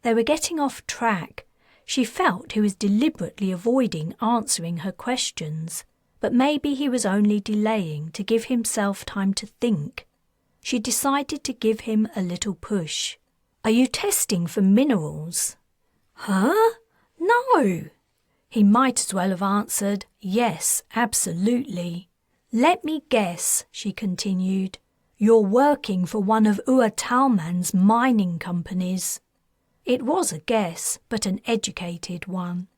They were getting off track. She felt he was deliberately avoiding answering her questions, but maybe he was only delaying to give himself time to think. She decided to give him a little push. "Are you testing for minerals?" "Huh? No." He might as well have answered, "Yes, absolutely." "Let me guess," she continued. "You're working for one of Talman's mining companies." It was a guess, but an educated one.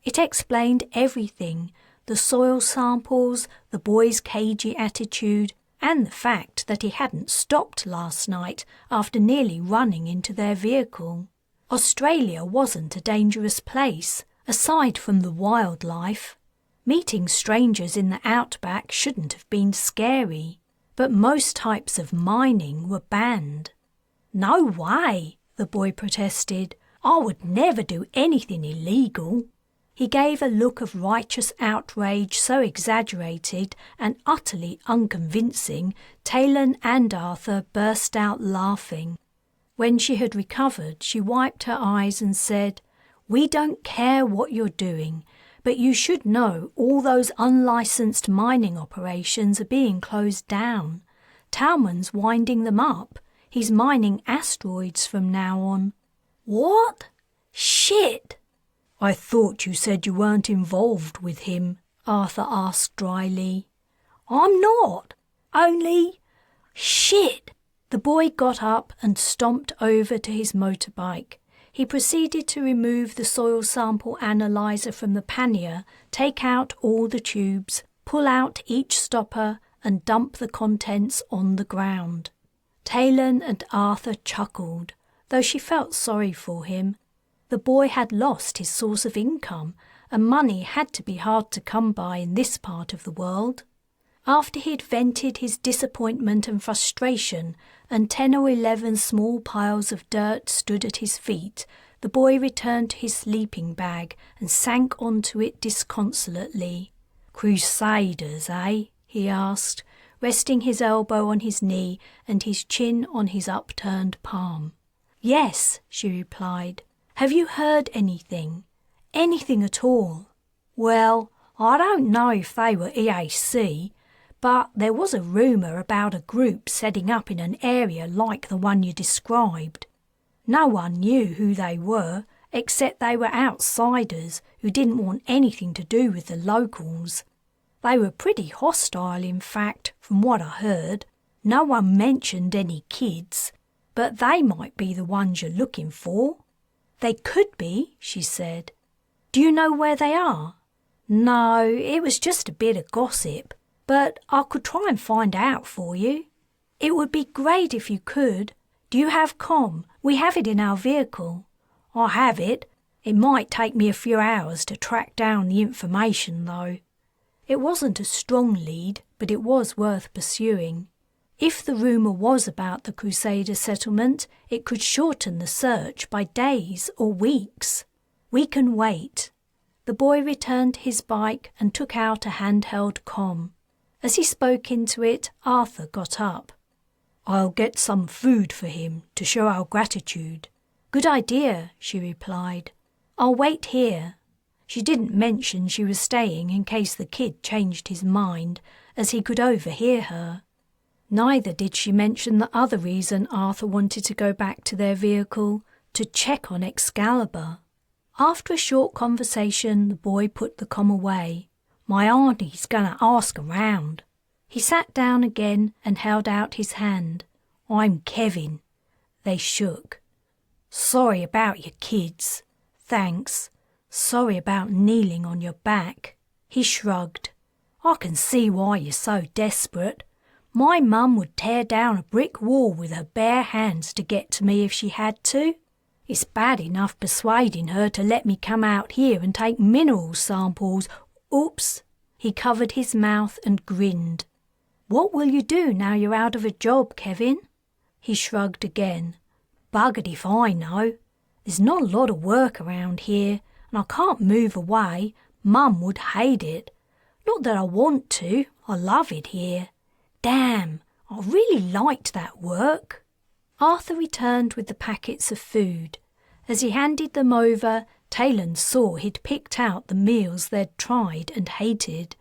It explained everything: the soil samples, the boy's cagey attitude, and the fact that he hadn't stopped last night after nearly running into their vehicle. Australia wasn't a dangerous place, aside from the wildlife. Meeting strangers in the outback shouldn't have been scary, but most types of mining were banned. "No way," the boy protested. "I would never do anything illegal." He gave a look of righteous outrage so exaggerated and utterly unconvincing, Taylan and Arthur burst out laughing. When she had recovered, she wiped her eyes and said, "We don't care what you're doing, but you should know all those unlicensed mining operations are being closed down. Talman's winding them up. He's mining asteroids from now on." "What? Shit!" "I thought you said you weren't involved with him," Arthur asked dryly. "I'm not. Only... shit!" The boy got up and stomped over to his motorbike. He proceeded to remove the soil sample analyzer from the pannier, take out all the tubes, pull out each stopper and dump the contents on the ground. Taylan and Arthur chuckled, though she felt sorry for him. The boy had lost his source of income, and money had to be hard to come by in this part of the world. After he'd vented his disappointment and frustration, and 10 or 11 small piles of dirt stood at his feet, the boy returned to his sleeping bag and sank onto it disconsolately. "Crusaders, eh?" he asked, resting his elbow on his knee and his chin on his upturned palm. "Yes," she replied. "Have you heard anything? Anything at all?" "Well, I don't know if they were EAC, but there was a rumour about a group setting up in an area like the one you described. No one knew who they were, except they were outsiders who didn't want anything to do with the locals. They were pretty hostile, in fact, from what I heard. No one mentioned any kids, but they might be the ones you're looking for." "They could be," she said. "Do you know where they are?" "No, it was just a bit of gossip, but I could try and find out for you." "It would be great if you could. Do you have comm? We have it in our vehicle." "I have it. It might take me a few hours to track down the information, though." It wasn't a strong lead, but it was worth pursuing. If the rumour was about the Crusader settlement, it could shorten the search by days or weeks. "We can wait." The boy returned to his bike and took out a handheld comm. As he spoke into it, Arthur got up. "I'll get some food for him to show our gratitude." "Good idea," she replied. "I'll wait here." She didn't mention she was staying in case the kid changed his mind, as he could overhear her. Neither did she mention the other reason Arthur wanted to go back to their vehicle, to check on Excalibur. After a short conversation, the boy put the comm away. "My auntie's gonna ask around." He sat down again and held out his hand. "I'm Kevin." They shook. "Sorry about your kids." "Thanks. Sorry about kneeling on your back." He shrugged. "I can see why you're so desperate. My mum would tear down a brick wall with her bare hands to get to me if she had to. It's bad enough persuading her to let me come out here and take mineral samples. Oops." He covered his mouth and grinned. "What will you do now you're out of a job, Kevin?" He shrugged again. "Buggered if I know. There's not a lot of work around here, and I can't move away. Mum would hate it. Not that I want to. I love it here. Damn, I really liked that work." Arthur returned with the packets of food. As he handed them over, Taylan saw he'd picked out the meals they'd tried and hated.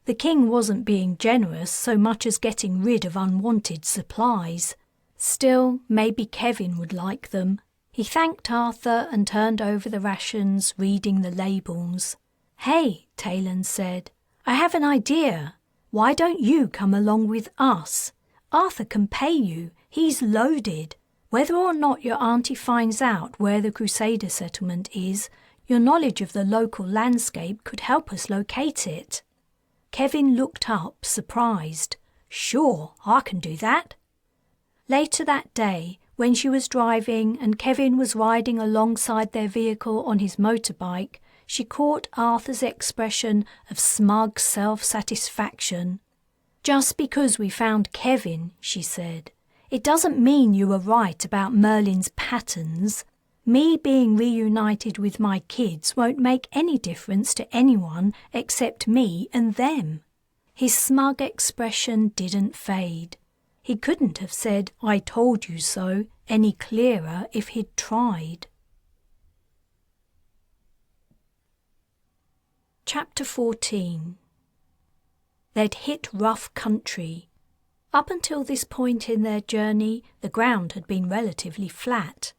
The king wasn't being generous so much as getting rid of unwanted supplies. Still, maybe Kevin would like them. He thanked Arthur and turned over the rations, reading the labels. "Hey," Taylan said, "I have an idea. Why don't you come along with us? Arthur can pay you. He's loaded. Whether or not your auntie finds out where the Crusader settlement is, your knowledge of the local landscape could help us locate it." Kevin looked up, surprised. "Sure, I can do that." Later that day, when she was driving and Kevin was riding alongside their vehicle on his motorbike, she caught Arthur's expression of smug self-satisfaction. "Just because we found Kevin," she said, "it doesn't mean you were right about Merlin's patterns. Me being reunited with my kids won't make any difference to anyone except me and them." His smug expression didn't fade. He couldn't have said, "I told you so," any clearer if he'd tried. Chapter 14. They'd hit rough country. Up until this point in their journey, the ground had been relatively flat.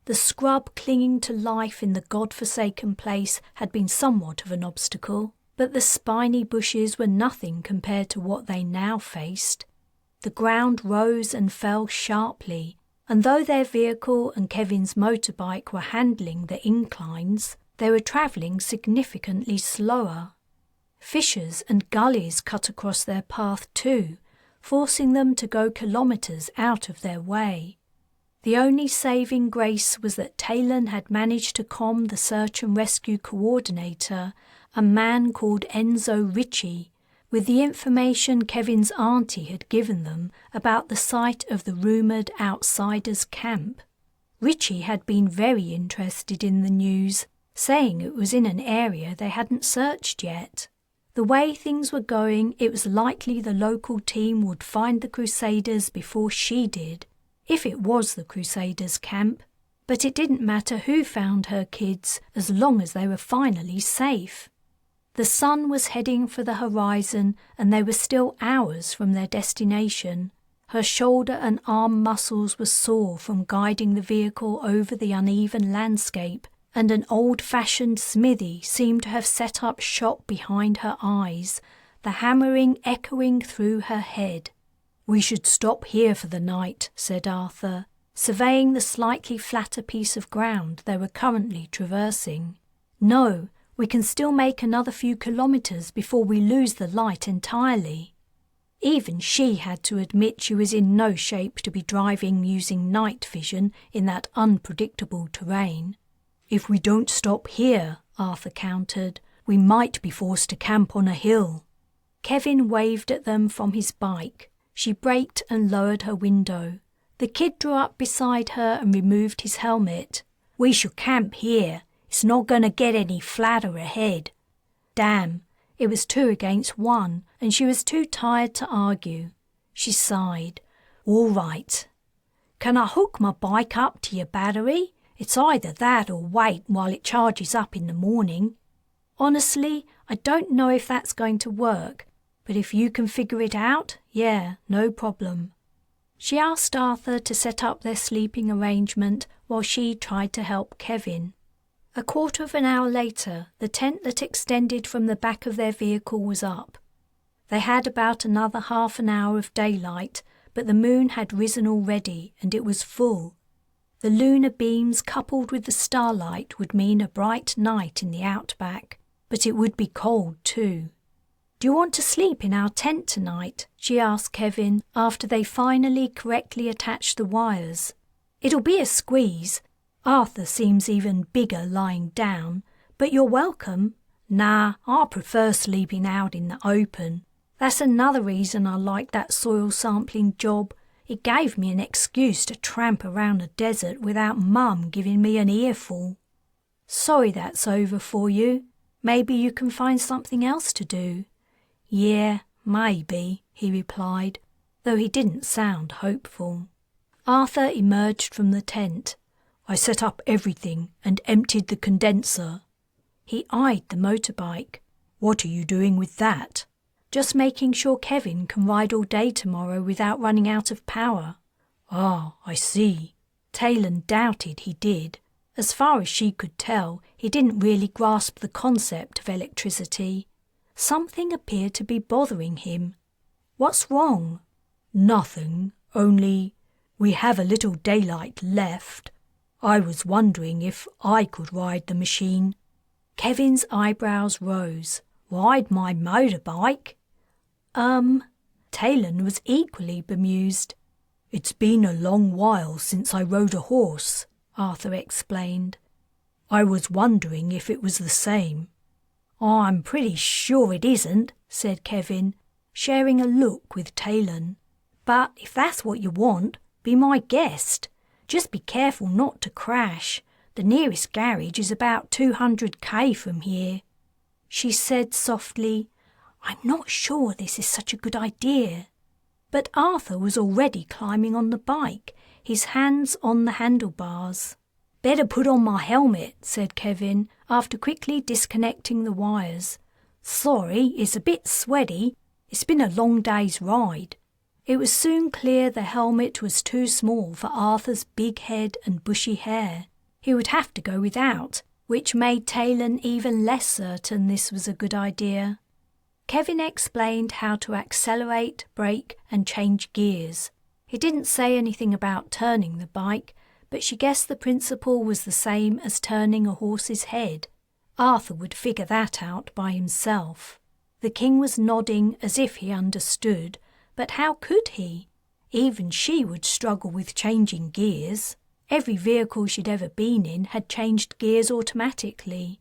The scrub clinging to life in the god-forsaken place had been somewhat of an obstacle, but the spiny bushes were nothing compared to what they now faced. The ground rose and fell sharply, and though their vehicle and Kevin's motorbike were handling the inclines, they were travelling significantly slower. Fissures and gullies cut across their path too, forcing them to go kilometres out of their way. The only saving grace was that Taylan had managed to calm the search and rescue coordinator, a man called Enzo Ricci, with the information Kevin's auntie had given them about the site of the rumoured outsiders' camp. Ricci had been very interested in the news, saying it was in an area they hadn't searched yet. The way things were going, it was likely the local team would find the Crusaders before she did, if it was the Crusaders' camp. But it didn't matter who found her kids, as long as they were finally safe. The sun was heading for the horizon, and they were still hours from their destination. Her shoulder and arm muscles were sore from guiding the vehicle over the uneven landscape, and an old-fashioned smithy seemed to have set up shop behind her eyes, the hammering echoing through her head. "We should stop here for the night," said Arthur, surveying the slightly flatter piece of ground they were currently traversing. "No, we can still make another few kilometres before we lose the light entirely." Even she had to admit she was in no shape to be driving using night vision in that unpredictable terrain. "If we don't stop here," Arthur countered, "we might be forced to camp on a hill." Kevin waved at them from his bike. She braked and lowered her window. The kid drew up beside her and removed his helmet. "We shall camp here. It's not going to get any flatter ahead." Damn, it was 2 against 1, and she was too tired to argue. She sighed. "All right. Can I hook my bike up to your battery? It's either that or wait while it charges up in the morning." "Honestly, I don't know if that's going to work, but if you can figure it out, yeah, no problem." She asked Arthur to set up their sleeping arrangement while she tried to help Kevin. A quarter of an hour later, the tent that extended from the back of their vehicle was up. They had about another half an hour of daylight, but the moon had risen already and it was full. The lunar beams coupled with the starlight would mean a bright night in the outback, but it would be cold too. "Do you want to sleep in our tent tonight?" she asked Kevin after they finally correctly attached the wires. "It'll be a squeeze. Arthur seems even bigger lying down, but you're welcome." "Nah, I prefer sleeping out in the open. That's another reason I like that soil sampling job. It gave me an excuse to tramp around the desert without Mum giving me an earful." "Sorry that's over for you. Maybe you can find something else to do." "Yeah, maybe," he replied, though he didn't sound hopeful. Arthur emerged from the tent. "I set up everything and emptied the condenser." He eyed the motorbike. "What are you doing with that?" "Just making sure Kevin can ride all day tomorrow without running out of power." "Ah, I see." Taylan doubted he did. As far as she could tell, he didn't really grasp the concept of electricity. Something appeared to be bothering him. "What's wrong?" "Nothing, only we have a little daylight left. I was wondering if I could ride the machine." Kevin's eyebrows rose. "Ride my motorbike?" Taylan was equally bemused. "It's been a long while since I rode a horse," Arthur explained. "I was wondering if it was the same." "I'm pretty sure it isn't," said Kevin, sharing a look with Taylan. "But if that's what you want, be my guest. Just be careful not to crash. The nearest garage is about 200 km from here." She said softly, "I'm not sure this is such a good idea." But Arthur was already climbing on the bike, his hands on the handlebars. "Better put on my helmet," said Kevin, after quickly disconnecting the wires. "Sorry, it's a bit sweaty. It's been a long day's ride." It was soon clear the helmet was too small for Arthur's big head and bushy hair. He would have to go without, which made Taylan even less certain this was a good idea. Kevin explained how to accelerate, brake, and change gears. He didn't say anything about turning the bike, but she guessed the principle was the same as turning a horse's head. Arthur would figure that out by himself. The king was nodding as if he understood, but how could he? Even she would struggle with changing gears. Every vehicle she'd ever been in had changed gears automatically.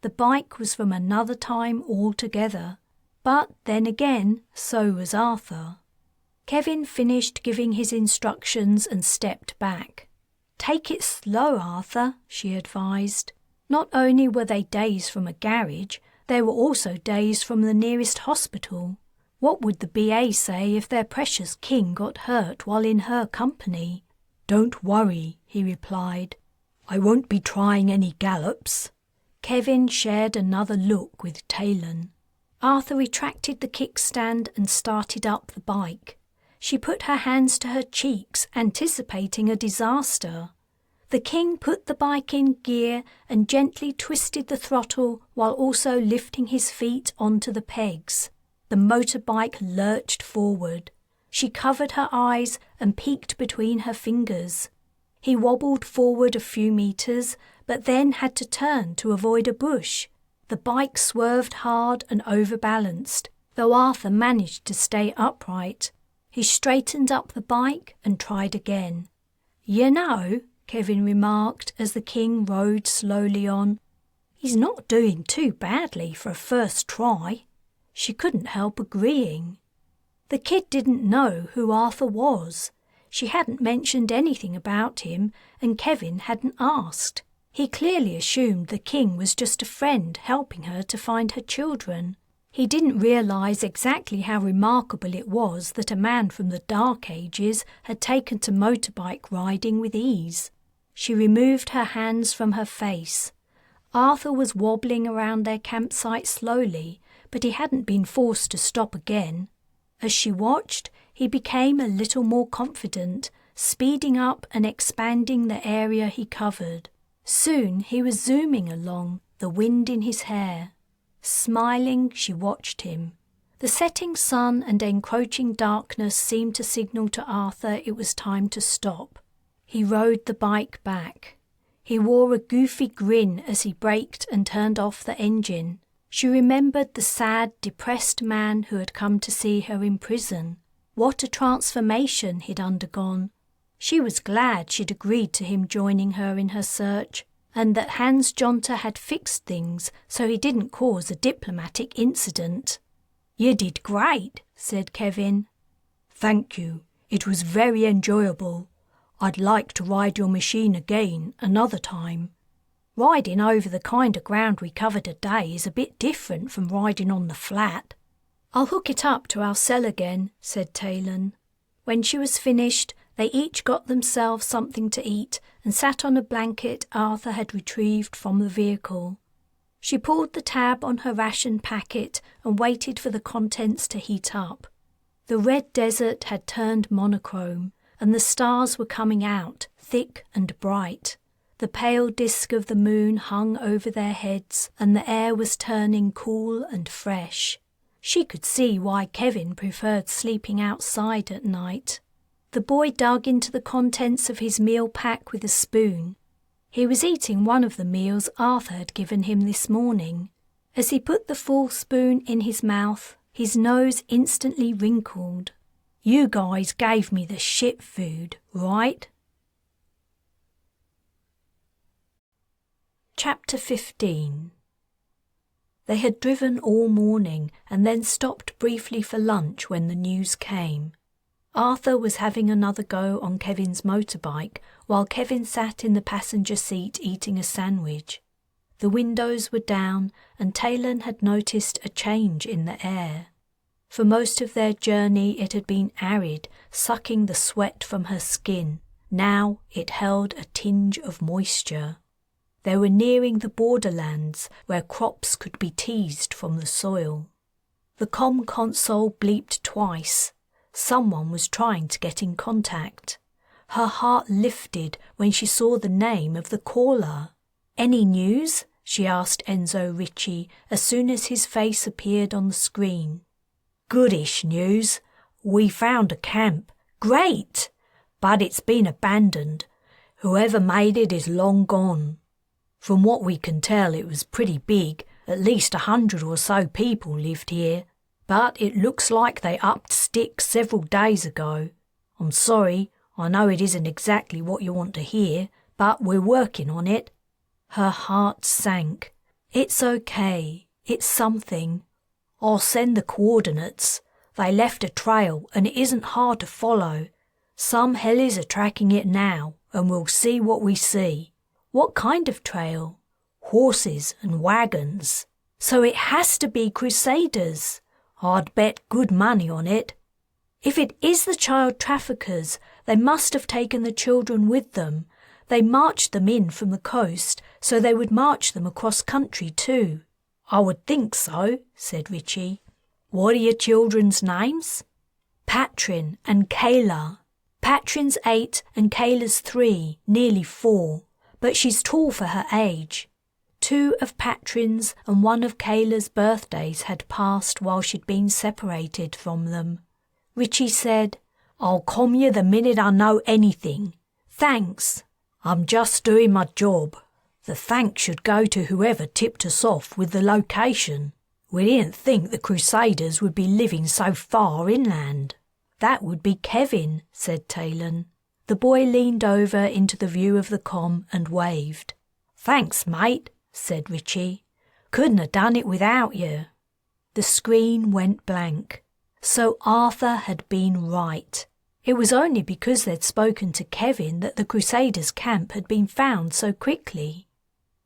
The bike was from another time altogether. But then again, so was Arthur. Kevin finished giving his instructions and stepped back. "Take it slow, Arthur," she advised. Not only were they days from a garage, they were also days from the nearest hospital. What would the BA say if their precious king got hurt while in her company? "Don't worry," he replied. "I won't be trying any gallops." Kevin shared another look with Taylan. Arthur retracted the kickstand and started up the bike. She put her hands to her cheeks, anticipating a disaster. The king put the bike in gear and gently twisted the throttle while also lifting his feet onto the pegs. The motorbike lurched forward. She covered her eyes and peeked between her fingers. He wobbled forward a few meters, but then had to turn to avoid a bush. The bike swerved hard and overbalanced, though Arthur managed to stay upright. He straightened up the bike and tried again. "You know," Kevin remarked as the king rode slowly on, "he's not doing too badly for a first try." She couldn't help agreeing. The kid didn't know who Arthur was. She hadn't mentioned anything about him, and Kevin hadn't asked. He clearly assumed the king was just a friend helping her to find her children. He didn't realize exactly how remarkable it was that a man from the Dark Ages had taken to motorbike riding with ease. She removed her hands from her face. Arthur was wobbling around their campsite slowly, but he hadn't been forced to stop again. As she watched, he became a little more confident, speeding up and expanding the area he covered. Soon he was zooming along, the wind in his hair. Smiling, she watched him. The setting sun and encroaching darkness seemed to signal to Arthur it was time to stop. He rode the bike back. He wore a goofy grin as he braked and turned off the engine. She remembered the sad, depressed man who had come to see her in prison. What a transformation he'd undergone. She was glad she'd agreed to him joining her in her search, and that Hans Jonter had fixed things so he didn't cause a diplomatic incident. "You did great," said Kevin. "Thank you. It was very enjoyable. I'd like to ride your machine again another time." "Riding over the kind of ground we covered today is a bit different from riding on the flat." "I'll hook it up to our cell again," said Taylan. When she was finished, they each got themselves something to eat and sat on a blanket Arthur had retrieved from the vehicle. She pulled the tab on her ration packet and waited for the contents to heat up. The red desert had turned monochrome, and the stars were coming out, thick and bright. The pale disk of the moon hung over their heads, and the air was turning cool and fresh. She could see why Kevin preferred sleeping outside at night. The boy dug into the contents of his meal pack with a spoon. He was eating one of the meals Arthur had given him this morning. As he put the full spoon in his mouth, his nose instantly wrinkled. "You guys gave me the shit food, right?" Chapter 15. They had driven all morning and then stopped briefly for lunch when the news came. Arthur was having another go on Kevin's motorbike while Kevin sat in the passenger seat eating a sandwich. The windows were down and Taylan had noticed a change in the air. For most of their journey it had been arid, sucking the sweat from her skin. Now it held a tinge of moisture. They were nearing the borderlands where crops could be teased from the soil. The comm console bleeped twice. Someone was trying to get in contact. Her heart lifted when she saw the name of the caller. "Any news?" she asked Enzo Ricci as soon as his face appeared on the screen. "Goodish news. We found a camp. Great! But it's been abandoned. Whoever made it is long gone. From what we can tell, it was pretty big. At least 100 or so people lived here. But it looks like they upped sticks several days ago. I'm sorry, I know it isn't exactly what you want to hear, but we're working on it. Her heart sank. It's okay. It's something. I'll send the coordinates. They left a trail and it isn't hard to follow. Some hellies are tracking it now and we'll see what we see. What kind of trail? Horses and wagons. So it has to be Crusaders. I'd bet good money on it. If it is the child traffickers, they must have taken the children with them. They marched them in from the coast, so they would march them across country too. I would think so, said Richie. What are your children's names? Patrin and Kayla. Patrin's 8 and Kayla's 3, nearly 4, but she's tall for her age. 2 of Patrin's and 1 of Kayla's birthdays had passed while she'd been separated from them. Richie said, I'll com you the minute I know anything. Thanks. I'm just doing my job. The thanks should go to whoever tipped us off with the location. We didn't think the Crusaders would be living so far inland. That would be Kevin, said Taylan. The boy leaned over into the view of the comm and waved. Thanks, mate, said Richie. Couldn't have done it without you. The screen went blank. So Arthur had been right. It was only because they'd spoken to Kevin that the Crusaders' camp had been found so quickly.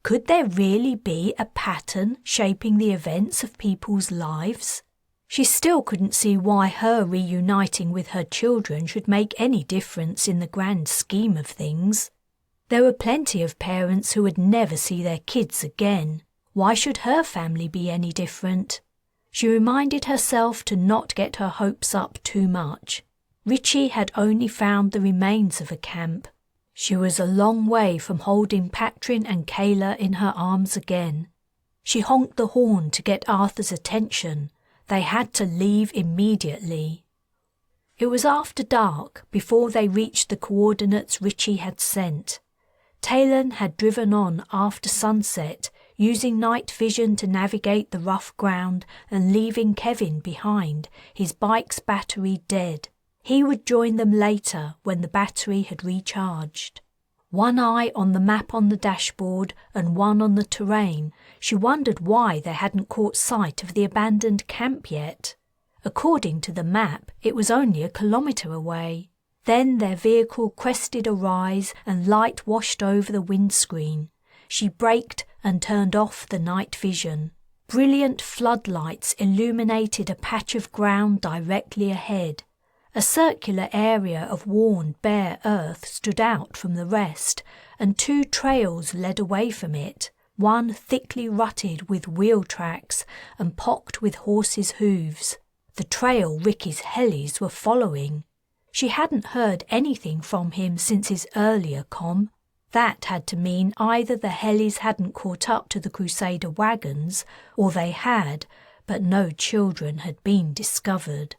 Could there really be a pattern shaping the events of people's lives? She still couldn't see why her reuniting with her children should make any difference in the grand scheme of things. There were plenty of parents who would never see their kids again. Why should her family be any different? She reminded herself to not get her hopes up too much. Richie had only found the remains of a camp. She was a long way from holding Patrin and Kayla in her arms again. She honked the horn to get Arthur's attention. They had to leave immediately. It was after dark before they reached the coordinates Richie had sent. Taylan had driven on after sunset, using night vision to navigate the rough ground and leaving Kevin behind, his bike's battery dead. He would join them later when the battery had recharged. One eye on the map on the dashboard and one on the terrain, she wondered why they hadn't caught sight of the abandoned camp yet. According to the map, it was only a kilometre away. Then their vehicle crested a rise and light washed over the windscreen. She braked and turned off the night vision. Brilliant floodlights illuminated a patch of ground directly ahead. A circular area of worn, bare earth stood out from the rest, and 2 trails led away from it, one thickly rutted with wheel tracks and pocked with horses' hooves. The trail Ricky's hellies were following. She hadn't heard anything from him since his earlier comm. That had to mean either the hellies hadn't caught up to the Crusader wagons, or they had, but no children had been discovered.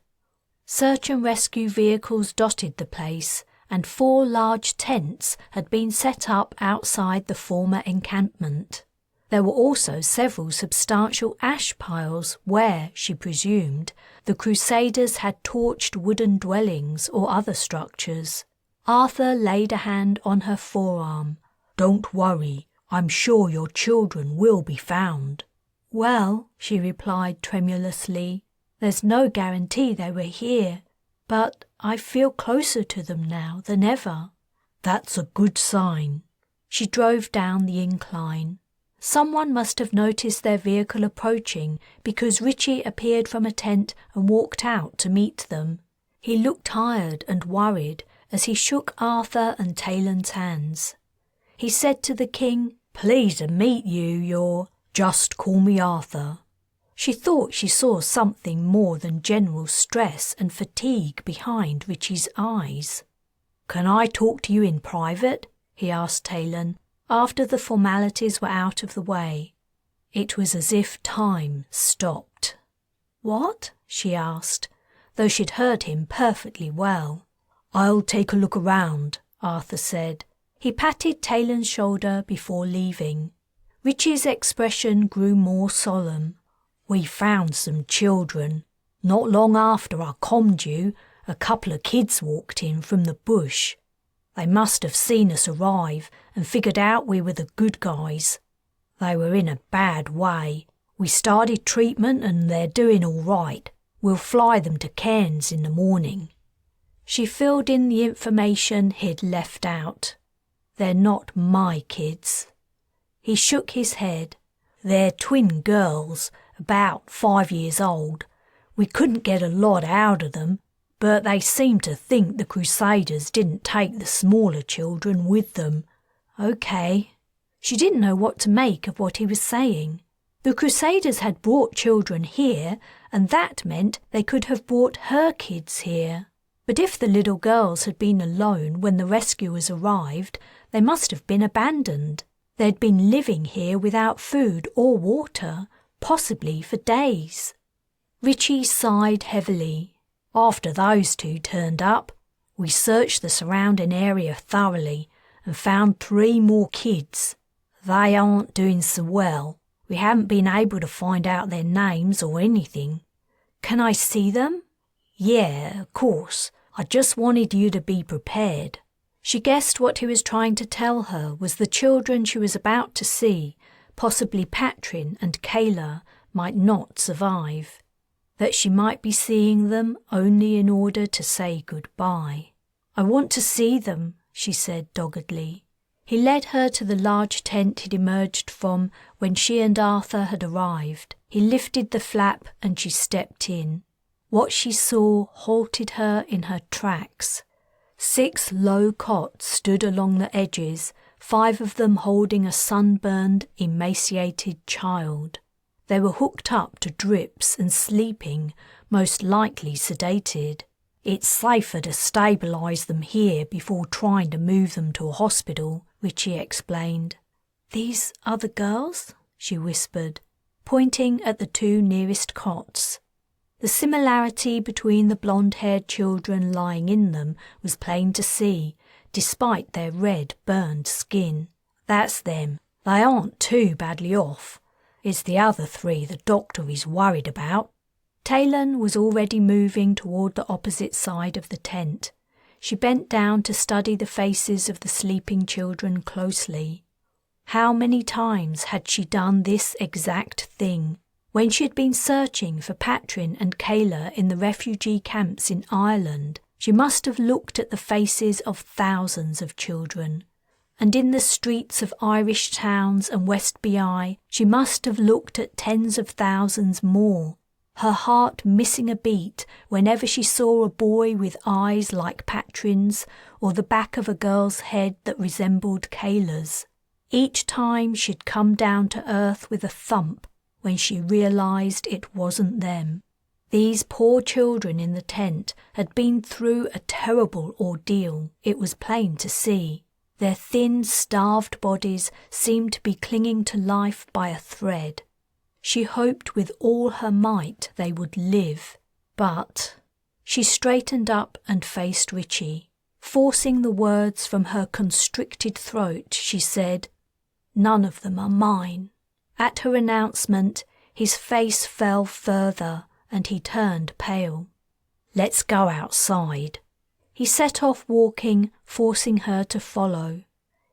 Search and rescue vehicles dotted the place, and 4 large tents had been set up outside the former encampment. There were also several substantial ash piles where, she presumed, the Crusaders had torched wooden dwellings or other structures. Arthur laid a hand on her forearm. Don't worry, I'm sure your children will be found. Well, she replied tremulously, there's no guarantee they were here, but I feel closer to them now than ever. That's a good sign. She drove down the incline. Someone must have noticed their vehicle approaching because Richie appeared from a tent and walked out to meet them. He looked tired and worried as he shook Arthur and Taylan's hands. He said to the king, Pleased to meet you, you're... Just call me Arthur. She thought she saw something more than general stress and fatigue behind Richie's eyes. Can I talk to you in private? He asked Taylan, after the formalities were out of the way. It was as if time stopped. What? She asked, though she'd heard him perfectly well. I'll take a look around, Arthur said. He patted Taylan's shoulder before leaving. Richie's expression grew more solemn. We found some children. Not long after I commed you, a couple of kids walked in from the bush. They must have seen us arrive and figured out we were the good guys. They were in a bad way. We started treatment and they're doing all right. We'll fly them to Cairns in the morning. She filled in the information he'd left out. They're not my kids. He shook his head. They're twin girls, about 5 years old. We couldn't get a lot out of them, but they seem to think the Crusaders didn't take the smaller children with them. Okay. She didn't know what to make of what he was saying. The Crusaders had brought children here, and that meant they could have brought her kids here. But if the little girls had been alone when the rescuers arrived, they must have been abandoned. They'd been living here without food or water, possibly for days. Richie sighed heavily. After those two turned up, we searched the surrounding area thoroughly and found 3 more kids. They aren't doing so well. We haven't been able to find out their names or anything. Can I see them? Yeah, of course. I just wanted you to be prepared. She guessed what he was trying to tell her was the children she was about to see, possibly Patrin and Kayla, might not survive. That she might be seeing them only in order to say goodbye. I want to see them, she said doggedly. He led her to the large tent he'd emerged from when she and Arthur had arrived. He lifted the flap and she stepped in. What she saw halted her in her tracks. 6 low cots stood along the edges, 5 of them holding a sunburned, emaciated child. They were hooked up to drips and sleeping, most likely sedated. It's safer to stabilise them here before trying to move them to a hospital, Richie explained. These are the girls? She whispered, pointing at the 2 nearest cots. The similarity between the blonde-haired children lying in them was plain to see, despite their red, burned skin. That's them. They aren't too badly off. It's the other 3 the doctor is worried about. Taylan was already moving toward the opposite side of the tent. She bent down to study the faces of the sleeping children closely. How many times had she done this exact thing? When she had been searching for Patrin and Kayla in the refugee camps in Ireland, she must have looked at the faces of thousands of children. And in the streets of Irish towns and West Bi, she must have looked at tens of thousands more. Her heart missing a beat whenever she saw a boy with eyes like Patrin's or the back of a girl's head that resembled Kayla's. Each time she'd come down to earth with a thump when she realised it wasn't them. These poor children in the tent had been through a terrible ordeal, it was plain to see. Their thin, starved bodies seemed to be clinging to life by a thread. She hoped with all her might they would live, but... She straightened up and faced Richie. Forcing the words from her constricted throat, she said, "None of them are mine." At her announcement, his face fell further and he turned pale. "Let's go outside." He set off walking, forcing her to follow.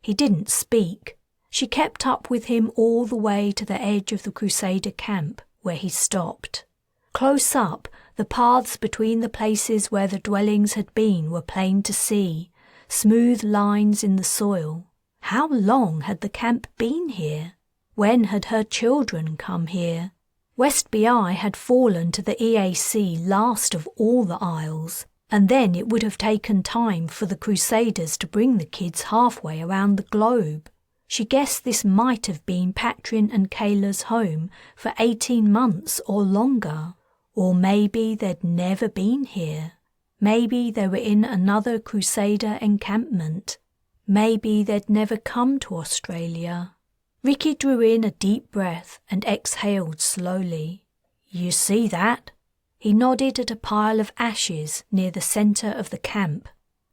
He didn't speak. She kept up with him all the way to the edge of the Crusader camp, where he stopped. Close up, the paths between the places where the dwellings had been were plain to see, smooth lines in the soil. How long had the camp been here? When had her children come here? West Bi had fallen to the EAC last of all the isles, and then it would have taken time for the Crusaders to bring the kids halfway around the globe. She guessed this might have been Patrin and Kayla's home for 18 months or longer. Or maybe they'd never been here. Maybe they were in another Crusader encampment. Maybe they'd never come to Australia. Ricky drew in a deep breath and exhaled slowly. "You see that?" He nodded at a pile of ashes near the centre of the camp.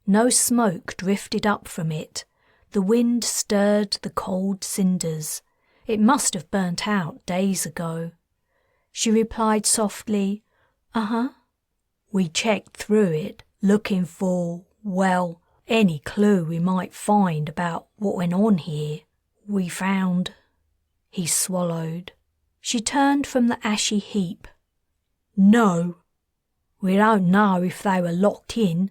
No smoke drifted up from it. The wind stirred the cold cinders. It must have burnt out days ago. She replied softly, "Uh-huh." "We checked through it, looking for, well, any clue we might find about what went on here. We found—" He swallowed. She turned from the ashy heap. "No. We don't know if they were locked in."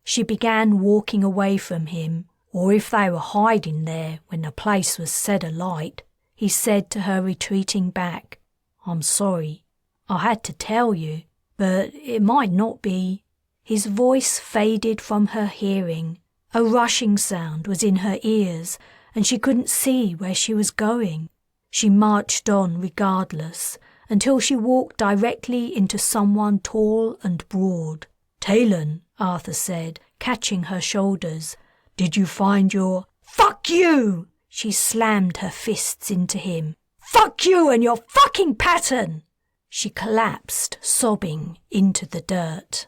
She began walking away from him, "or if they were hiding there when the place was set alight." He said to her, retreating back, "I'm sorry. I had to tell you, but it might not be." His voice faded from her hearing. A rushing sound was in her ears, and she couldn't see where she was going. She marched on regardless, until she walked directly into someone tall and broad. "Taylan," Arthur said, catching her shoulders. "Did you find your—" "Fuck you!" She slammed her fists into him. "Fuck you and your fucking pattern!" She collapsed, sobbing, into the dirt.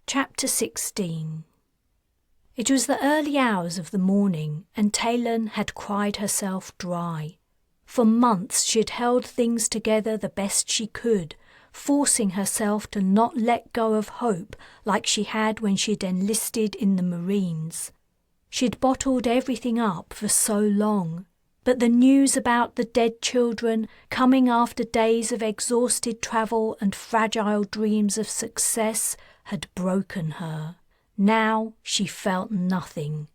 Chapter 16. It was the early hours of the morning, and Taylan had cried herself dry. For months she had held things together the best she could, forcing herself to not let go of hope like she had when she had enlisted in the Marines. She'd bottled everything up for so long, but the news about the dead children, coming after days of exhausted travel and fragile dreams of success, had broken her. Now she felt nothing.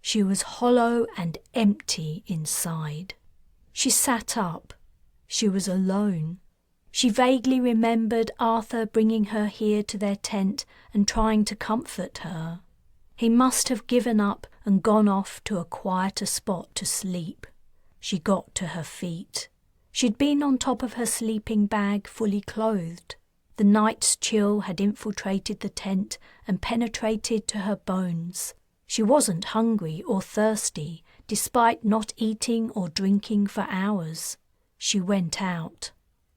She was hollow and empty inside. She sat up. She was alone. She vaguely remembered Arthur bringing her here to their tent and trying to comfort her. He must have given up and gone off to a quieter spot to sleep. She got to her feet. She'd been on top of her sleeping bag, fully clothed. The night's chill had infiltrated the tent and penetrated to her bones. She wasn't hungry or thirsty, despite not eating or drinking for hours. She went out.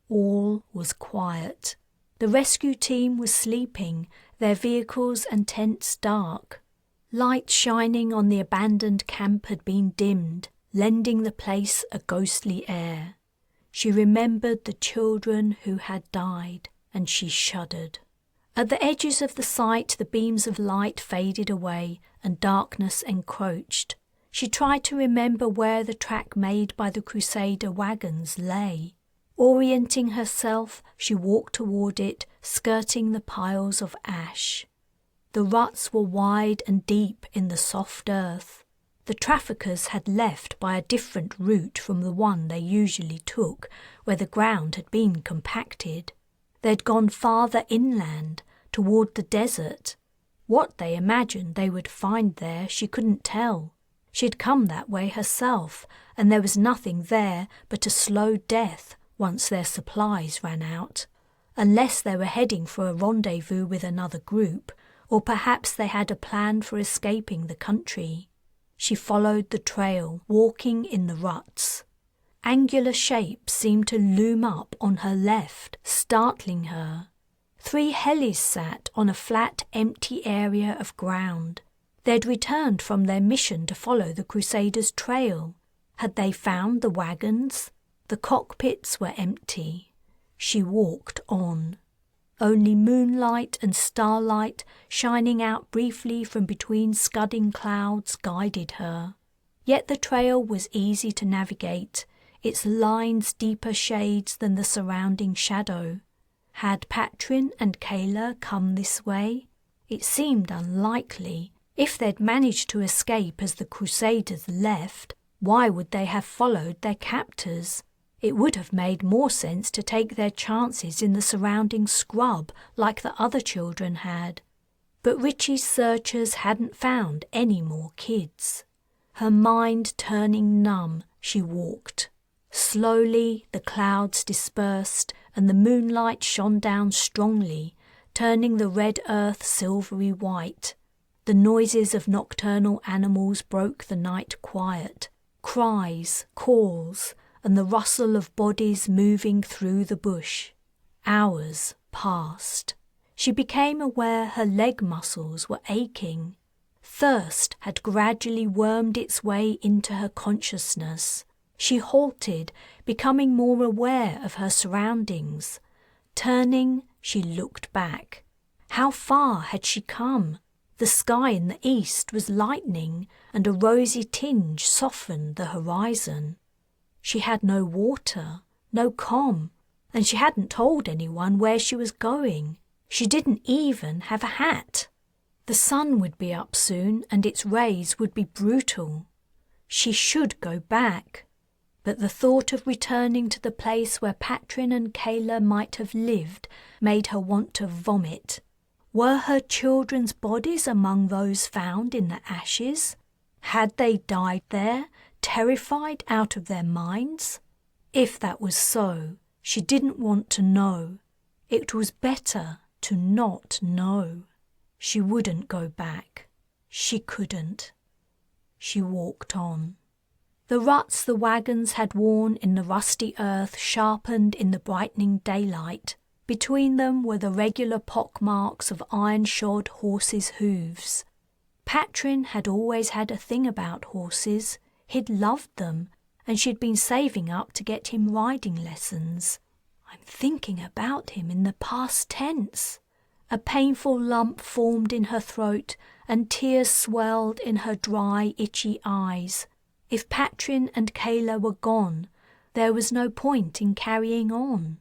All was quiet. The rescue team was sleeping, their vehicles and tents dark. Light shining on the abandoned camp had been dimmed, lending the place a ghostly air. She remembered the children who had died, and she shuddered. At the edges of the site, the beams of light faded away and darkness encroached. She tried to remember where the track made by the Crusader wagons lay. Orienting herself, she walked toward it, skirting the piles of ash. The ruts were wide and deep in the soft earth. The traffickers had left by a different route from the one they usually took, where the ground had been compacted. They'd gone farther inland, toward the desert. What they imagined they would find there, she couldn't tell. She'd come that way herself, and there was nothing there but a slow death once their supplies ran out, unless they were heading for a rendezvous with another group, or perhaps they had a plan for escaping the country. She followed the trail, walking in the ruts. Angular shapes seemed to loom up on her left, startling her. 3 helis sat on a flat, empty area of ground. They'd returned from their mission to follow the Crusaders' trail. Had they found the wagons? The cockpits were empty. She walked on. Only moonlight and starlight, shining out briefly from between scudding clouds, guided her. Yet the trail was easy to navigate, its lines deeper shades than the surrounding shadow. Had Patrin and Kayla come this way? It seemed unlikely. If they'd managed to escape as the Crusaders left, why would they have followed their captors? It would have made more sense to take their chances in the surrounding scrub like the other children had. But Richie's searchers hadn't found any more kids. Her mind turning numb, she walked. Slowly the clouds dispersed and the moonlight shone down strongly, turning the red earth silvery white. The noises of nocturnal animals broke the night quiet. Cries, calls, and the rustle of bodies moving through the bush. Hours passed. She became aware her leg muscles were aching. Thirst had gradually wormed its way into her consciousness. She halted, becoming more aware of her surroundings. Turning, she looked back. How far had she come? The sky in the east was lightening, and a rosy tinge softened the horizon. She had no water, no comm, and she hadn't told anyone where she was going. She didn't even have a hat. The sun would be up soon, and its rays would be brutal. She should go back. But the thought of returning to the place where Patrin and Kayla might have lived made her want to vomit. Were her children's bodies among those found in the ashes? Had they died there, terrified out of their minds? If that was so, she didn't want to know. It was better to not know. She wouldn't go back. She couldn't. She walked on. The ruts the wagons had worn in the rusty earth sharpened in the brightening daylight. Between them were the regular pockmarks of iron-shod horses' hooves. Patrin had always had a thing about horses. He'd loved them, and she'd been saving up to get him riding lessons. I'm thinking about him in the past tense. A painful lump formed in her throat, and tears swelled in her dry, itchy eyes. If Patrin and Kayla were gone, there was no point in carrying on.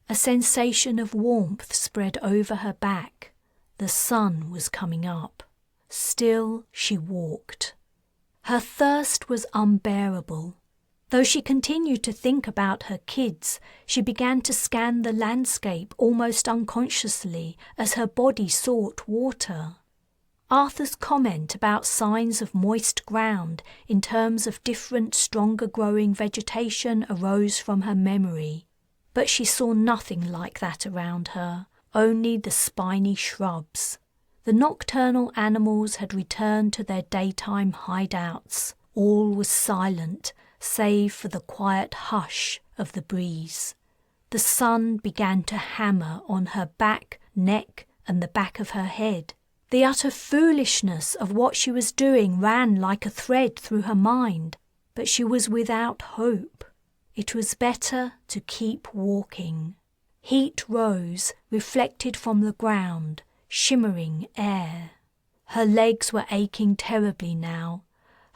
A sensation of warmth spread over her back. The sun was coming up. Still she walked. Her thirst was unbearable. Though she continued to think about her kids, she began to scan the landscape almost unconsciously as her body sought water. Arthur's comment about signs of moist ground in terms of different, stronger growing vegetation arose from her memory, but she saw nothing like that around her, only the spiny shrubs. The nocturnal animals had returned to their daytime hideouts. All was silent, save for the quiet hush of the breeze. The sun began to hammer on her back, neck, and the back of her head. The utter foolishness of what she was doing ran like a thread through her mind, but she was without hope. It was better to keep walking. Heat rose, reflected from the ground, shimmering air. Her legs were aching terribly now.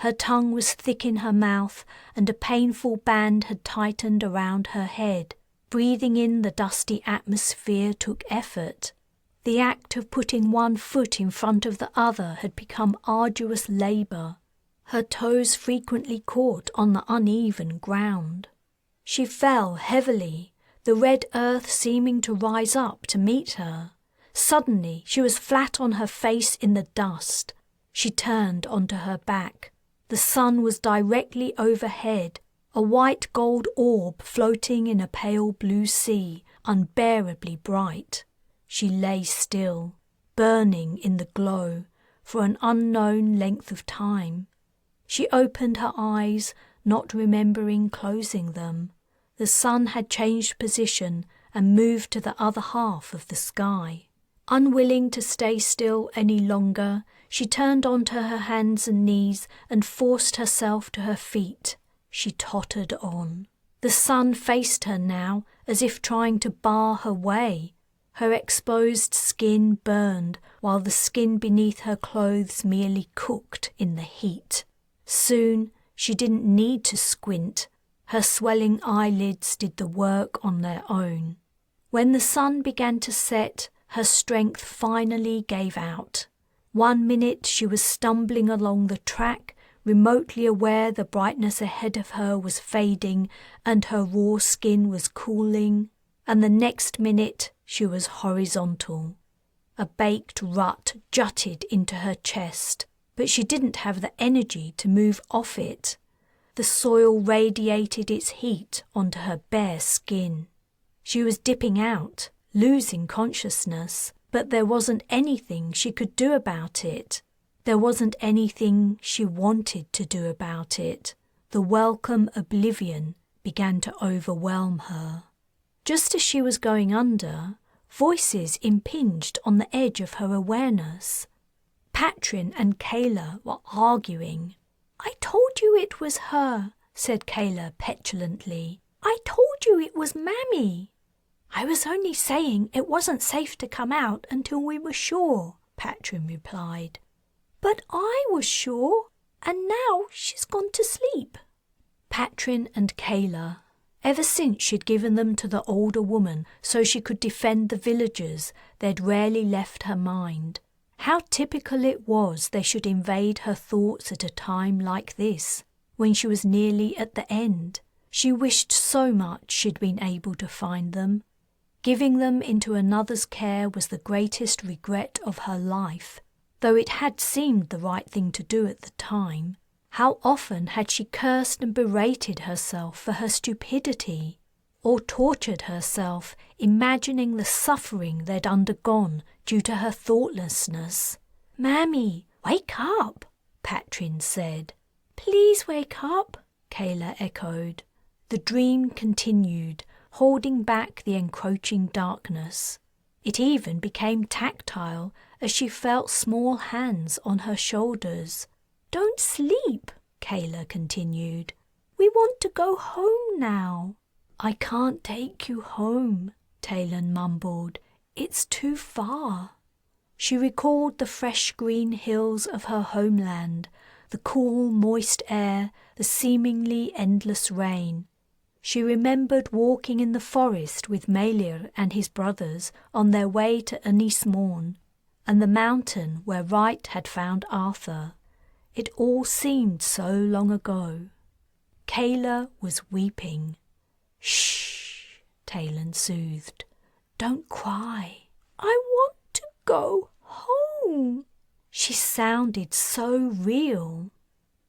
Her tongue was thick in her mouth, and a painful band had tightened around her head. Breathing in the dusty atmosphere took effort. The act of putting one foot in front of the other had become arduous labour. Her toes frequently caught on the uneven ground. She fell heavily, the red earth seeming to rise up to meet her. Suddenly she was flat on her face in the dust. She turned onto her back. The sun was directly overhead, a white gold orb floating in a pale blue sea, unbearably bright. She lay still, burning in the glow, for an unknown length of time. She opened her eyes, not remembering closing them. The sun had changed position and moved to the other half of the sky. Unwilling to stay still any longer, she turned onto her hands and knees and forced herself to her feet. She tottered on. The sun faced her now, as if trying to bar her way. Her exposed skin burned, while the skin beneath her clothes merely cooked in the heat. Soon she didn't need to squint. Her swelling eyelids did the work on their own. When the sun began to set, her strength finally gave out. 1 minute she was stumbling along the track, remotely aware the brightness ahead of her was fading and her raw skin was cooling, and the next minute she was horizontal. A baked rut jutted into her chest, but she didn't have the energy to move off it. The soil radiated its heat onto her bare skin. She was dipping out, losing consciousness, but there wasn't anything she could do about it. There wasn't anything she wanted to do about it. The welcome oblivion began to overwhelm her. Just as she was going under, Voices impinged on the edge of her awareness. Patrin and Kayla were arguing. "I told you it was her," said Kayla petulantly. "I told you it was Mammy." "I was only saying it wasn't safe to come out until we were sure," Patrin replied. "But I was sure, and now she's gone to sleep." Patrin and Kayla. Ever since she'd given them to the older woman so she could defend the villagers, they'd rarely left her mind. How typical it was they should invade her thoughts at a time like this, when she was nearly at the end. She wished so much she'd been able to find them. Giving them into another's care was the greatest regret of her life, though it had seemed the right thing to do at the time. How often had she cursed and berated herself for her stupidity, or tortured herself imagining the suffering they'd undergone due to her thoughtlessness. "Mammy, wake up," Patrin said. "Please wake up," Kayla echoed. The dream continued, holding back the encroaching darkness. It even became tactile as she felt small hands on her shoulders. "Don't sleep," Kayla continued. "We want to go home now." "I can't take you home," Taylan mumbled. "It's too far." She recalled the fresh green hills of her homeland, the cool, moist air, the seemingly endless rain. She remembered walking in the forest with Malir and his brothers on their way to Anismorn, and the mountain where Wright had found Arthur. It all seemed so long ago. Kayla was weeping. "Shh," Taylan soothed. "Don't cry." "I want to go home." She sounded so real.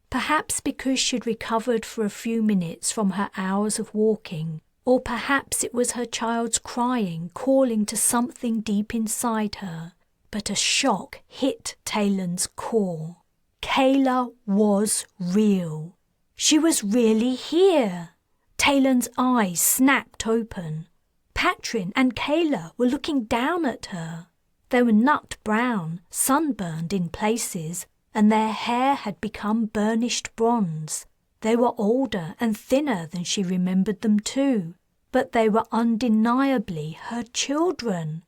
Perhaps because she'd recovered for a few minutes from her hours of walking, or perhaps it was her child's crying calling to something deep inside her. But a shock hit Taylan's core. Kayla was real. She was really here. Taylan's eyes snapped open. Patrin and Kayla were looking down at her. They were nut brown, sunburned in places, and their hair had become burnished bronze. They were older and thinner than she remembered them too, but they were undeniably her children.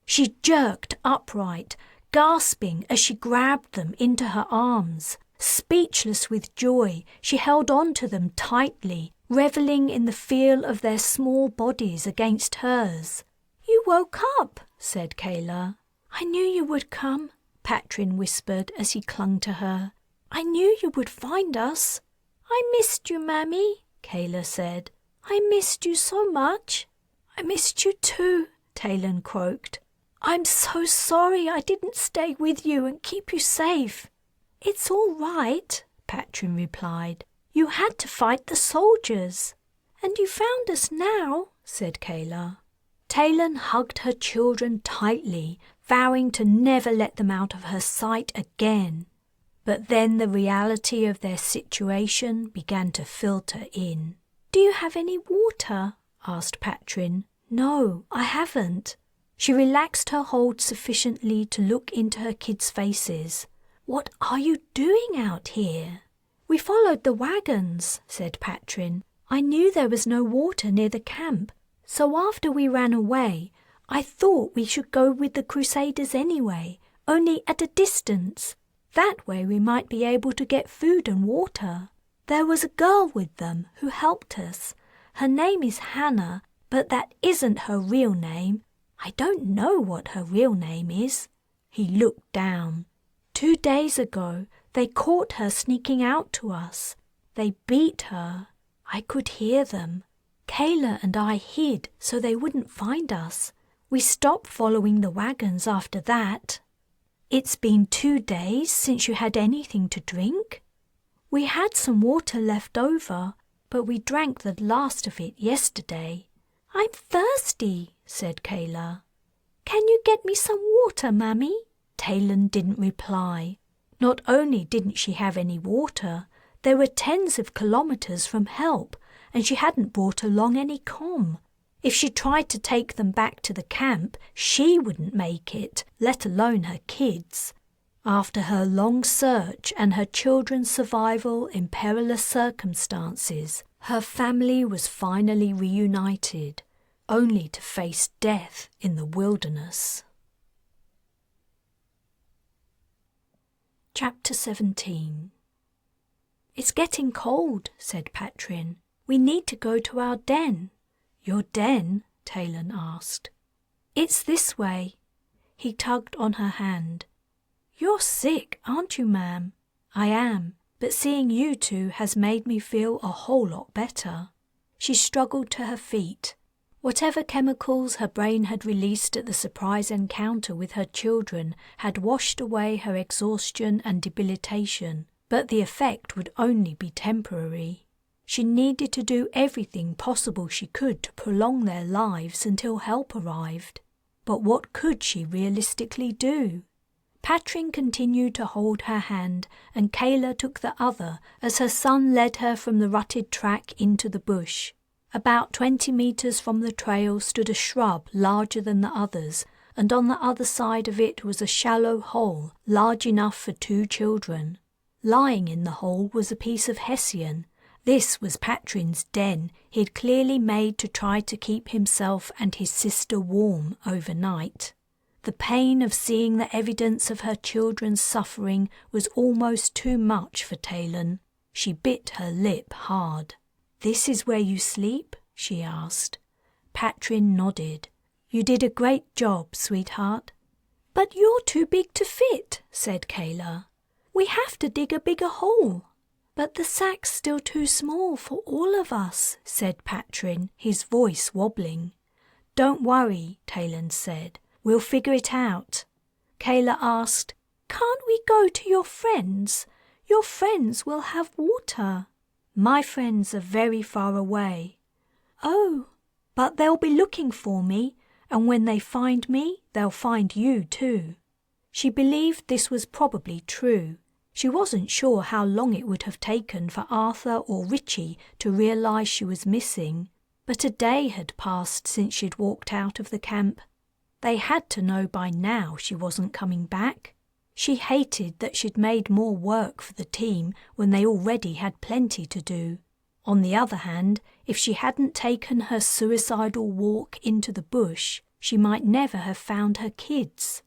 She jerked upright, gasping as she grabbed them into her arms. Speechless with joy, she held on to them tightly, reveling in the feel of their small bodies against hers. "You woke up," said Kayla. "I knew you would come," Patrin whispered as he clung to her. "I knew you would find us." "I missed you, Mammy," Kayla said. "I missed you so much." "I missed you too," Taylan croaked. "I'm so sorry I didn't stay with you and keep you safe." "It's all right," Patrin replied. "You had to fight the soldiers." "And you found us now," said Kayla. Taylan hugged her children tightly, vowing to never let them out of her sight again. But then the reality of their situation began to filter in. "Do you have any water?" asked Patrin. "No, I haven't." She relaxed her hold sufficiently to look into her kids' faces. "What are you doing out here?" "We followed the wagons," said Patrin. "I knew there was no water near the camp, so after we ran away, I thought we should go with the Crusaders anyway, only at a distance. That way we might be able to get food and water. There was a girl with them who helped us. Her name is Hannah, but that isn't her real name. I don't know what her real name is." He looked down. 2 days ago, they caught her sneaking out to us. They beat her. I could hear them. Kayla and I hid so they wouldn't find us. We stopped following the wagons after that." "It's been 2 days since you had anything to drink?" "We had some water left over, but we drank the last of it yesterday." "I'm thirsty," said Kayla. "Can you get me some water, Mammy?" Taylan didn't reply. Not only didn't she have any water, they were tens of kilometers from help, and she hadn't brought along any comm. If she tried to take them back to the camp, she wouldn't make it, let alone her kids. After her long search and her children's survival in perilous circumstances, her family was finally reunited, only to face death in the wilderness. Chapter 17. "It's getting cold," said Patrin. "We need to go to our den." "Your den?" Taylan asked. "It's this way." He tugged on her hand. "You're sick, aren't you, ma'am?" "I am, but seeing you two has made me feel a whole lot better." She struggled to her feet. Whatever chemicals her brain had released at the surprise encounter with her children had washed away her exhaustion and debilitation, but the effect would only be temporary. She needed to do everything possible she could to prolong their lives until help arrived. But what could she realistically do? Patrin continued to hold her hand, and Kayla took the other as her son led her from the rutted track into the bush. About 20 meters from the trail stood a shrub larger than the others, and on the other side of it was a shallow hole large enough for 2 children. Lying in the hole was a piece of hessian. This was Patrin's den he had clearly made to try to keep himself and his sister warm overnight. The pain of seeing the evidence of her children's suffering was almost too much for Taylan. She bit her lip hard. "This is where you sleep?" she asked. Patrin nodded. "You did a great job, sweetheart." "But you're too big to fit," said Kayla. "We have to dig a bigger hole." "But the sack's still too small for all of us," said Patrin, his voice wobbling. "Don't worry," Taylan said. "We'll figure it out." Kayla asked, "Can't we go to your friends? Your friends will have water." "My friends are very far away." "Oh, but they'll be looking for me, and when they find me, they'll find you too." She believed this was probably true. She wasn't sure how long it would have taken for Arthur or Richie to realize she was missing, but a day had passed since she'd walked out of the camp. They had to know by now she wasn't coming back. She hated that she'd made more work for the team when they already had plenty to do. On the other hand, if she hadn't taken her suicidal walk into the bush, she might never have found her kids.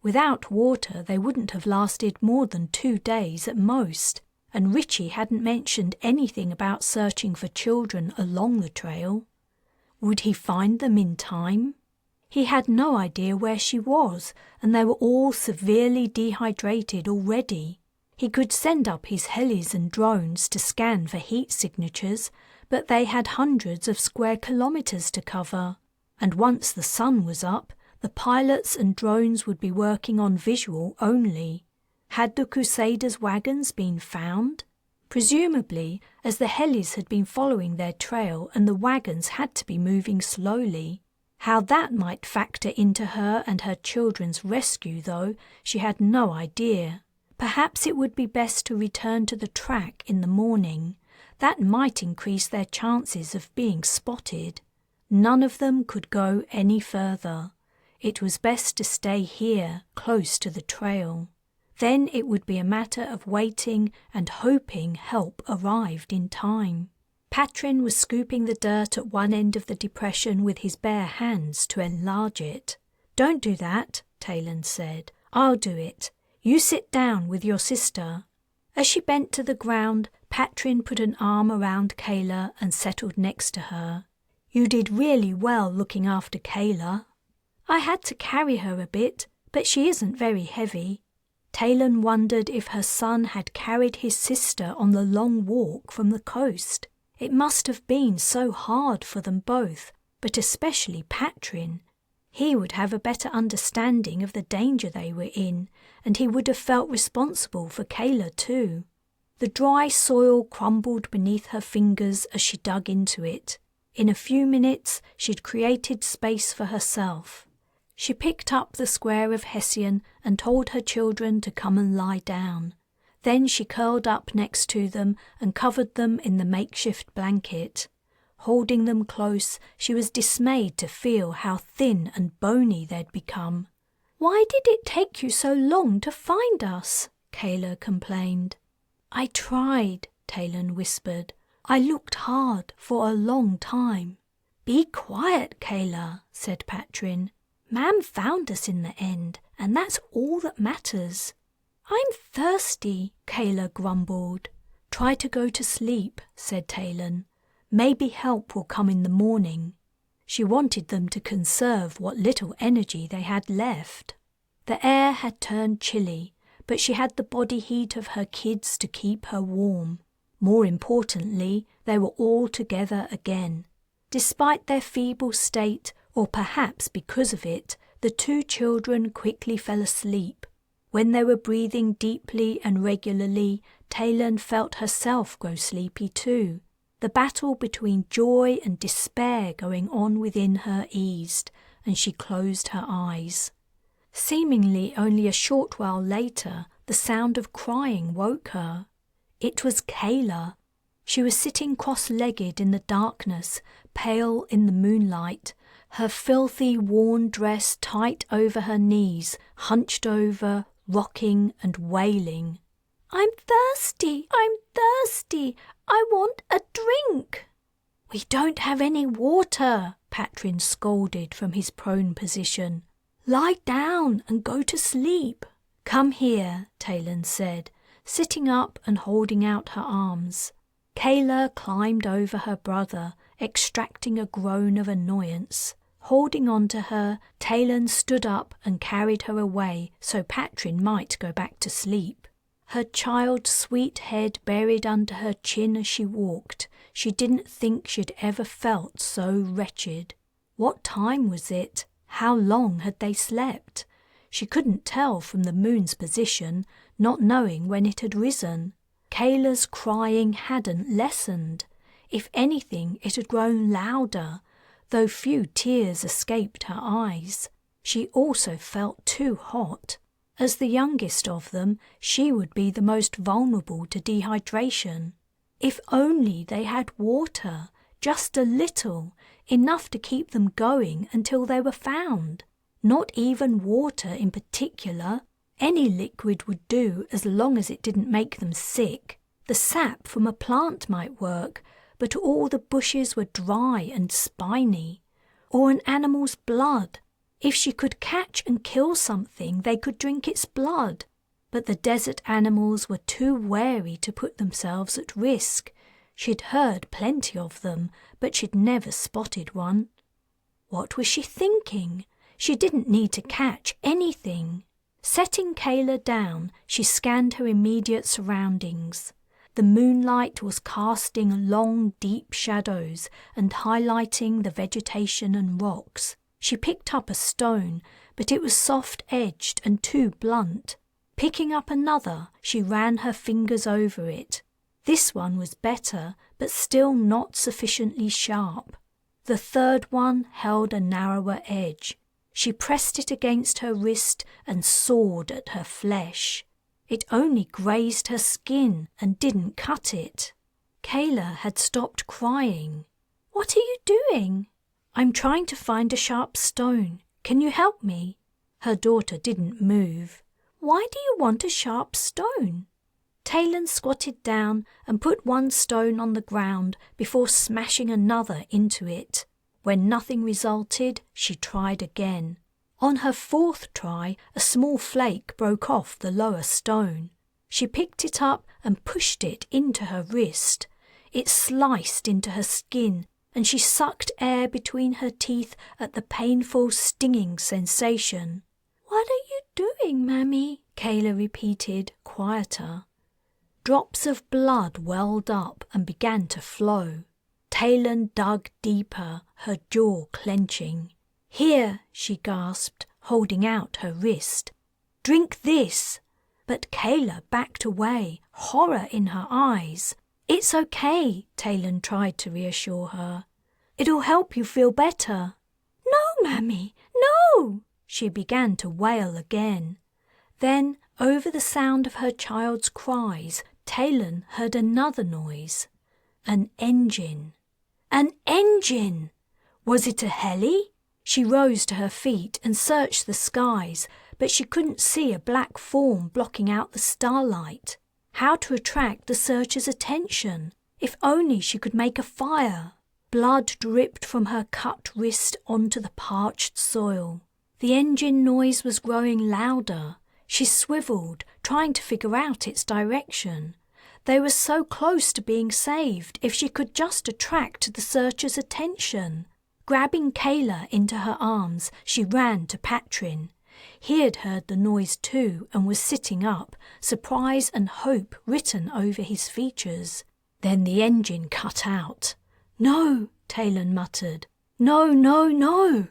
Without water, they wouldn't have lasted more than 2 days at most, and Richie hadn't mentioned anything about searching for children along the trail. Would he find them in time? He had no idea where she was, and they were all severely dehydrated already. He could send up his helis and drones to scan for heat signatures, but they had hundreds of square kilometers to cover. And once the sun was up, the pilots and drones would be working on visual only. Had the Crusaders' wagons been found? Presumably, as the helis had been following their trail and the wagons had to be moving slowly. How that might factor into her and her children's rescue, though, she had no idea. Perhaps it would be best to return to the track in the morning. That might increase their chances of being spotted. None of them could go any further. It was best to stay here, close to the trail. Then it would be a matter of waiting and hoping help arrived in time. Patrin was scooping the dirt at one end of the depression with his bare hands to enlarge it. "Don't do that," Taylan said. "I'll do it. You sit down with your sister." As she bent to the ground, Patrin put an arm around Kayla and settled next to her. "You did really well looking after Kayla." "I had to carry her a bit, but she isn't very heavy." Taylan wondered if her son had carried his sister on the long walk from the coast. It must have been so hard for them both, but especially Patrin. He would have a better understanding of the danger they were in, and he would have felt responsible for Kayla too. The dry soil crumbled beneath her fingers as she dug into it. In a few minutes, she'd created space for herself. She picked up the square of hessian and told her children to come and lie down. Then she curled up next to them and covered them in the makeshift blanket. Holding them close, she was dismayed to feel how thin and bony they'd become. "Why did it take you so long to find us?" Kayla complained. "I tried," Taylan whispered. "I looked hard for a long time." "Be quiet, Kayla," said Patrin. "Mam found us in the end, and that's all that matters." "I'm thirsty," Kayla grumbled. "Try to go to sleep," said Taylan. "Maybe help will come in the morning." She wanted them to conserve what little energy they had left. The air had turned chilly, but she had the body heat of her kids to keep her warm. More importantly, they were all together again. Despite their feeble state, or perhaps because of it, the two children quickly fell asleep. When they were breathing deeply and regularly, Taylan felt herself grow sleepy too. The battle between joy and despair going on within her eased, and she closed her eyes. Seemingly only a short while later, the sound of crying woke her. It was Kayla. She was sitting cross-legged in the darkness, pale in the moonlight, her filthy, worn dress tight over her knees, hunched over, rocking and wailing. "I'm thirsty! I'm thirsty! I want a drink!" "We don't have any water," Patrin scolded from his prone position. "Lie down and go to sleep." "Come here," Taylan said, sitting up and holding out her arms. Kayla climbed over her brother, extracting a groan of annoyance. Holding on to her, Taylan stood up and carried her away so Patrin might go back to sleep. Her child's sweet head buried under her chin as she walked. She didn't think she'd ever felt so wretched. What time was it? How long had they slept? She couldn't tell from the moon's position, not knowing when it had risen. Kayla's crying hadn't lessened. If anything, it had grown louder, though few tears escaped her eyes. She also felt too hot. As the youngest of them, she would be the most vulnerable to dehydration. If only they had water, just a little, enough to keep them going until they were found. Not even water in particular. Any liquid would do as long as it didn't make them sick. The sap from a plant might work, but all the bushes were dry and spiny. Or an animal's blood. If she could catch and kill something, they could drink its blood. But the desert animals were too wary to put themselves at risk. She'd heard plenty of them, but she'd never spotted one. What was she thinking? She didn't need to catch anything. Setting Kayla down, she scanned her immediate surroundings. The moonlight was casting long, deep shadows and highlighting the vegetation and rocks. She picked up a stone, but it was soft-edged and too blunt. Picking up another, she ran her fingers over it. This one was better, but still not sufficiently sharp. The third one held a narrower edge. She pressed it against her wrist and sawed at her flesh. It only grazed her skin and didn't cut it. Kayla had stopped crying. "What are you doing?" "I'm trying to find a sharp stone. Can you help me?" Her daughter didn't move. "Why do you want a sharp stone?" Taylan squatted down and put one stone on the ground before smashing another into it. When nothing resulted, she tried again. On her fourth try, a small flake broke off the lower stone. She picked it up and pushed it into her wrist. It sliced into her skin, and she sucked air between her teeth at the painful, stinging sensation. "What are you doing, Mammy?" Kayla repeated, quieter. Drops of blood welled up and began to flow. Taylan dug deeper, her jaw clenching. "Here," she gasped, holding out her wrist. "Drink this." But Kayla backed away, horror in her eyes. "It's okay," Taylan tried to reassure her. "It'll help you feel better." "No, Mammy, no!" She began to wail again. Then, over the sound of her child's cries, Taylan heard another noise. An engine. An engine! Was it a heli? She rose to her feet and searched the skies, but she couldn't see a black form blocking out the starlight. How to attract the searchers' attention? If only she could make a fire. Blood dripped from her cut wrist onto the parched soil. The engine noise was growing louder. She swiveled, trying to figure out its direction. They were so close to being saved if she could just attract the searchers' attention. Grabbing Kayla into her arms, she ran to Patrin. He had heard the noise too and was sitting up, surprise and hope written over his features. Then the engine cut out. "No," Taylan muttered. "No, no, no."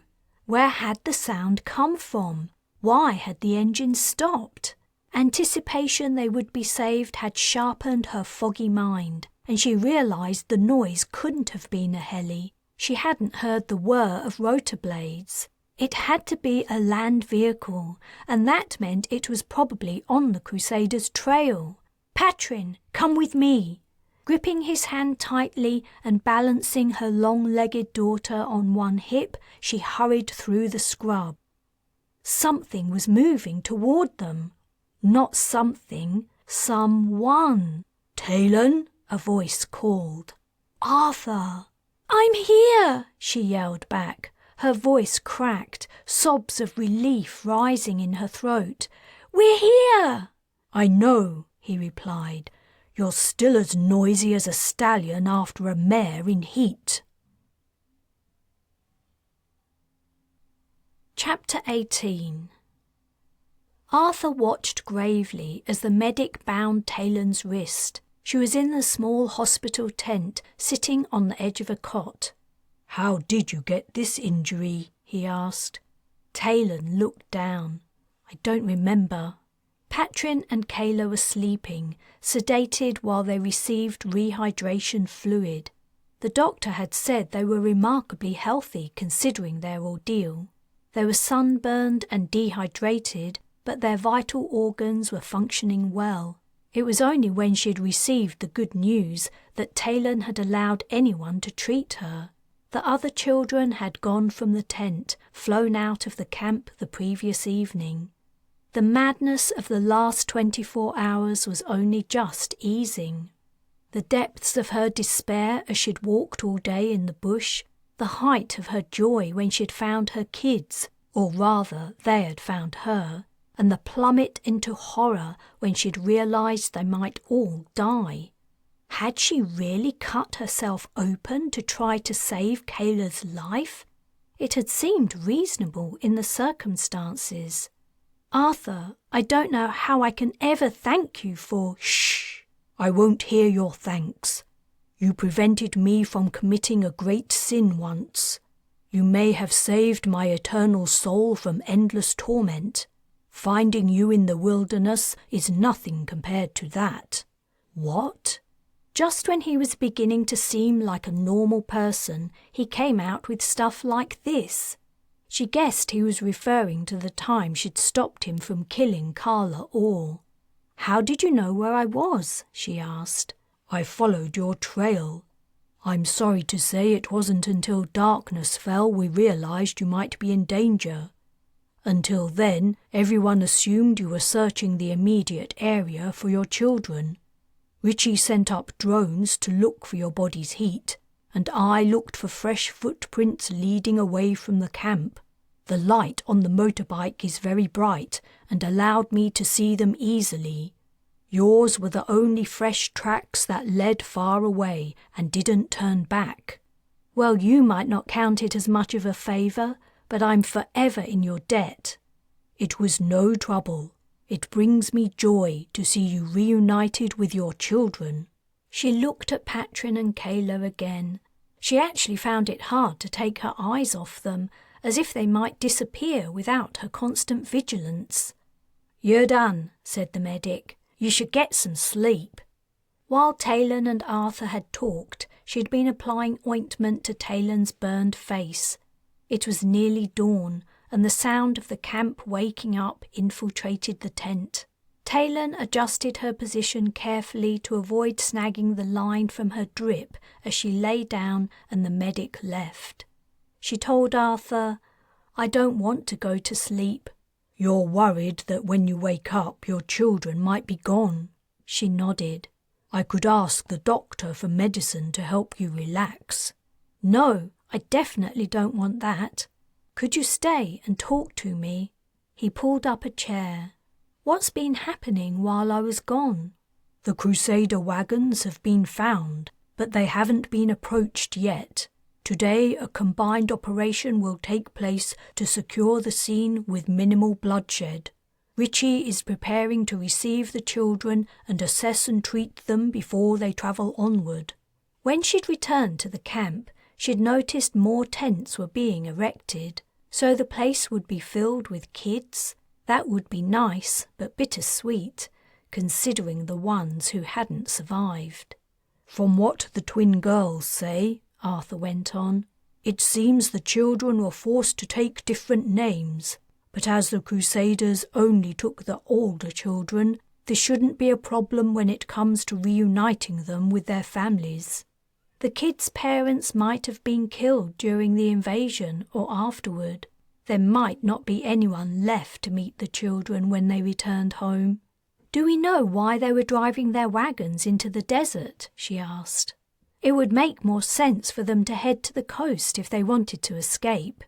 Where had the sound come from? Why had the engine stopped? Anticipation they would be saved had sharpened her foggy mind, and she realized the noise couldn't have been a heli. She hadn't heard the whir of rotor blades. It had to be a land vehicle, and that meant it was probably on the Crusader's trail. "Patrin, come with me." Gripping his hand tightly and balancing her long-legged daughter on one hip, she hurried through the scrub. Something was moving toward them. Not something, someone. "Taylan," a voice called. "Arthur." "I'm here," she yelled back. Her voice cracked, sobs of relief rising in her throat. "We're here." "I know," he replied. "You're still as noisy as a stallion after a mare in heat." Chapter 18. Arthur watched gravely as the medic bound Taylan's wrist. She was in the small hospital tent, sitting on the edge of a cot. "How did you get this injury?" he asked. Taylan looked down. "I don't remember." Patrin and Kayla were sleeping, sedated while they received rehydration fluid. The doctor had said they were remarkably healthy considering their ordeal. They were sunburned and dehydrated, but their vital organs were functioning well. It was only when she had received the good news that Taylan had allowed anyone to treat her. The other children had gone from the tent, flown out of the camp the previous evening. The madness of the last 24 hours was only just easing. The depths of her despair as she'd walked all day in the bush, the height of her joy when she'd found her kids, or rather they had found her, and the plummet into horror when she'd realized they might all die. Had she really cut herself open to try to save Kayla's life? It had seemed reasonable in the circumstances. "Arthur, I don't know how I can ever thank you for—" "Shh! I won't hear your thanks. You prevented me from committing a great sin once. You may have saved my eternal soul from endless torment. Finding you in the wilderness is nothing compared to that." "What?" Just when he was beginning to seem like a normal person, he came out with stuff like this. She guessed he was referring to the time she'd stopped him from killing Carla Orr. "How did you know where I was?" she asked. "I followed your trail. I'm sorry to say it wasn't until darkness fell we realized you might be in danger. Until then, everyone assumed you were searching the immediate area for your children. Richie sent up drones to look for your body's heat, and I looked for fresh footprints leading away from the camp. The light on the motorbike is very bright and allowed me to see them easily. Yours were the only fresh tracks that led far away and didn't turn back. Well, you might not count it as much of a favor, but I'm forever in your debt. It was no trouble. It brings me joy to see you reunited with your children." She looked at Patrin and Kayla again. She actually found it hard to take her eyes off them, as if they might disappear without her constant vigilance. "You're done," said the medic. "You should get some sleep." While Taylan and Arthur had talked, she'd been applying ointment to Taylan's burned face. It was nearly dawn, and the sound of the camp waking up infiltrated the tent. Taylan adjusted her position carefully to avoid snagging the line from her drip as she lay down and the medic left. She told Arthur, "I don't want to go to sleep." "You're worried that when you wake up your children might be gone?" She nodded. "I could ask the doctor for medicine to help you relax." "No, I definitely don't want that. Could you stay and talk to me?" He pulled up a chair. "What's been happening while I was gone?" "The Crusader wagons have been found, but they haven't been approached yet. Today a combined operation will take place to secure the scene with minimal bloodshed. Richie is preparing to receive the children and assess and treat them before they travel onward." When she'd returned to the camp, she'd noticed more tents were being erected, so the place would be filled with kids. That would be nice, but bittersweet, considering the ones who hadn't survived. "From what the twin girls say," Arthur went on, "it seems the children were forced to take different names, but as the Crusaders only took the older children, this shouldn't be a problem when it comes to reuniting them with their families." The kids' parents might have been killed during the invasion or afterward. There might not be anyone left to meet the children when they returned home. "Do we know why they were driving their wagons into the desert?" she asked. "It would make more sense for them to head to the coast if they wanted to escape."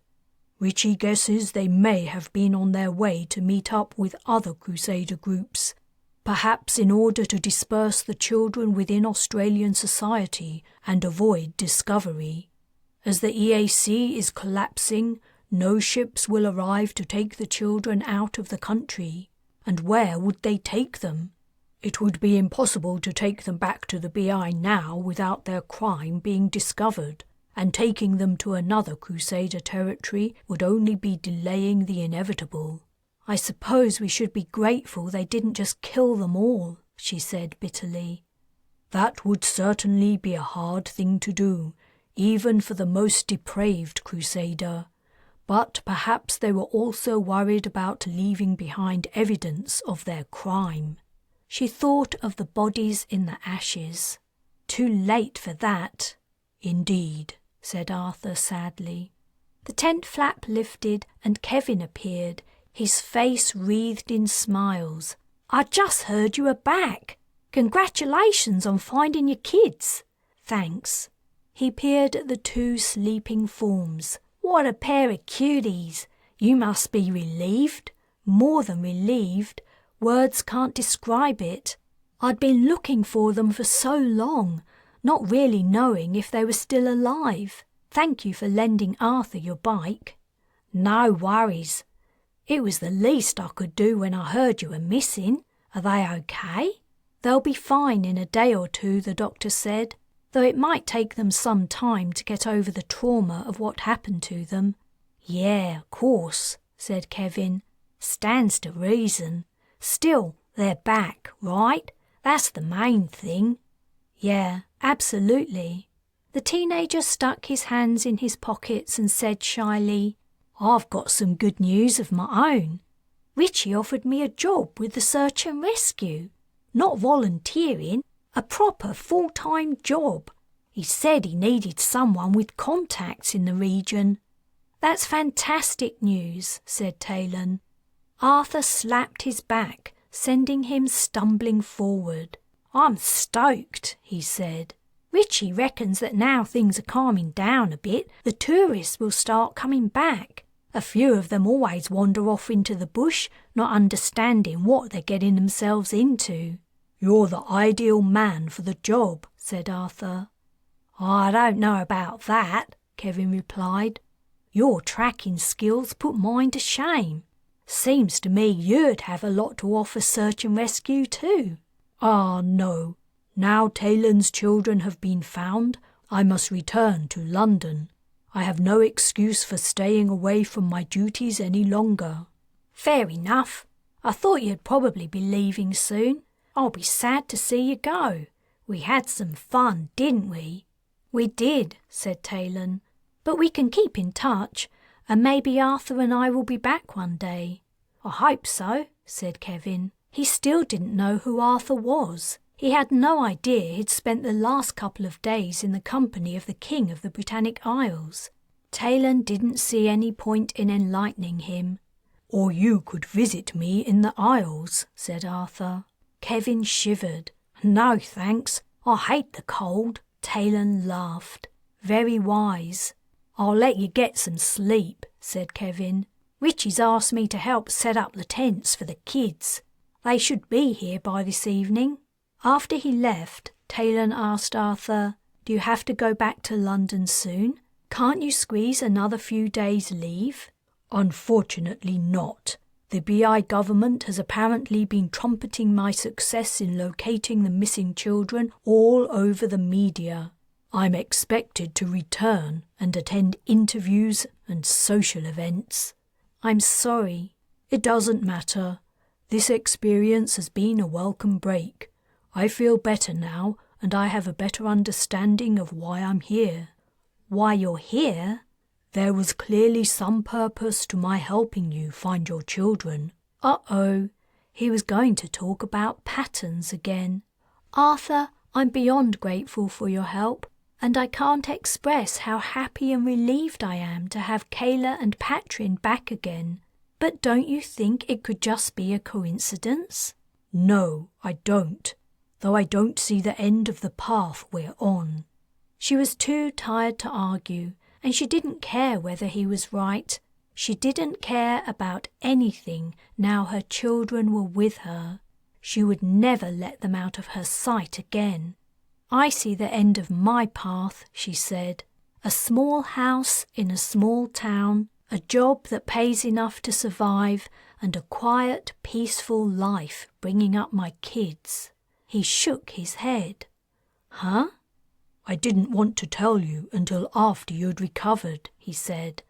"Richie guesses they may have been on their way to meet up with other Crusader groups, perhaps in order to disperse the children within Australian society and avoid discovery. As the EAC is collapsing, no ships will arrive to take the children out of the country. And where would they take them? It would be impossible to take them back to the BI now without their crime being discovered, and taking them to another Crusader territory would only be delaying the inevitable." "I suppose we should be grateful they didn't just kill them all," she said bitterly. "That would certainly be a hard thing to do, even for the most depraved Crusader. But perhaps they were also worried about leaving behind evidence of their crime." She thought of the bodies in the ashes. Too late for that. "Indeed," said Arthur sadly. The tent flap lifted and Kevin appeared, his face wreathed in smiles. "I just heard you were back. Congratulations on finding your kids." "Thanks." He peered at the two sleeping forms. "What a pair of cuties. You must be relieved." "More than relieved. Words can't describe it. I'd been looking for them for so long, not really knowing if they were still alive. Thank you for lending Arthur your bike." "No worries. It was the least I could do when I heard you were missing. Are they okay?" "They'll be fine in a day or two," the doctor said, "though it might take them some time to get over the trauma of what happened to them." "Yeah, of course," said Kevin. "Stands to reason. Still, they're back, right? That's the main thing." "Yeah, absolutely." The teenager stuck his hands in his pockets and said shyly, "I've got some good news of my own. Richie offered me a job with the search and rescue. Not volunteering, a proper full-time job. He said he needed someone with contacts in the region." "That's fantastic news," said Taylan. Arthur slapped his back, sending him stumbling forward. "I'm stoked," he said. "Richie reckons that now things are calming down a bit, the tourists will start coming back. A few of them always wander off into the bush, not understanding what they're getting themselves into." "You're the ideal man for the job," said Arthur. "I don't know about that," Kevin replied. "Your tracking skills put mine to shame. Seems to me you'd have a lot to offer search and rescue too." "Ah, no. Now Taylan's children have been found, I must return to London. I have no excuse for staying away from my duties any longer." "Fair enough. I thought you'd probably be leaving soon. I'll be sad to see you go. We had some fun, didn't we?" "We did," said Taylan. "But we can keep in touch, and maybe Arthur and I will be back one day." "I hope so," said Kevin. He still didn't know who Arthur was. He had no idea he'd spent the last couple of days in the company of the King of the Britannic Isles. Taylan didn't see any point in enlightening him. "Or you could visit me in the Isles," said Arthur. Kevin shivered. "No, thanks. I hate the cold." Taylan laughed. "Very wise." "I'll let you get some sleep," said Kevin. "Richie's asked me to help set up the tents for the kids. They should be here by this evening." After he left, Taylan asked Arthur, "Do you have to go back to London soon? Can't you squeeze another few days' leave?" "Unfortunately not. The BI government has apparently been trumpeting my success in locating the missing children all over the media. I'm expected to return and attend interviews and social events." "I'm sorry." "It doesn't matter. This experience has been a welcome break. I feel better now, and I have a better understanding of why I'm here." "Why you're here?" "There was clearly some purpose to my helping you find your children." Uh-oh. He was going to talk about patterns again. "Arthur, I'm beyond grateful for your help, and I can't express how happy and relieved I am to have Kayla and Patrin back again. But don't you think it could just be a coincidence?" "No, I don't. Though I don't see the end of the path we're on." She was too tired to argue, and she didn't care whether he was right. She didn't care about anything now her children were with her. She would never let them out of her sight again. "I see the end of my path," she said. "A small house in a small town, a job that pays enough to survive, and a quiet, peaceful life bringing up my kids." He shook his head. "Huh?" "I didn't want to tell you until after you'd recovered," he said.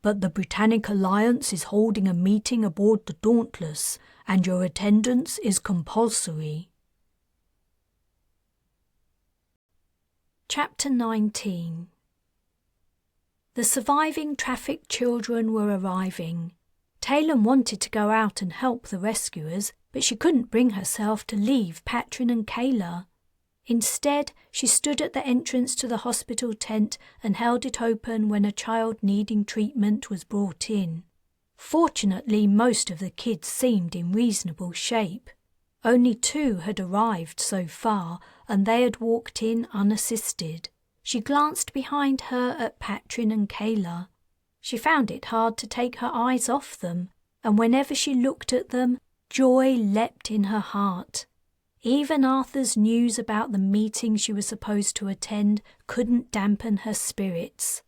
"But the Britannic Alliance is holding a meeting aboard the Dauntless, and your attendance is compulsory." Chapter 19. The surviving trafficked children were arriving. Taylan wanted to go out and help the rescuers, but she couldn't bring herself to leave Patrin and Kayla. Instead, she stood at the entrance to the hospital tent and held it open when a child needing treatment was brought in. Fortunately, most of the kids seemed in reasonable shape. Only 2 had arrived so far, and they had walked in unassisted. She glanced behind her at Patrin and Kayla. She found it hard to take her eyes off them, and whenever she looked at them, joy leapt in her heart. Even Arthur's news about the meeting she was supposed to attend couldn't dampen her spirits.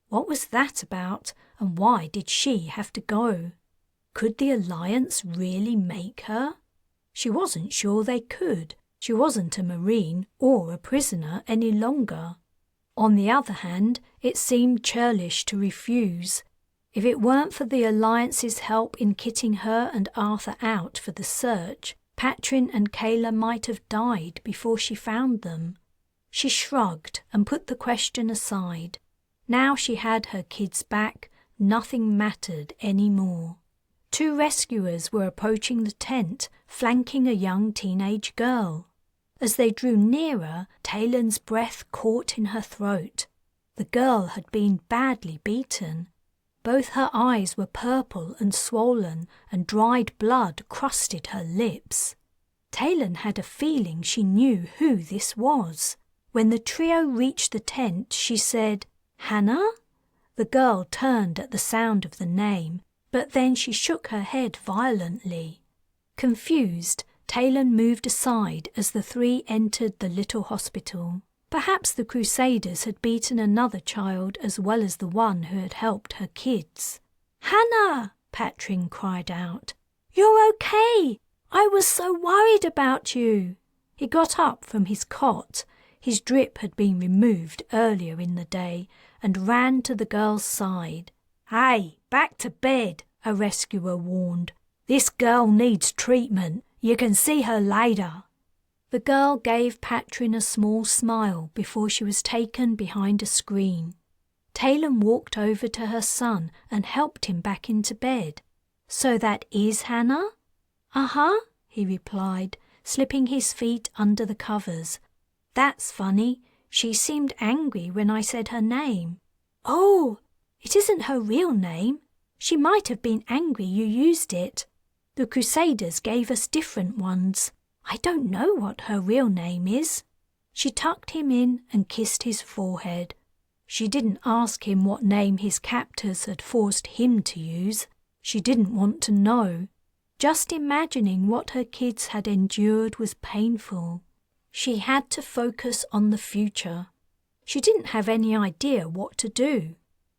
What was that about, and why did she have to go? Could the Alliance really make her? She wasn't sure they could. She wasn't a Marine or a prisoner any longer. On the other hand, it seemed churlish to refuse. If it weren't for the Alliance's help in kitting her and Arthur out for the search, Patrin and Kayla might have died before she found them. She shrugged and put the question aside. Now she had her kids back, nothing mattered any more. 2 rescuers were approaching the tent, flanking a young teenage girl. As they drew nearer, Taylan's breath caught in her throat. The girl had been badly beaten. Both her eyes were purple and swollen, and dried blood crusted her lips. Taylan had a feeling she knew who this was. When the trio reached the tent, she said, "Hannah?" The girl turned at the sound of the name, but then she shook her head violently. Confused, Taylan moved aside as the 3 entered the little hospital. Perhaps the Crusaders had beaten another child as well as the one who had helped her kids. "Hannah!" Patrin cried out. "You're okay! I was so worried about you." He got up from his cot. His drip had been removed earlier in the day, and ran to the girl's side. "Hey, back to bed," a rescuer warned. "This girl needs treatment. You can see her later." The girl gave Patrin a small smile before she was taken behind a screen. Taylan walked over to her son and helped him back into bed. "So that is Hannah?" "Uh-huh," he replied, slipping his feet under the covers. That's funny. She seemed angry when I said her name. Oh, it isn't her real name. She might have been angry you used it. The Crusaders gave us different ones. I don't know what her real name is. She tucked him in and kissed his forehead. She didn't ask him what name his captors had forced him to use. She didn't want to know. Just imagining what her kids had endured was painful. She had to focus on the future. She didn't have any idea what to do.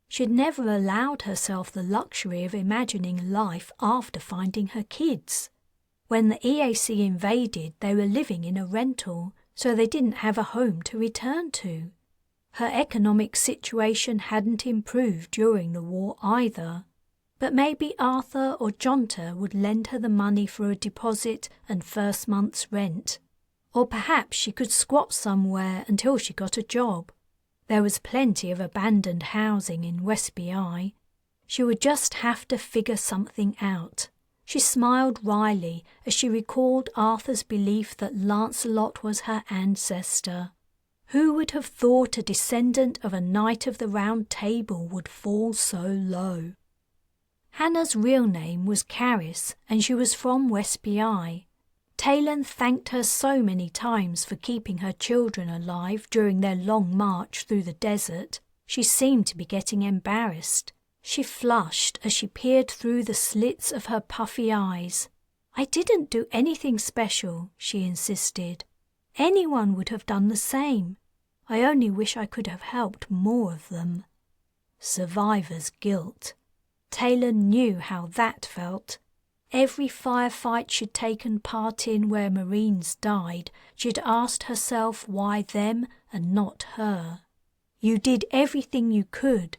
She'd never allowed herself the luxury of imagining life after finding her kids. When the EAC invaded, they were living in a rental, so they didn't have a home to return to. Her economic situation hadn't improved during the war either. But maybe Arthur or Jonta would lend her the money for a deposit and first month's rent. Or perhaps she could squat somewhere until she got a job. There was plenty of abandoned housing in West BI. She would just have to figure something out. She smiled wryly as she recalled Arthur's belief that Lancelot was her ancestor. Who would have thought a descendant of a Knight of the Round Table would fall so low? Hannah's real name was Caris, and she was from West BI. Taylan thanked her so many times for keeping her children alive during their long march through the desert. She seemed to be getting embarrassed. She flushed as she peered through the slits of her puffy eyes. I didn't do anything special, she insisted. Anyone would have done the same. I only wish I could have helped more of them. Survivor's guilt. Taylan knew how that felt. Every firefight she'd taken part in where Marines died, she'd asked herself why them and not her. You did everything you could.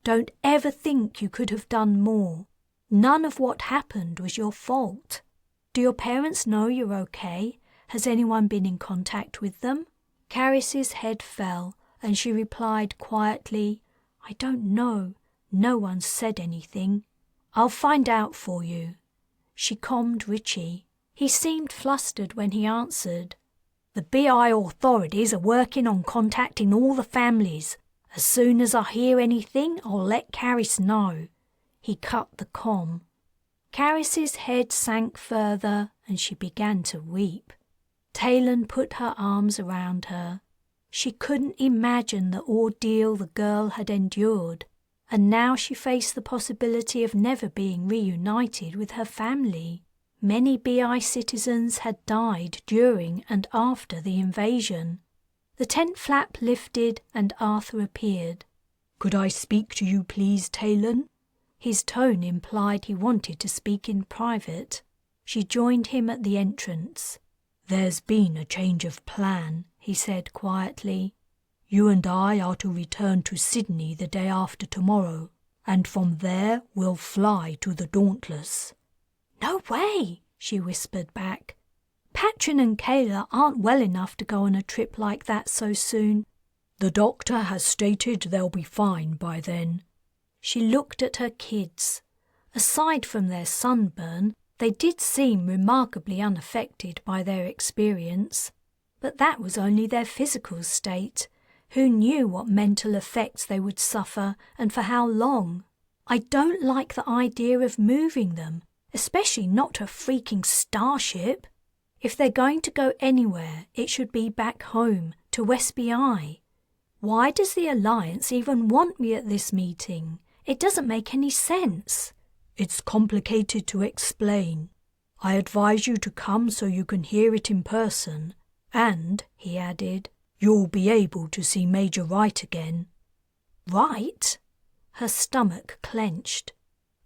Don't ever think you could have done more. None of what happened was your fault. Do your parents know you're okay? Has anyone been in contact with them? Caris's head fell, and she replied quietly, I don't know. No one said anything. I'll find out for you. She calmed Richie. He seemed flustered when he answered. The BI authorities are working on contacting all the families. As soon as I hear anything, I'll let Caris know. He cut the comm. Caris's head sank further and she began to weep. Taylan put her arms around her. She couldn't imagine the ordeal the girl had endured, and now she faced the possibility of never being reunited with her family. Many BI citizens had died during and after the invasion. The tent flap lifted and Arthur appeared. Could I speak to you, please, Taylan? His tone implied he wanted to speak in private. She joined him at the entrance. There's been a change of plan, he said quietly. You and I are to return to Sydney the day after tomorrow, and from there we'll fly to the Dauntless. No way, she whispered back. Patrin and Kayla aren't well enough to go on a trip like that so soon. The doctor has stated they'll be fine by then. She looked at her kids. Aside from their sunburn, they did seem remarkably unaffected by their experience. But that was only their physical state. Who knew what mental effects they would suffer and for how long? I don't like the idea of moving them, especially not a freaking starship. If they're going to go anywhere, it should be back home, to West BI. Why does the Alliance even want me at this meeting? It doesn't make any sense. It's complicated to explain. I advise you to come so you can hear it in person. And, he added, you'll be able to see Major Wright again. Wright? Her stomach clenched.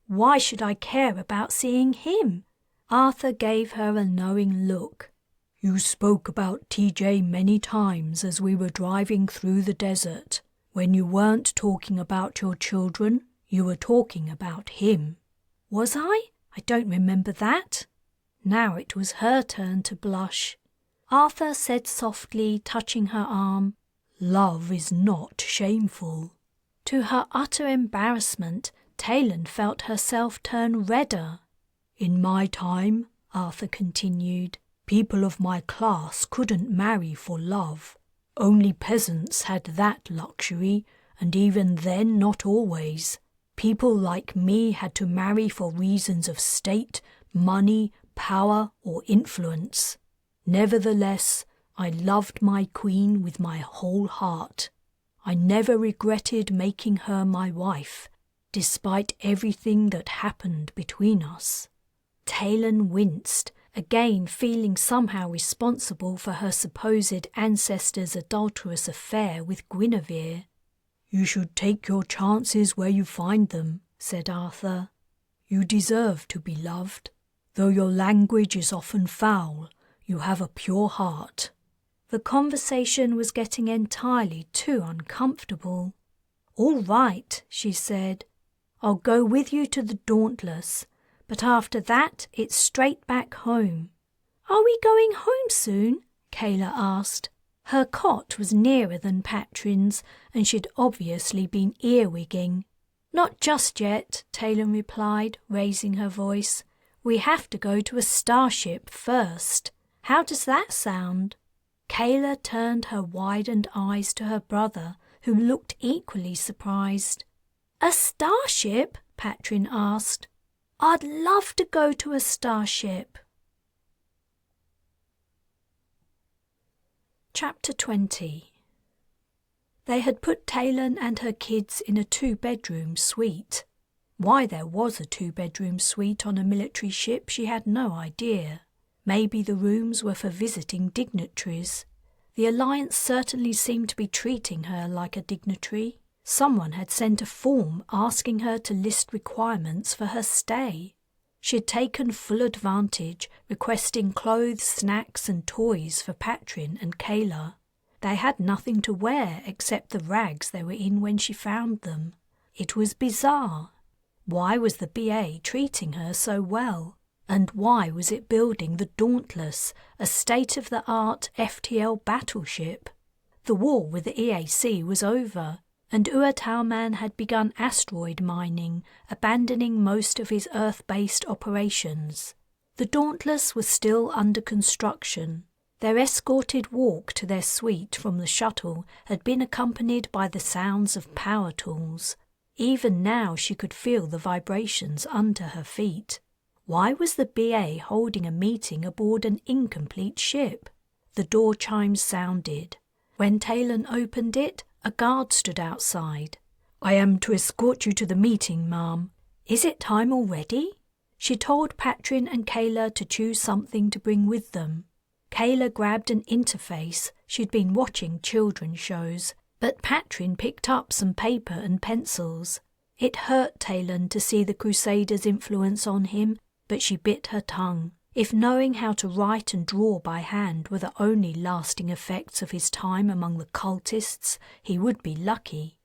Why should I care about seeing him? Arthur gave her a knowing look. You spoke about TJ many times as we were driving through the desert. When you weren't talking about your children, you were talking about him. Was I? I don't remember that. Now it was her turn to blush. Arthur said softly, touching her arm, Love is not shameful. To her utter embarrassment, Taylan felt herself turn redder. In my time, Arthur continued. People of my class couldn't marry for love. Only peasants had that luxury, and even then not always. People like me had to marry for reasons of state, money, power, or influence. Nevertheless, I loved my queen with my whole heart. I never regretted making her my wife, despite everything that happened between us. Taylan winced, again feeling somehow responsible for her supposed ancestor's adulterous affair with Guinevere. You should take your chances where you find them, said Arthur. You deserve to be loved. Though your language is often foul, you have a pure heart. The conversation was getting entirely too uncomfortable. All right, she said. I'll go with you to the Dauntless, but after that it's straight back home. Are we going home soon? Kayla asked. Her cot was nearer than Patrin's, and she'd obviously been earwigging. Not just yet, Taylan replied, raising her voice. We have to go to a starship first. How does that sound? Kayla turned her widened eyes to her brother, who looked equally surprised. A starship? Patrin asked. I'd love to go to a starship. Chapter 20. They had put Taylan and her kids in a 2-bedroom suite. Why there was a 2-bedroom suite on a military ship she had no idea. Maybe the rooms were for visiting dignitaries. The Alliance certainly seemed to be treating her like a dignitary. Someone had sent a form asking her to list requirements for her stay. She had taken full advantage, requesting clothes, snacks and toys for Patrin and Kayla. They had nothing to wear except the rags they were in when she found them. It was bizarre. Why was the BA treating her so well? And why was it building the Dauntless, a state-of-the-art FTL battleship? The war with the EAC was over, and Uatauman had begun asteroid mining, abandoning most of his Earth-based operations. The Dauntless was still under construction. Their escorted walk to their suite from the shuttle had been accompanied by the sounds of power tools. Even now she could feel the vibrations under her feet. Why was the BA holding a meeting aboard an incomplete ship? The door chimes sounded. When Taylan opened it, a guard stood outside. I am to escort you to the meeting, ma'am. Is it time already? She told Patrin and Kayla to choose something to bring with them. Kayla grabbed an interface. She'd been watching children's shows, but Patrin picked up some paper and pencils. It hurt Taylan to see the Crusader's influence on him, but she bit her tongue. If knowing how to write and draw by hand were the only lasting effects of his time among the cultists, he would be lucky.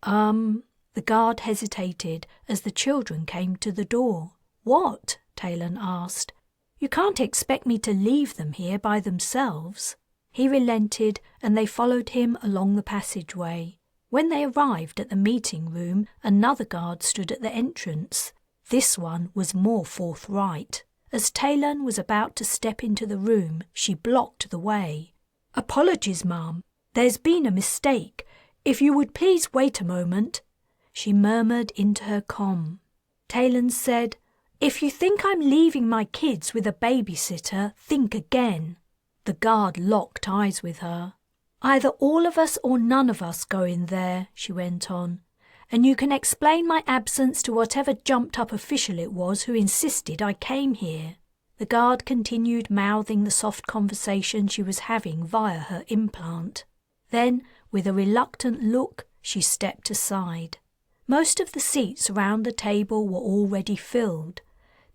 The guard hesitated as the children came to the door. What? Taylan asked. You can't expect me to leave them here by themselves. He relented, and they followed him along the passageway. When they arrived at the meeting room, another guard stood at the entrance. This one was more forthright. As Taylan was about to step into the room, she blocked the way. Apologies, ma'am. There's been a mistake. If you would please wait a moment. She murmured into her comm. Taylan said, If you think I'm leaving my kids with a babysitter, think again. The guard locked eyes with her. Either all of us or none of us go in there, she went on. And you can explain my absence to whatever jumped-up official it was who insisted I came here. The guard continued mouthing the soft conversation she was having via her implant. Then, with a reluctant look, she stepped aside. Most of the seats around the table were already filled.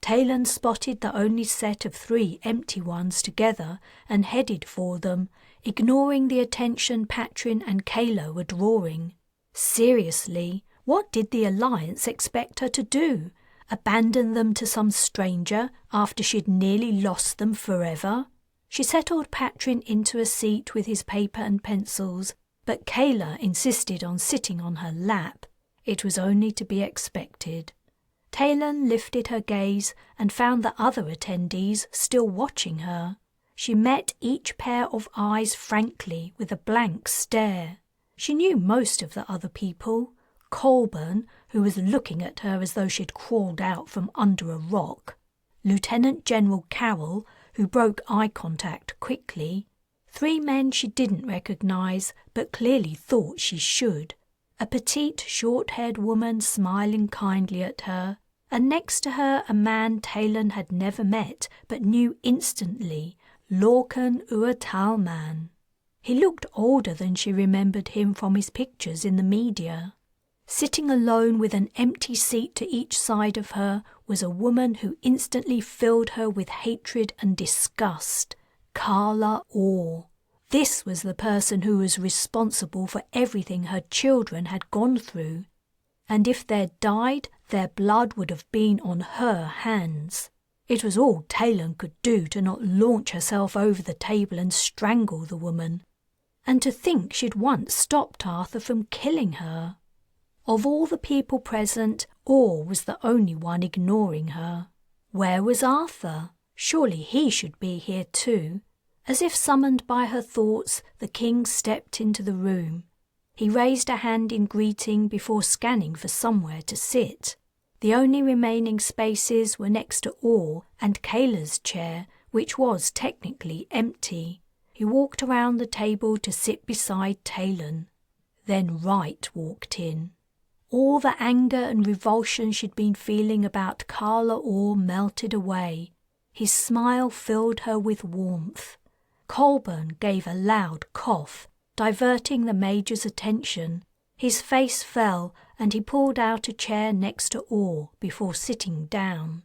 Taylan spotted the only set of 3 empty ones together and headed for them, ignoring the attention Patrin and Kayla were drawing. Seriously, what did the Alliance expect her to do? Abandon them to some stranger after she'd nearly lost them forever? She settled Patrin into a seat with his paper and pencils, but Kayla insisted on sitting on her lap. It was only to be expected. Taylan lifted her gaze and found the other attendees still watching her. She met each pair of eyes frankly with a blank stare. She knew most of the other people. Colburn, who was looking at her as though she'd crawled out from under a rock. Lieutenant General Carroll, who broke eye contact quickly. 3 men she didn't recognize, but clearly thought she should. A petite, short-haired woman smiling kindly at her, and next to her a man Taylan had never met but knew instantly, Lorcan Uatalman. He looked older than she remembered him from his pictures in the media. Sitting alone with an empty seat to each side of her was a woman who instantly filled her with hatred and disgust, Carla Orr. This was the person who was responsible for everything her children had gone through, and if they'd died, their blood would have been on her hands. It was all Taylan could do to not launch herself over the table and strangle the woman, and to think she'd once stopped Arthur from killing her. Of all the people present, Orr was the only one ignoring her. Where was Arthur? Surely he should be here too. As if summoned by her thoughts, the king stepped into the room. He raised a hand in greeting before scanning for somewhere to sit. The only remaining spaces were next to Orr and Kayla's chair, which was technically empty. He walked around the table to sit beside Taylan. Then Wright walked in. All the anger and revulsion she'd been feeling about Carla Orr melted away. His smile filled her with warmth. Colburn gave a loud cough, diverting the Major's attention. His face fell, and he pulled out a chair next to Orr before sitting down.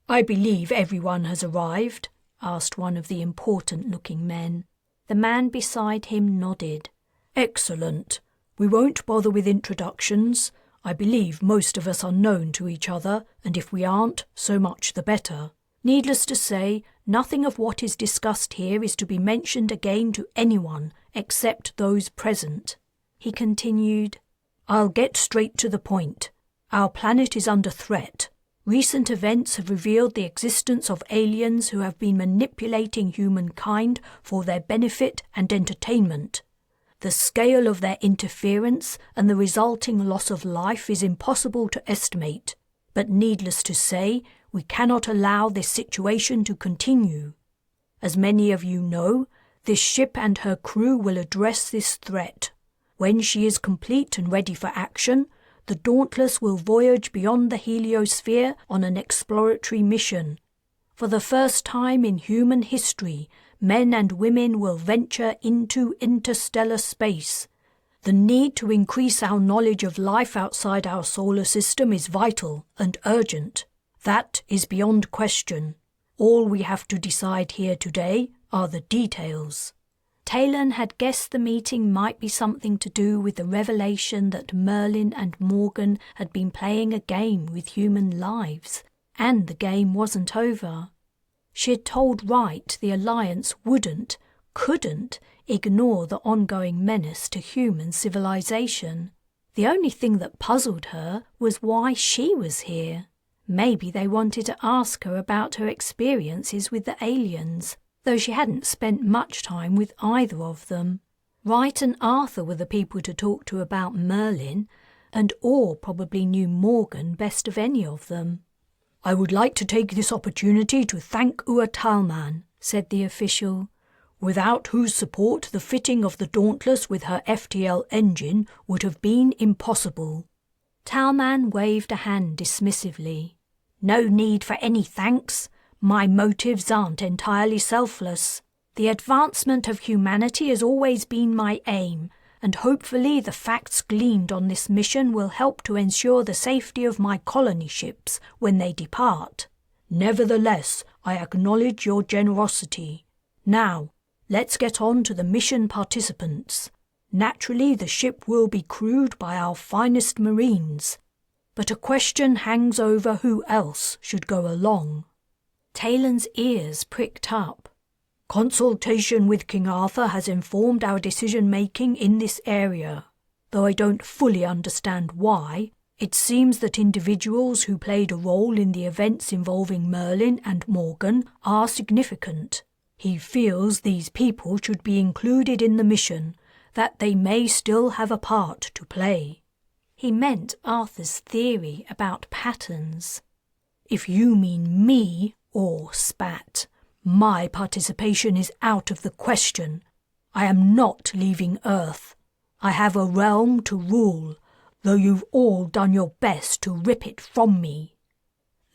"I believe everyone has arrived?" asked one of the important-looking men. The man beside him nodded. "Excellent. We won't bother with introductions. I believe most of us are known to each other, and if we aren't, so much the better. Needless to say, nothing of what is discussed here is to be mentioned again to anyone except those present." He continued, "I'll get straight to the point. Our planet is under threat. Recent events have revealed the existence of aliens who have been manipulating humankind for their benefit and entertainment. The scale of their interference and the resulting loss of life is impossible to estimate, but needless to say, we cannot allow this situation to continue. As many of you know, this ship and her crew will address this threat. When she is complete and ready for action, the Dauntless will voyage beyond the heliosphere on an exploratory mission. For the first time in human history, men and women will venture into interstellar space. The need to increase our knowledge of life outside our solar system is vital and urgent. That is beyond question. All we have to decide here today are the details." Taylan had guessed the meeting might be something to do with the revelation that Merlin and Morgan had been playing a game with human lives, and the game wasn't over. She had told Wright the Alliance couldn't ignore the ongoing menace to human civilization. The only thing that puzzled her was why she was here. Maybe they wanted to ask her about her experiences with the aliens, though she hadn't spent much time with either of them. Wright and Arthur were the people to talk to about Merlin, and Orr probably knew Morgan best of any of them. "I would like to take this opportunity to thank Uatalman," said the official, "without whose support the fitting of the Dauntless with her FTL engine would have been impossible." Talman waved a hand dismissively. "No need for any thanks. My motives aren't entirely selfless. The advancement of humanity has always been my aim, and hopefully the facts gleaned on this mission will help to ensure the safety of my colony ships when they depart. Nevertheless, I acknowledge your generosity. Now, let's get on to the mission participants. Naturally, the ship will be crewed by our finest Marines, but a question hangs over who else should go along." Taylan's ears pricked up. "Consultation with King Arthur has informed our decision-making in this area. Though I don't fully understand why, It seems that individuals who played a role in the events involving Merlin and Morgan are significant. He feels these people should be included in the mission, that they may still have a part to play. He meant Arthur's theory about patterns. If you mean me, or Spat, my participation is out of the question. I am not leaving Earth. I have a realm to rule, though you've all done your best to rip it from me.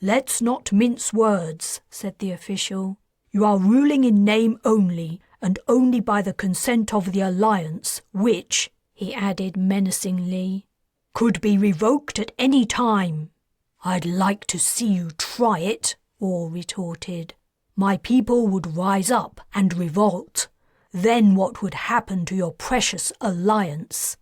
Let's not mince words, said the official. You are ruling in name only, and only by the consent of the Alliance, which, he added menacingly, could be revoked at any time. I'd like to see you try it, Orr retorted. My people would rise up and revolt. Then what would happen to your precious Alliance?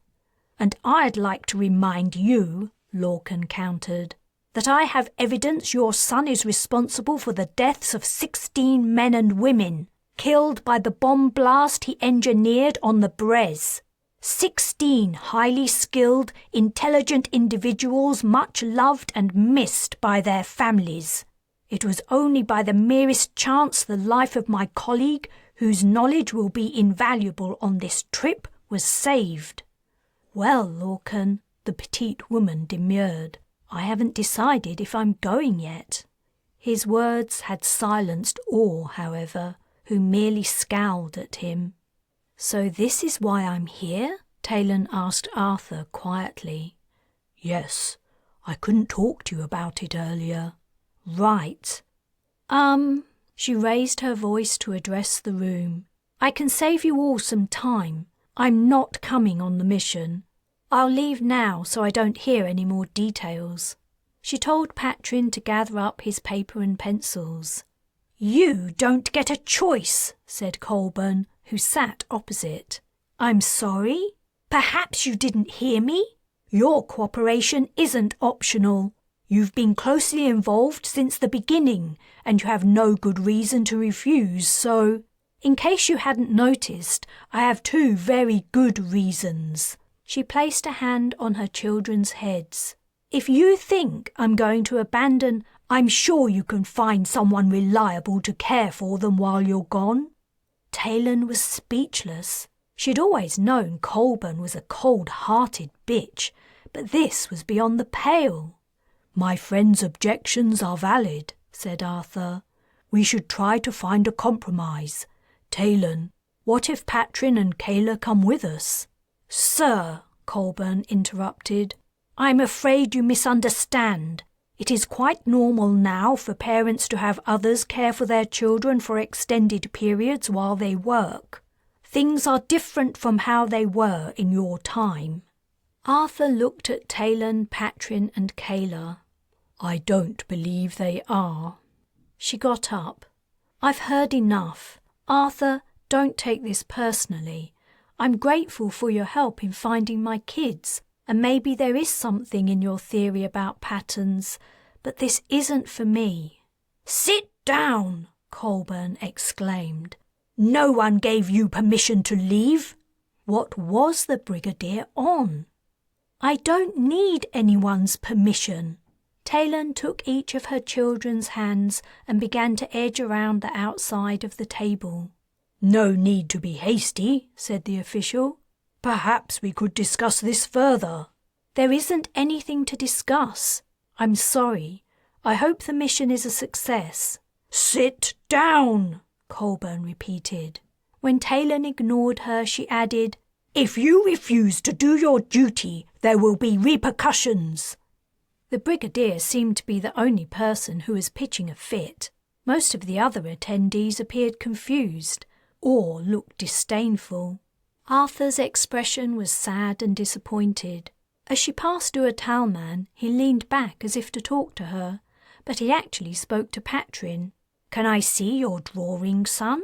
And I'd like to remind you, Lorcan countered, that I have evidence your son is responsible for the deaths of 16 men and women, killed by the bomb blast he engineered on the Brez. 16 highly skilled, intelligent individuals much loved and missed by their families. It was only by the merest chance the life of my colleague, whose knowledge will be invaluable on this trip, was saved. Well, Lorcan, the petite woman demurred. I haven't decided if I'm going yet. His words had silenced Orr, however, who merely scowled at him. So this is why I'm here? Taylan asked Arthur quietly. Yes, I couldn't talk to you about it earlier. Right. She raised her voice to address the room. I can save you all some time. I'm not coming on the mission. I'll leave now so I don't hear any more details. She told Patrin to gather up his paper and pencils. You don't get a choice, said Colburn, who sat opposite. I'm sorry? Perhaps you didn't hear me? Your cooperation isn't optional. You've been closely involved since the beginning, and you have no good reason to refuse, so, in case you hadn't noticed, I have 2 very good reasons. She placed a hand on her children's heads. If you think I'm going to abandon, I'm sure you can find someone reliable to care for them while you're gone. Taylan was speechless. She'd always known Colburn was a cold-hearted bitch, but this was beyond the pale. My friend's objections are valid, said Arthur. We should try to find a compromise. Taylan, what if Patrin and Kayla come with us? Sir, Colburn interrupted, I'm afraid you misunderstand. It is quite normal now for parents to have others care for their children for extended periods while they work. Things are different from how they were in your time. Arthur looked at Taylan, Patrin and Kayla. I don't believe they are. She got up. I've heard enough. Arthur, don't take this personally. I'm grateful for your help in finding my kids, and maybe there is something in your theory about patterns, but this isn't for me. Sit down, Colburn exclaimed. No one gave you permission to leave. What was the Brigadier on? I don't need anyone's permission. Taylan took each of her children's hands and began to edge around the outside of the table. No need to be hasty, said the official. Perhaps we could discuss this further. There isn't anything to discuss. I'm sorry. I hope the mission is a success. Sit down, Colburn repeated. When Taylan ignored her, she added, If you refuse to do your duty, there will be repercussions. The Brigadier seemed to be the only person who was pitching a fit. Most of the other attendees appeared confused or looked disdainful. Arthur's expression was sad and disappointed. As she passed Ur Talman, he leaned back as if to talk to her, but he actually spoke to Patrin. Can I see your drawing, son?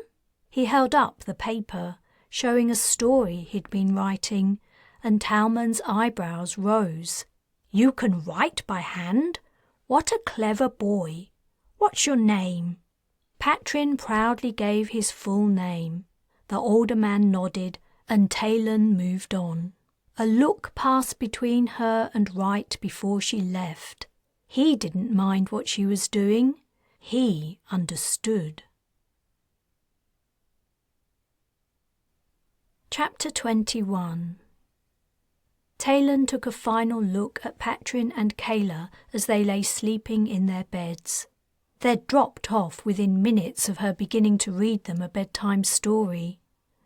He held up the paper, showing a story he'd been writing, and Talman's eyebrows rose. You can write by hand? What a clever boy. What's your name? Patrin proudly gave his full name. The older man nodded, and Taylan moved on. A look passed between her and Wright before she left. He didn't mind what she was doing. He understood. Chapter 21. Taylan took a final look at Patrin and Kayla as they lay sleeping in their beds. They'd dropped off within minutes of her beginning to read them a bedtime story.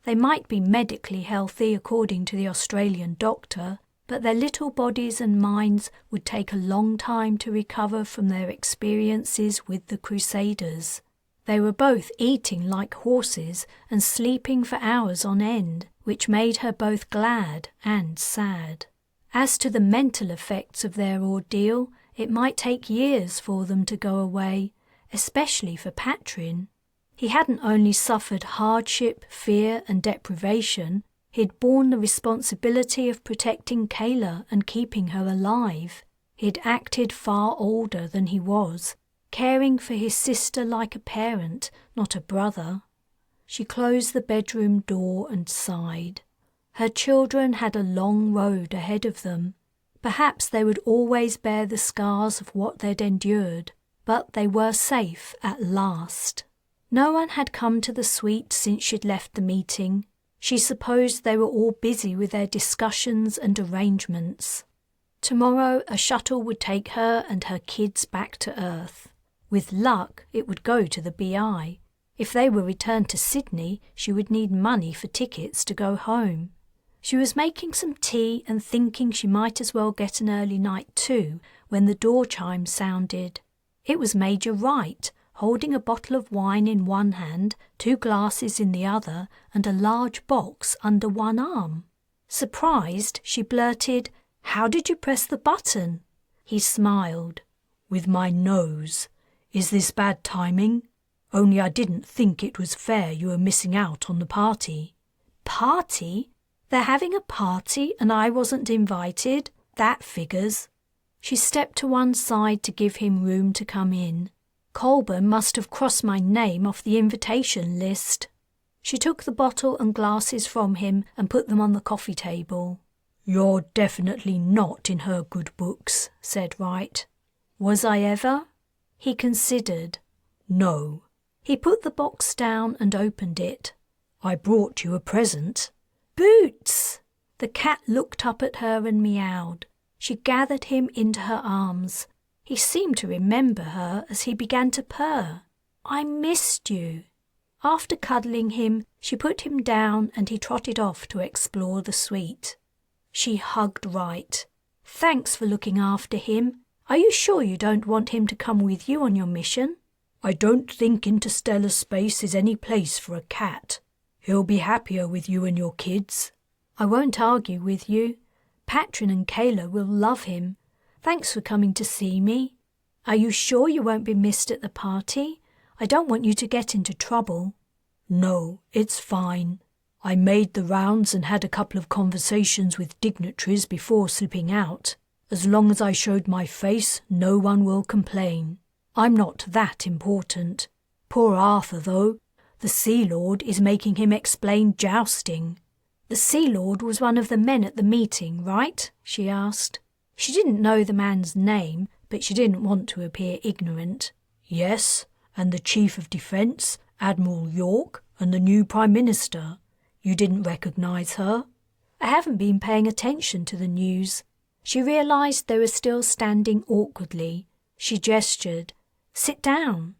They might be medically healthy according to the Australian doctor, but their little bodies and minds would take a long time to recover from their experiences with the Crusaders. They were both eating like horses and sleeping for hours on end, which made her both glad and sad. As to the mental effects of their ordeal, it might take years for them to go away, especially for Patrin. He hadn't only suffered hardship, fear and deprivation, he'd borne the responsibility of protecting Kayla and keeping her alive. He'd acted far older than he was, caring for his sister like a parent, not a brother. She closed the bedroom door and sighed. Her children had a long road ahead of them. Perhaps they would always bear the scars of what they'd endured, but they were safe at last. No one had come to the suite since she'd left the meeting. She supposed they were all busy with their discussions and arrangements. Tomorrow a shuttle would take her and her kids back to Earth. With luck, it would go to the BI. If they were returned to Sydney, she would need money for tickets to go home. She was making some tea and thinking she might as well get an early night too when the door chime sounded. It was Major Wright, holding a bottle of wine in one hand, 2 glasses in the other, and a large box under one arm. Surprised, she blurted, "How did you press the button?" He smiled. "With my nose. Is this bad timing? Only I didn't think it was fair you were missing out on the party." "Party? They're having a party and I wasn't invited? That figures." She stepped to one side to give him room to come in. "Colburn must have crossed my name off the invitation list." She took the bottle and glasses from him and put them on the coffee table. "You're definitely not in her good books," said Wright. "Was I ever?" He considered. "No." He put the box down and opened it. "I brought you a present." "Boots!" The cat looked up at her and meowed. She gathered him into her arms. He seemed to remember her as he began to purr. "I missed you." After cuddling him, she put him down and he trotted off to explore the suite. She hugged Wright. "Thanks for looking after him. Are you sure you don't want him to come with you on your mission?" "I don't think interstellar space is any place for a cat. He'll be happier with you and your kids." "I won't argue with you. Patrin and Kayla will love him. Thanks for coming to see me. Are you sure you won't be missed at the party? I don't want you to get into trouble." "No, it's fine. I made the rounds and had a couple of conversations with dignitaries before slipping out. As long as I showed my face, no one will complain. I'm not that important. Poor Arthur, though. The Sea Lord is making him explain jousting." "The Sea Lord was one of the men at the meeting, right?" she asked. She didn't know the man's name, but she didn't want to appear ignorant. "Yes, and the Chief of Defence, Admiral York, and the new Prime Minister. You didn't recognise her?" "I haven't been paying attention to the news." She realised they were still standing awkwardly. She gestured. "Sit down."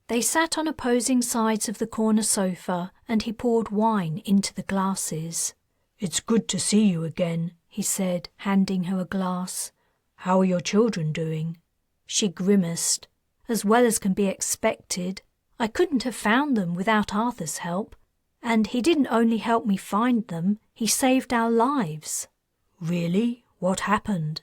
They sat on opposing sides of the corner sofa, and he poured wine into the glasses. "It's good to see you again," he said, handing her a glass. "How are your children doing?" She grimaced. "As well as can be expected. I couldn't have found them without Arthur's help. And he didn't only help me find them, he saved our lives." "Really? What happened?"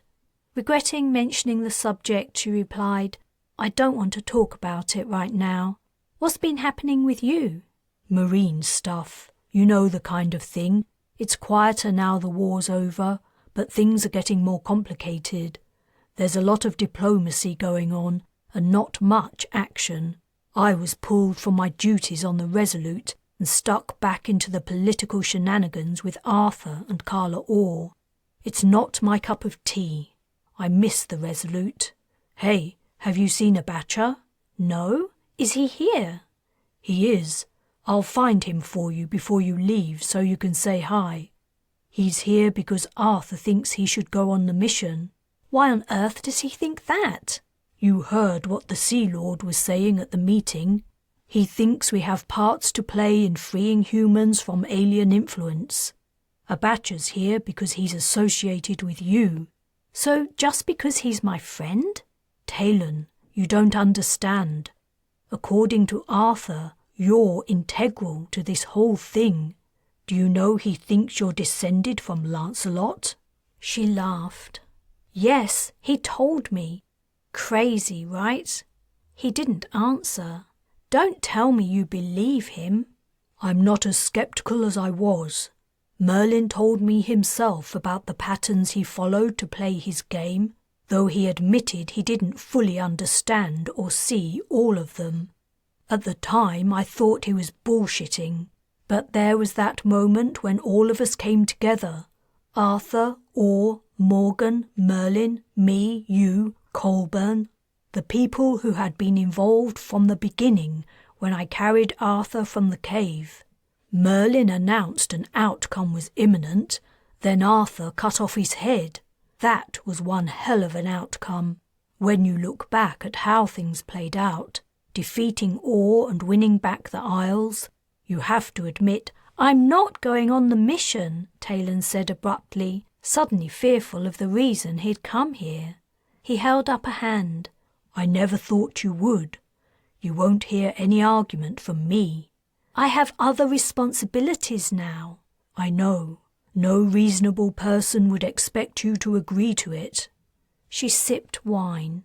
Regretting mentioning the subject, she replied, "I don't want to talk about it right now. What's been happening with you?" "Marine stuff. You know the kind of thing. It's quieter now the war's over, but things are getting more complicated. There's a lot of diplomacy going on, and not much action. I was pulled from my duties on the Resolute and stuck back into the political shenanigans with Arthur and Carla Orr. It's not my cup of tea. I miss the Resolute. Hey, have you seen Abacha? No? Is he here? He is. I'll find him for you before you leave so you can say hi. He's here because Arthur thinks he should go on the mission. Why on earth does he think that? You heard what the Sea Lord was saying at the meeting. He thinks we have parts to play in freeing humans from alien influence. Abacha's here because he's associated with you. So just because he's my friend? Taylan, you don't understand. According to Arthur, you're integral to this whole thing. Do you know he thinks you're descended from Lancelot? She laughed. Yes, he told me. Crazy, right? He didn't answer. Don't tell me you believe him. I'm not as skeptical as I was. Merlin told me himself about the patterns he followed to play his game, though he admitted he didn't fully understand or see all of them. At the time, I thought he was bullshitting, but there was that moment when all of us came together. Arthur, Orr, Morgan, Merlin, me, you, Colburn, the people who had been involved from the beginning when I carried Arthur from the cave. Merlin announced an outcome was imminent, then Arthur cut off his head. That was one hell of an outcome. When you look back at how things played out, defeating Orr and winning back the Isles, you have to admit, I'm not going on the mission, Taylan said abruptly, suddenly fearful of the reason he'd come here. He held up a hand. I never thought you would. You won't hear any argument from me. I have other responsibilities now. I know. No reasonable person would expect you to agree to it. She sipped wine.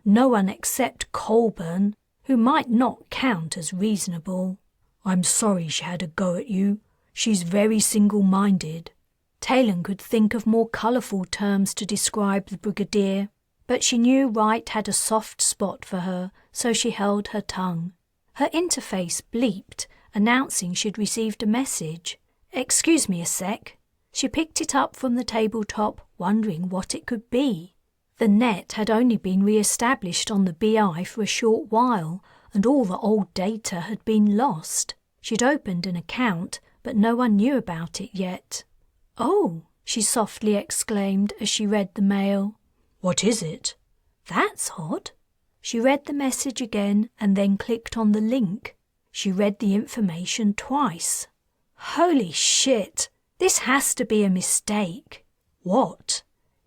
No one except Colburn, who might not count as reasonable. I'm sorry she had a go at you. She's very single-minded. Taylan could think of more colourful terms to describe the Brigadier, but she knew Wright had a soft spot for her, so she held her tongue. Her interface bleeped, announcing she'd received a message. Excuse me a sec. She picked it up from the tabletop, wondering what it could be. The net had only been re-established on the BI for a short while, and all the old data had been lost. She'd opened an account, but no one knew about it yet. Oh, she softly exclaimed as she read the mail. What is it? That's odd. She read the message again and then clicked on the link. She read the information twice. Holy shit! This has to be a mistake. What?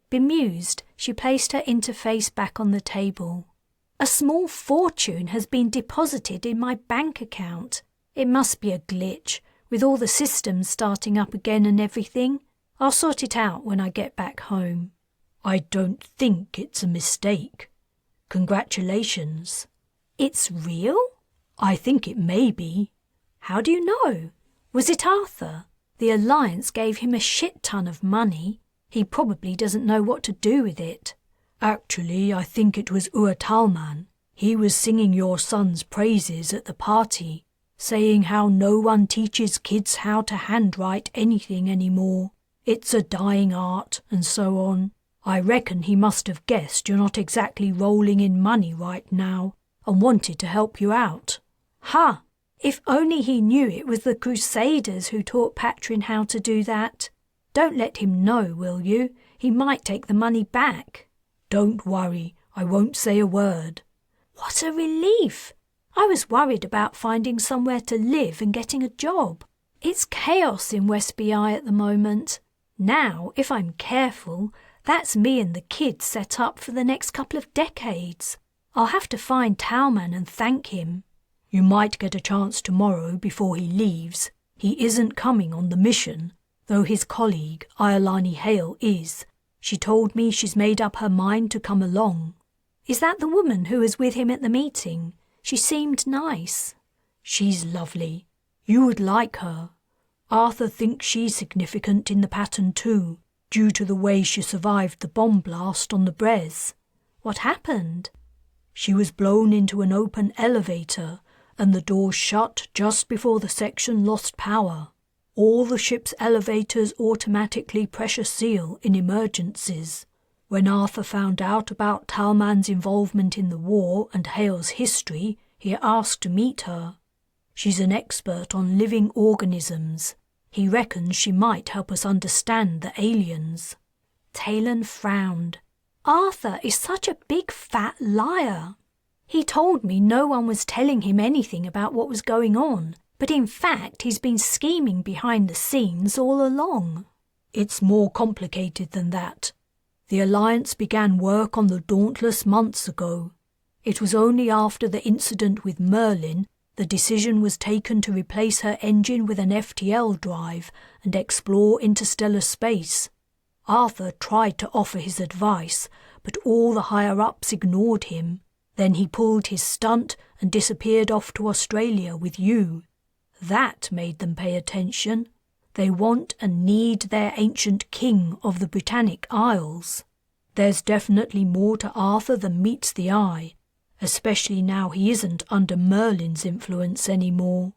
Bemused, she placed her interface back on the table. A small fortune has been deposited in my bank account. It must be a glitch, with all the systems starting up again and everything. I'll sort it out when I get back home. I don't think it's a mistake. Congratulations. It's real? I think it may be. How do you know? Was it Arthur? The Alliance gave him a shit ton of money. He probably doesn't know what to do with it. Actually, I think it was Talman. He was singing your son's praises at the party, saying how no one teaches kids how to handwrite anything anymore. It's a dying art, and so on. I reckon he must have guessed you're not exactly rolling in money right now, and wanted to help you out. Ha! If only he knew it was the Crusaders who taught Patrin how to do that. Don't let him know, will you? He might take the money back. Don't worry, I won't say a word. What a relief! I was worried about finding somewhere to live and getting a job. It's chaos in West BI at the moment. Now, if I'm careful, that's me and the kids set up for the next couple of decades. I'll have to find Talman and thank him. You might get a chance tomorrow before he leaves. He isn't coming on the mission, though his colleague, Iolani Hale, is. She told me she's made up her mind to come along. Is that the woman who was with him at the meeting? She seemed nice. She's lovely. You would like her. Arthur thinks she's significant in the pattern too, due to the way she survived the bomb blast on the Brez. What happened? She was blown into an open elevator, and the door shut just before the section lost power. All the ship's elevators automatically pressure seal in emergencies. When Arthur found out about Talman's involvement in the war and Hale's history, he asked to meet her. She's an expert on living organisms. He reckons she might help us understand the aliens." Taylan frowned. "Arthur is such a big fat liar. He told me no one was telling him anything about what was going on, but in fact he's been scheming behind the scenes all along." "It's more complicated than that. The Alliance began work on the Dauntless months ago. It was only after the incident with Merlin the decision was taken to replace her engine with an FTL drive and explore interstellar space. Arthur tried to offer his advice, but all the higher-ups ignored him. Then he pulled his stunt and disappeared off to Australia with you. That made them pay attention. They want and need their ancient king of the Britannic Isles. There's definitely more to Arthur than meets the eye, especially now he isn't under Merlin's influence anymore."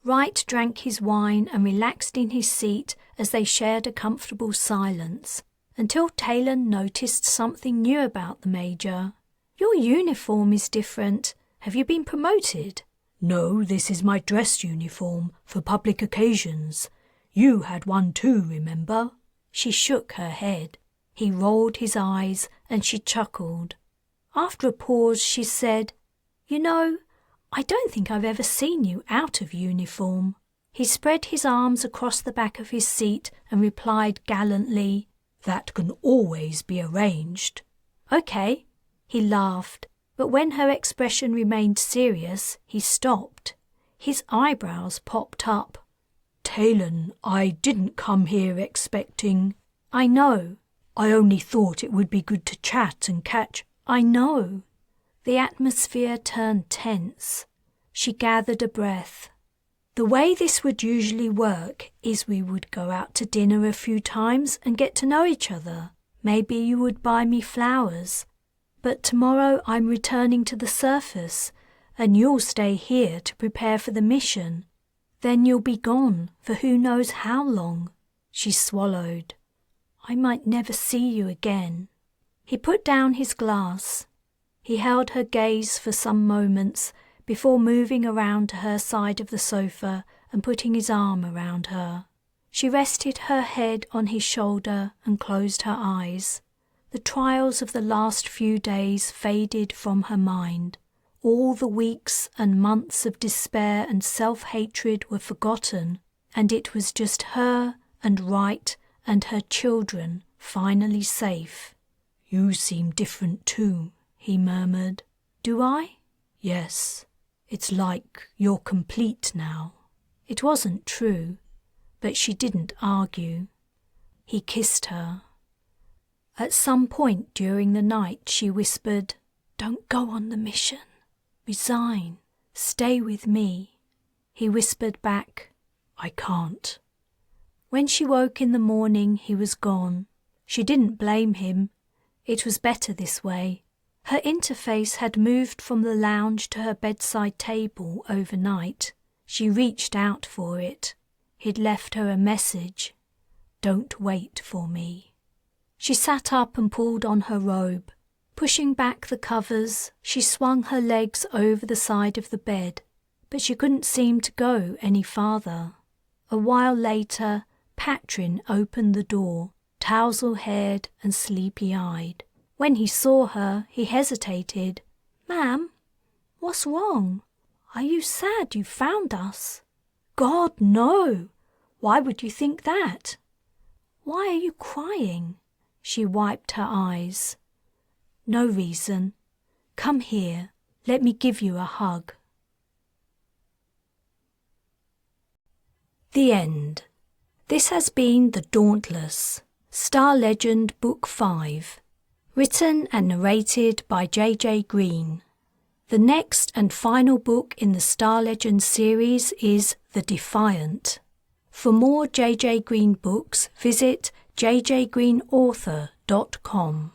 Wright drank his wine and relaxed in his seat as they shared a comfortable silence, until Taylan noticed something new about the Major. "Your uniform is different. Have you been promoted?" "No, this is my dress uniform for public occasions. You had one too, remember?" She shook her head. He rolled his eyes and she chuckled. After a pause she said, "You know, I don't think I've ever seen you out of uniform." He spread his arms across the back of his seat and replied gallantly, "That can always be arranged." "Okay." He laughed, but when her expression remained serious, he stopped. His eyebrows popped up. "Taylan, I didn't come here expecting—" "I know." "I only thought it would be good to chat and catch—" "I know." The atmosphere turned tense. She gathered a breath. "The way this would usually work is we would go out to dinner a few times and get to know each other. Maybe you would buy me flowers. But tomorrow I'm returning to the surface, and you'll stay here to prepare for the mission. Then you'll be gone for who knows how long." She swallowed. "I might never see you again." He put down his glass. He held her gaze for some moments before moving around to her side of the sofa and putting his arm around her. She rested her head on his shoulder and closed her eyes. The trials of the last few days faded from her mind. All the weeks and months of despair and self-hatred were forgotten, and it was just her and Wright and her children finally safe. "You seem different too," he murmured. "Do I?" "Yes. It's like you're complete now." It wasn't true, but she didn't argue. He kissed her. At some point during the night she whispered, "Don't go on the mission. Resign. Stay with me." He whispered back, "I can't." When she woke in the morning, he was gone. She didn't blame him. It was better this way. Her interface had moved from the lounge to her bedside table overnight. She reached out for it. He'd left her a message. "Don't wait for me." She sat up and pulled on her robe. Pushing back the covers, she swung her legs over the side of the bed, but she couldn't seem to go any farther. A while later, Patrin opened the door, tousle-haired and sleepy-eyed. When he saw her, he hesitated. "Ma'am, what's wrong? Are you sad you found us?" "God, no! Why would you think that?" "Why are you crying?" She wiped her eyes. "No reason. Come here. Let me give you a hug." The end. This has been The Dauntless, Star Legend Book 5, written and narrated by J.J. Green. The next and final book in the Star Legend series is The Defiant. For more J.J. Green books, visit jjgreenauthor.com.